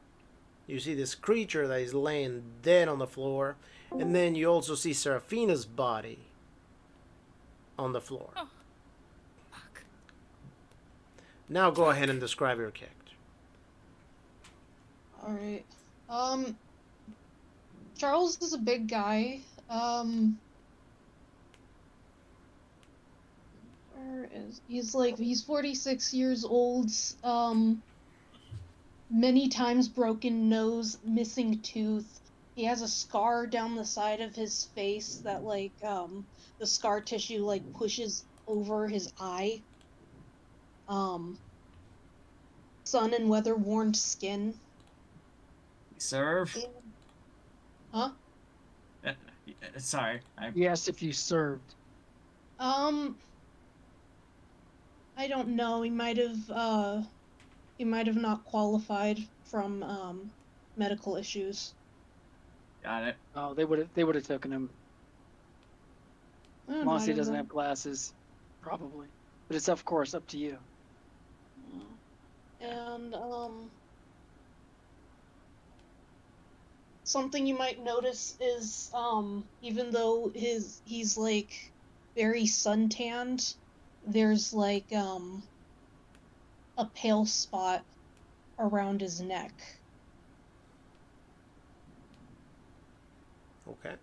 You see this creature that is laying dead on the floor, and then you also see Seraphina's body on the floor. Oh. Fuck. Now go ahead and describe your character. Alright. Charles is a big guy. Where is he's 46 years old. Many times broken nose, missing tooth. He has a scar down the side of his face that the scar tissue pushes over his eye. Sun and weather worn skin. Serve. Huh? Sorry. He asked if you served. I don't know. He might have not qualified from medical issues. Got it. Oh, they would have taken him. I don't As know, long as I he don't doesn't know. have glasses, probably. But it's of course up to you. And something you might notice is even though he's very suntanned, there's a pale spot around his neck. Okay.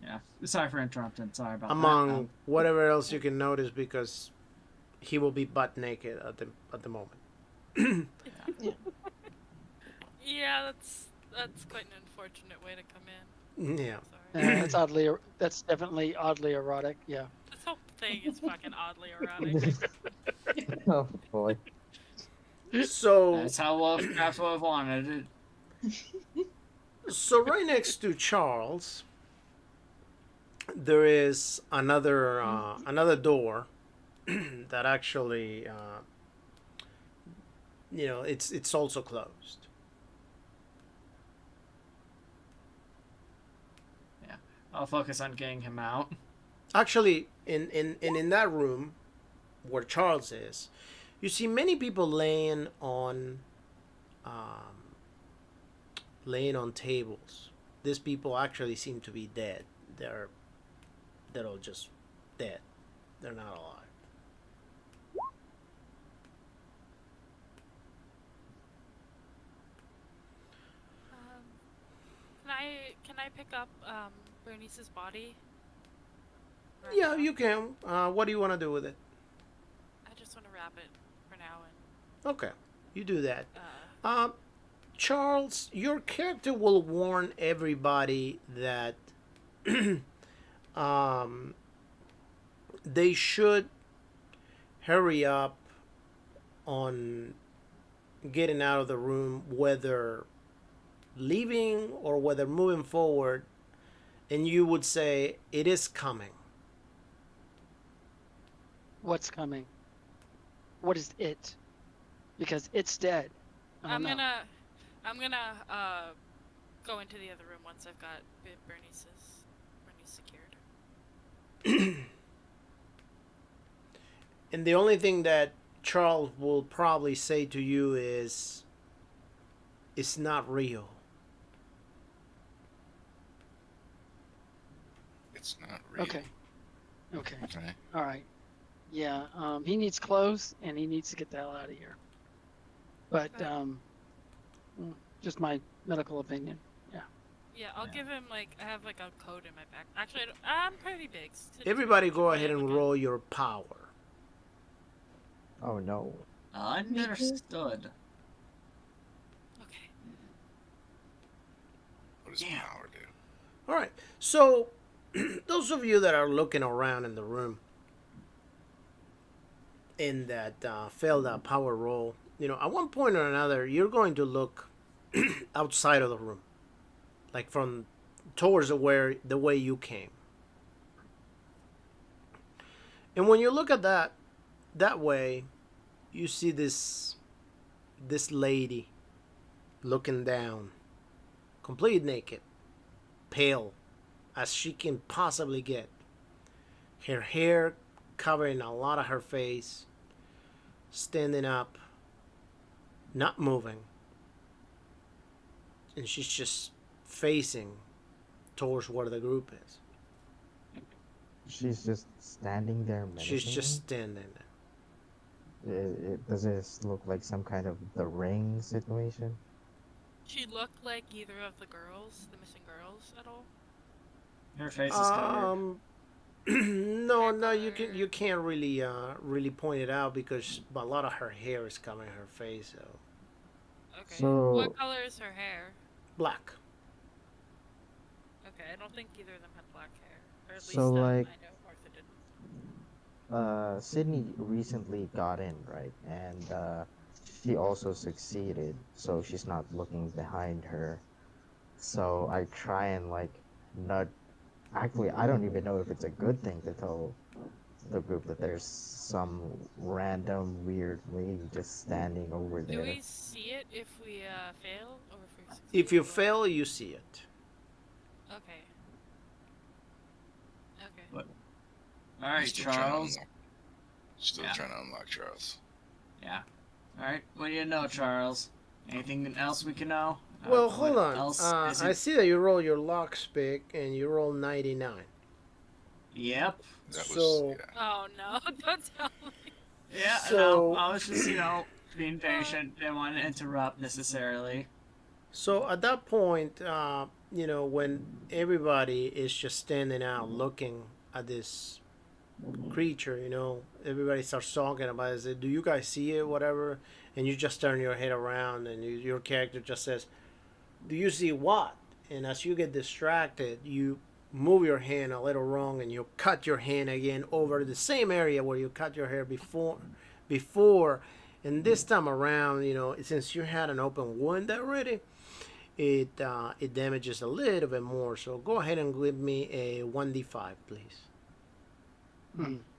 Yeah. Sorry for interrupting. Sorry about that. Among whatever else you can notice, because he will be butt naked at the moment. Yeah, that's quite an unfortunate way to come in. Yeah. Sorry. That's definitely oddly erotic. Yeah. This whole thing is fucking oddly erotic. Oh boy. So That's how Lovecraft would have wanted it. So right next to Charles, there is another door that actually, it's also closed. I'll focus on getting him out. Actually, in that room where Charles is, you see many people laying on tables. These people actually seem to be dead. They're all just dead. They're not alive. Can I pick up Bernice's body? Right Yeah, now? you can. What do you want to do with it? I just want to wrap it for now and Okay, you do that. Charles, your character will warn everybody that they should hurry up on getting out of the room, whether leaving or whether moving forward, and you would say it is coming. What's coming? What is it? Because it's dead. I don't know. I'm gonna go into the other room once I've got Bernice secured. And the only thing that Charles will probably say to you is, it's not real. It's not real. Okay. Okay. Okay. All right. Yeah. He needs clothes and he needs to get the hell out of here. But Okay. just my medical opinion. Yeah, I'll Yeah. give him like I have like a coat in my back. Actually, I'm pretty big. Everybody go Should ahead I and look at- roll your power. Oh no. Understood. Okay. What does Yeah. power do? All right. So, those of you that are looking around in the room and that failed that power roll, at one point or another, you're going to look outside of the room, like from towards the way you came. And when you look at that way, you see this lady looking down, complete naked, pale as she can possibly get. Her hair covering a lot of her face, standing up, not moving. And she's just facing towards where the group is. She's just standing there She's menacingly? just standing there. Does this look like some kind of The Ring situation? She looked like either of the girls, the missing girls, at all. Her face is covered. No, you can't really point it out because a lot of her hair is covering her face. So Okay. So- What color is her hair? black. Okay, I don't think either of them had black hair, or at least So, like- I know Martha didn't. Sydney recently got in, right? And she also succeeded, so she's not looking behind her. So I try and nudge. Actually, I don't even know if it's a good thing to tell the group that there's some random weird lady just standing over Do there. we see it if we fail, or if we succeed? If you fail, you see it. Okay. Okay. All right, Still trying to Charles. unlock- Still Yeah. trying to unlock Charles. Yeah. All right. What do you know, Charles? Anything else we can know? Well, What hold on. else is I it? see that you roll your lockpick and you roll 99. Yep. That was So- yeah. Oh no! Don't tell me. Yeah. So- No, I was just being patient. Didn't want to interrupt necessarily. So at that point, when everybody is just standing out looking at this creature, everybody starts talking about it. Say, do you guys see it? Whatever. And you just turn your head around and your character just says, do you see what? And as you get distracted, you move your hand a little wrong and you cut your hand again over the same area where you cut your hair before. And this time around, since you had an open wound already, it damages a little bit more. So go ahead and give me a 1d5, please.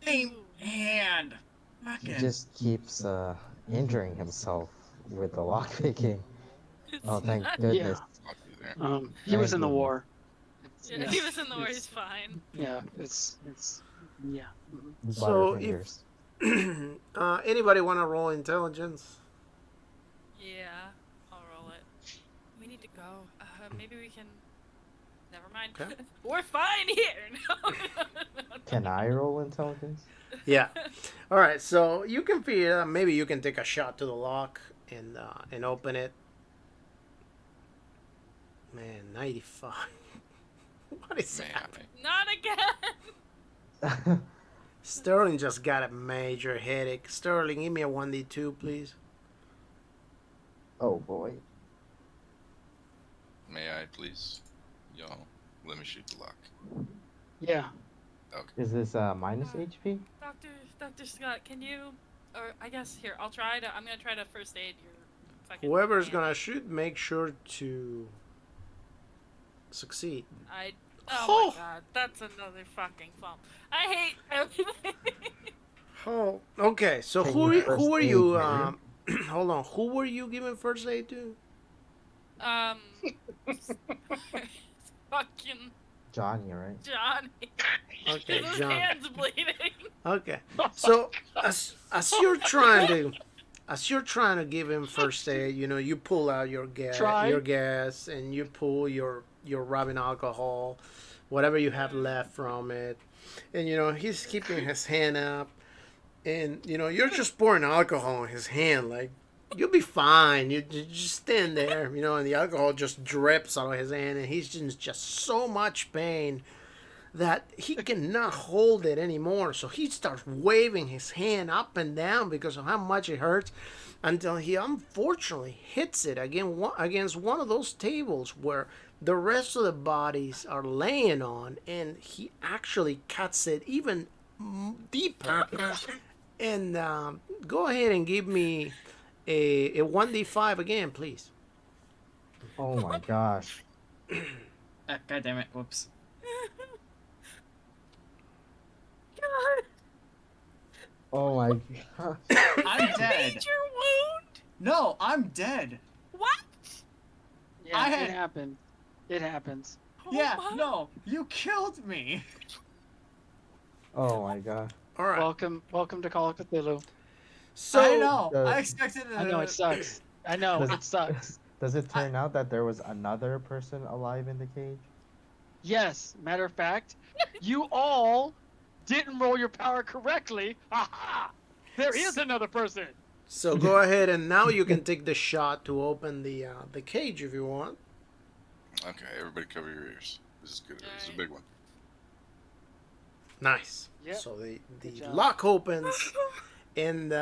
Same hand. He Fucking. just keeps injuring himself with the lockpicking. Oh, thank goodness. I'll do that. He was in the Thank you. war. Yeah, he was in the war. He's fine. Yeah, it's yeah. Mhm. So if- Butterfingers. Anybody want to roll intelligence? Yeah, I'll roll it. We need to go. Maybe we can. Never mind. Okay. We're fine here. No. Can I roll intelligence? Yeah. All right. So you can figure out. Maybe you can take a shot to the lock and open it. Man, 95. What is Man, happening? Not again. Sterling just got a major headache. Sterling, give me a 1d2, please. Oh boy. may I please? Y'all, let me shoot the lock. Yeah. Is this minus HP? Dr. Scott, can you, or I guess here, I'm gonna try to first aid your fucking Whoever's hand. gonna shoot, make sure to succeed. Oh Oh. my god, that's another fucking bump. I hate everything. Oh, okay. So Can who you who first were aid you? me? Hold on. Who were you giving first aid to? Fucking Johnny, right? Johnny. Okay, His John. hand's bleeding. Okay. So as you're trying to give him first aid, you pull out your gas, and you pull your rubbing alcohol, whatever you have left from it, and he's keeping his hand up, and you're just pouring alcohol in his hand like You'll be fine. You just stand there, you know, and the alcohol just drips out of his hand, and he's in just so much pain that he cannot hold it anymore. So he starts waving his hand up and down because of how much it hurts, until he unfortunately hits it against one of those tables where the rest of the bodies are laying on, and he actually cuts it even deeper. And go ahead and give me a 1d5 again, please. Oh my gosh. God damn it! Whoops. God, Oh my gosh. I'm dead. major wound. No, I'm dead. What? Yeah, I it had- happened. It happens. Oh Yeah, my- no, you killed me. Oh my god. All right. Welcome to Call of Cthulhu. So I know. uh, I expected. I know it sucks. I know Does- it sucks. Does it turn out that there was another person alive in the cage? Yes, matter of fact, you all didn't roll your power correctly. Aha! There is another person. So go ahead, and now you can take the shot to open the cage if you want. Okay, everybody cover your ears. This is good. This is a big one. Nice. Yep. So the Good job. lock opens, and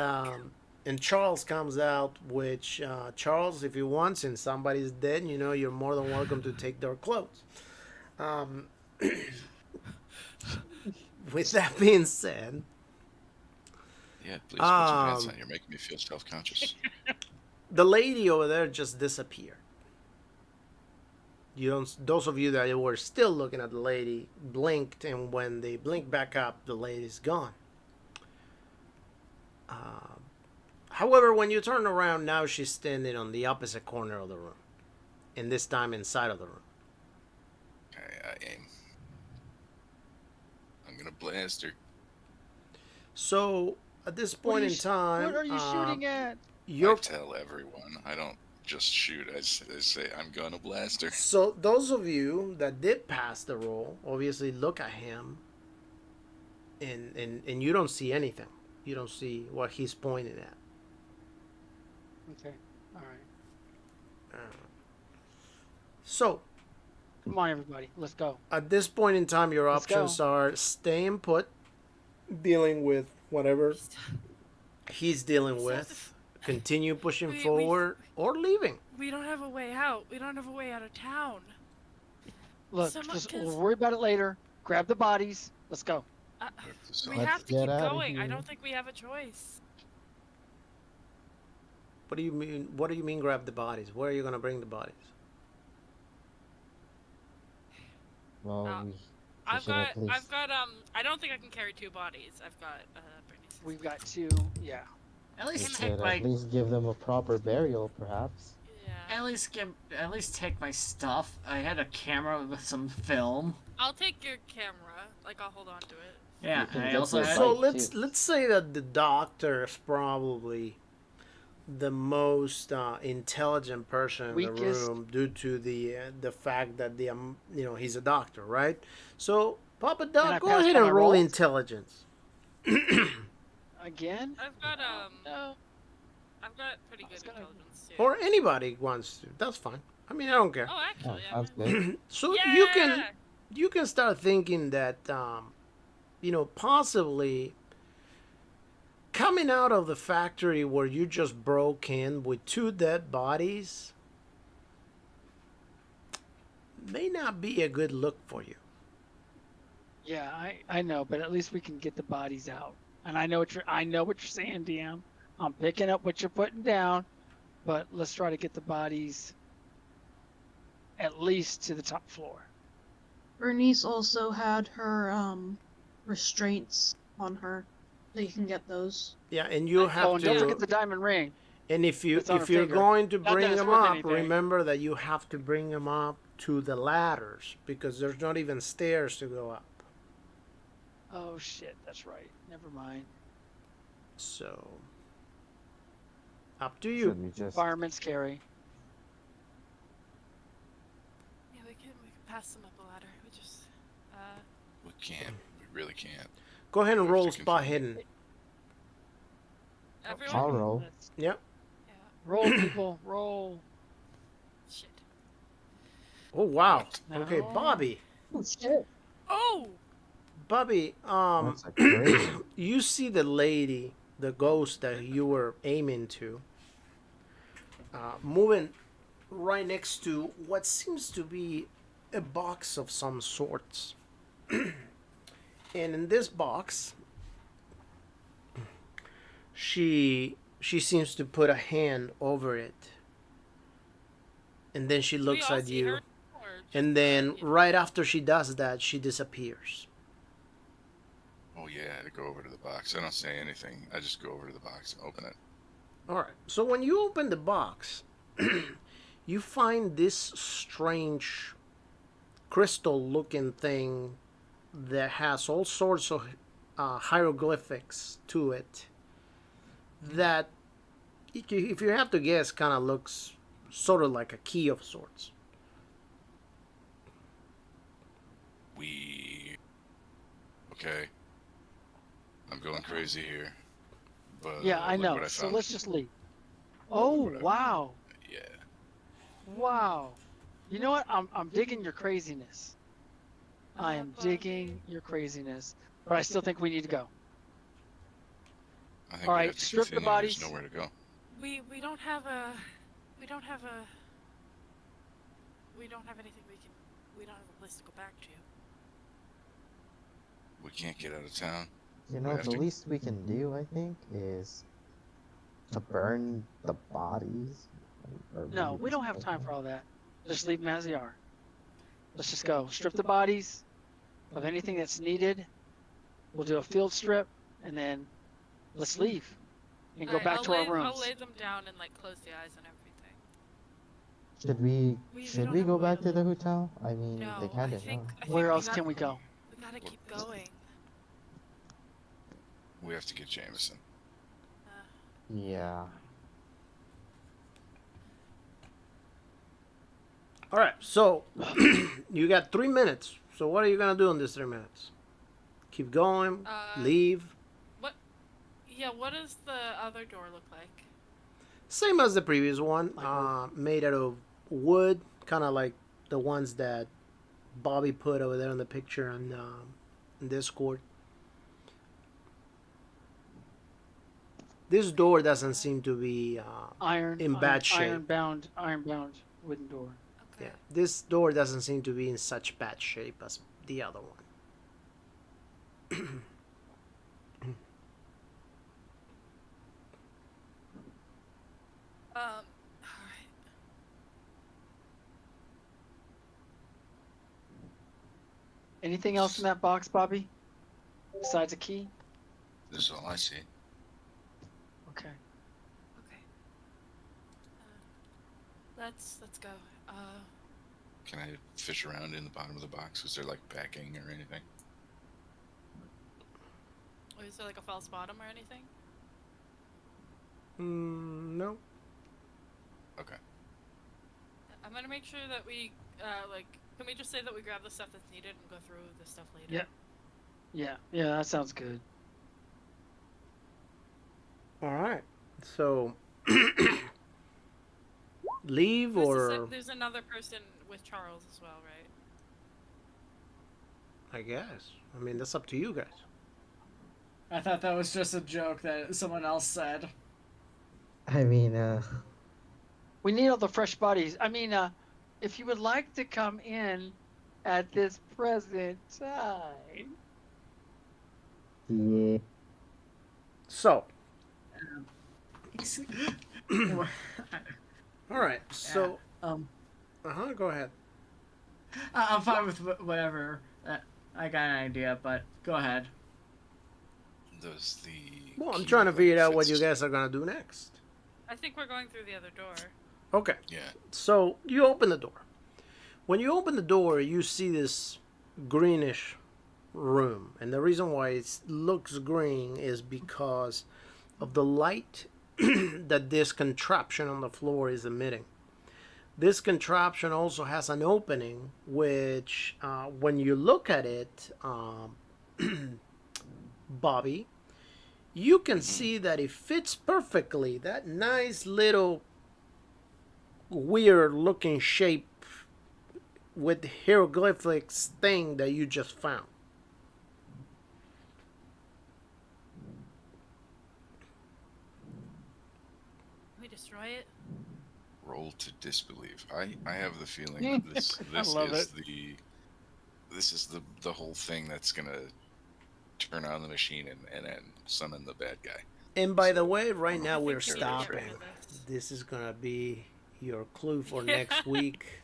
Charles comes out. Which Charles, if you want, since somebody's dead, you know, you're more than welcome to take their clothes. With that being said, Yeah, please put your pants on. You're making me feel self-conscious. the lady over there just disappeared. You don't. Those of you that were still looking at the lady blinked, and when they blinked back up, the lady's gone. However, when you turn around, now she's standing on the opposite corner of the room, and this time inside of the room. Okay, I aim. I'm gonna blast her. So at this point in time, What are you shooting at? you're I tell everyone. I don't just shoot. I say I'm gonna blast her. So those of you that did pass the roll, obviously look at him, and you don't see anything. You don't see what he's pointing at. Okay, all right. So Come on, everybody, let's go. at this point in time, your Let's options go. are staying put, dealing with whatever he's dealing with, continue pushing We- forward, or leaving. We don't have a way out. We don't have a way out of town. Look, Someone just, can- we'll worry about it later. Grab the bodies. Let's go. So We Let's have to get keep outta going. I here. don't think we have a choice. What do you mean? What do you mean? Grab the bodies? Where are you gonna bring the bodies? Well, Uh, we I've should at got, least- I've got, I don't think I can carry 2 bodies. I've got, Bernice's. We've got 2. Yeah. At we least should take my. at least give them a proper burial, perhaps. Yeah. At least take my stuff. I had a camera with some film. I'll take your camera. Like, I'll hold on to it. Yeah, You can and I get also the had. So bike, let's too. let's say that the doctor is probably the most intelligent person in the Weakest. room due to the fact that you know, he's a doctor, right? So Papa I Doc, go passed ahead all and my roll rolls? intelligence. Again? I've got, No. I've got pretty I was good gonna- intelligence, too. Or anybody wants to. That's fine. I mean, I don't care. Oh, Oh, actually, yeah. sounds good. So Yeah! you can start thinking that you know, possibly coming out of the factory where you just broke in with 2 dead bodies may not be a good look for you. Yeah, I know, but at least we can get the bodies out. And I know what you're saying, DM. I'm picking up what you're putting down, but let's try to get the bodies at least to the top floor. Bernice also had her restraints on her, so you can get those. Yeah, and you have Oh, and don't to. forget the diamond ring. And if It's on her you're finger. going to Not that bring it's them worth up, anything. remember that you have to bring them up to the ladders because there's not even stairs to go up. Oh shit, that's right. Never mind. So up to you. Should we just Fireman's carry. Yeah, we can pass them up a ladder. We just, We can't. We really can't. Go ahead and We have roll to spot continue. hidden. everyone. I'll roll. Yep. Yeah. Roll, people, roll. Shit. Oh wow. What? Okay, No. Bobby. Oh shit. Oh! Bobby, That's a crit. you see the lady, the ghost that you were aiming to, moving right next to what seems to be a box of some sorts. And in this box, she seems to put a hand over it. And then she Do we looks all at see you. her, or just And the- then right after she does that, she disappears. Oh yeah, I go over to the box. I don't say anything. I just go over to the box and open it. All right. So when you open the box, you find this strange crystal-looking thing that has all sorts of hieroglyphics to it. That, if you have to guess, kind of looks sort of like a key of sorts. Okay. I'm going crazy here. But Yeah, I look know. what I So found. let's just leave. Oh, Look what I- wow. Yeah. Wow. You know what? I'm digging your craziness. I am Bobby. digging your craziness. But I still think we need to go. I think All we right, have to strip the continue. bodies. There's nowhere to go. We don't have a we don't have a we don't have anything we don't have a place to go back to. We can't get out of town. You We know, have the to- least we can do, I think, is to burn the bodies. Or No, maybe we don't have something time like for all that. Just leave them as they are. Let's just go. Strip the bodies of anything that's needed. We'll do a field strip, and then let's leave and go Alright, back I'll to our lay, rooms. I'll lay them down and like close the eyes and everything. that. Should we We should don't we have go a way back to the leave. hotel? I mean, No, they I kind of think, know. I think Where we else got- can we go? We gotta keep going. We have to get Jameson. Yeah. All right. So you got 3 minutes. So what are you gonna do in these 3 minutes? Keep going. Leave. Yeah, what does the other door look like? Same as the previous one. Like Made out of wood, kind of like the ones that Bobby put over there in the picture on Discord. This door doesn't seem to be. in bad shape. Iron bound wooden door. Okay. Yeah, this door doesn't seem to be in such bad shape as the other one. Alright. Anything else in that box, Bobby? Besides a key? This is all I see. Okay. Okay. Let's go. Can I fish around in the bottom of the box? Is there like backing or anything? Is there like a false bottom or anything? No. Okay. I'm gonna make sure that we can we just say that we grab the stuff that's needed and go through the stuff later? Yeah. Yeah, that sounds good. All right. So leave Who's the or there's another person with Charles as well, right? I guess. I mean, that's up to you guys. I thought that was just a joke that someone else said. I mean, We need all the fresh bodies. I mean, if you would like to come in at this present time. yeah. So, um, all right. So, um, go ahead. I'm fine with whatever. I got an idea, but go ahead. Does the Well, I'm key trying to look figure like out it what you fits? guys are gonna do next. I think we're going through the other door. Okay. Yeah. So you open the door. When you open the door, you see this greenish room, and the reason why it looks green is because of the light that this contraption on the floor is emitting. This contraption also has an opening, which, when you look at it, Bobby, you can see that it fits perfectly. That nice little weird looking shape with hieroglyphics thing that you just found? Can we destroy it? Roll to disbelieve. I have the feeling Mm. that this I love is the whole thing that's gonna turn on the machine and summon the bad guy. And by the So, way, I right don't now know if we're we need to get rid stopping. of this. This is gonna be your clue for next week.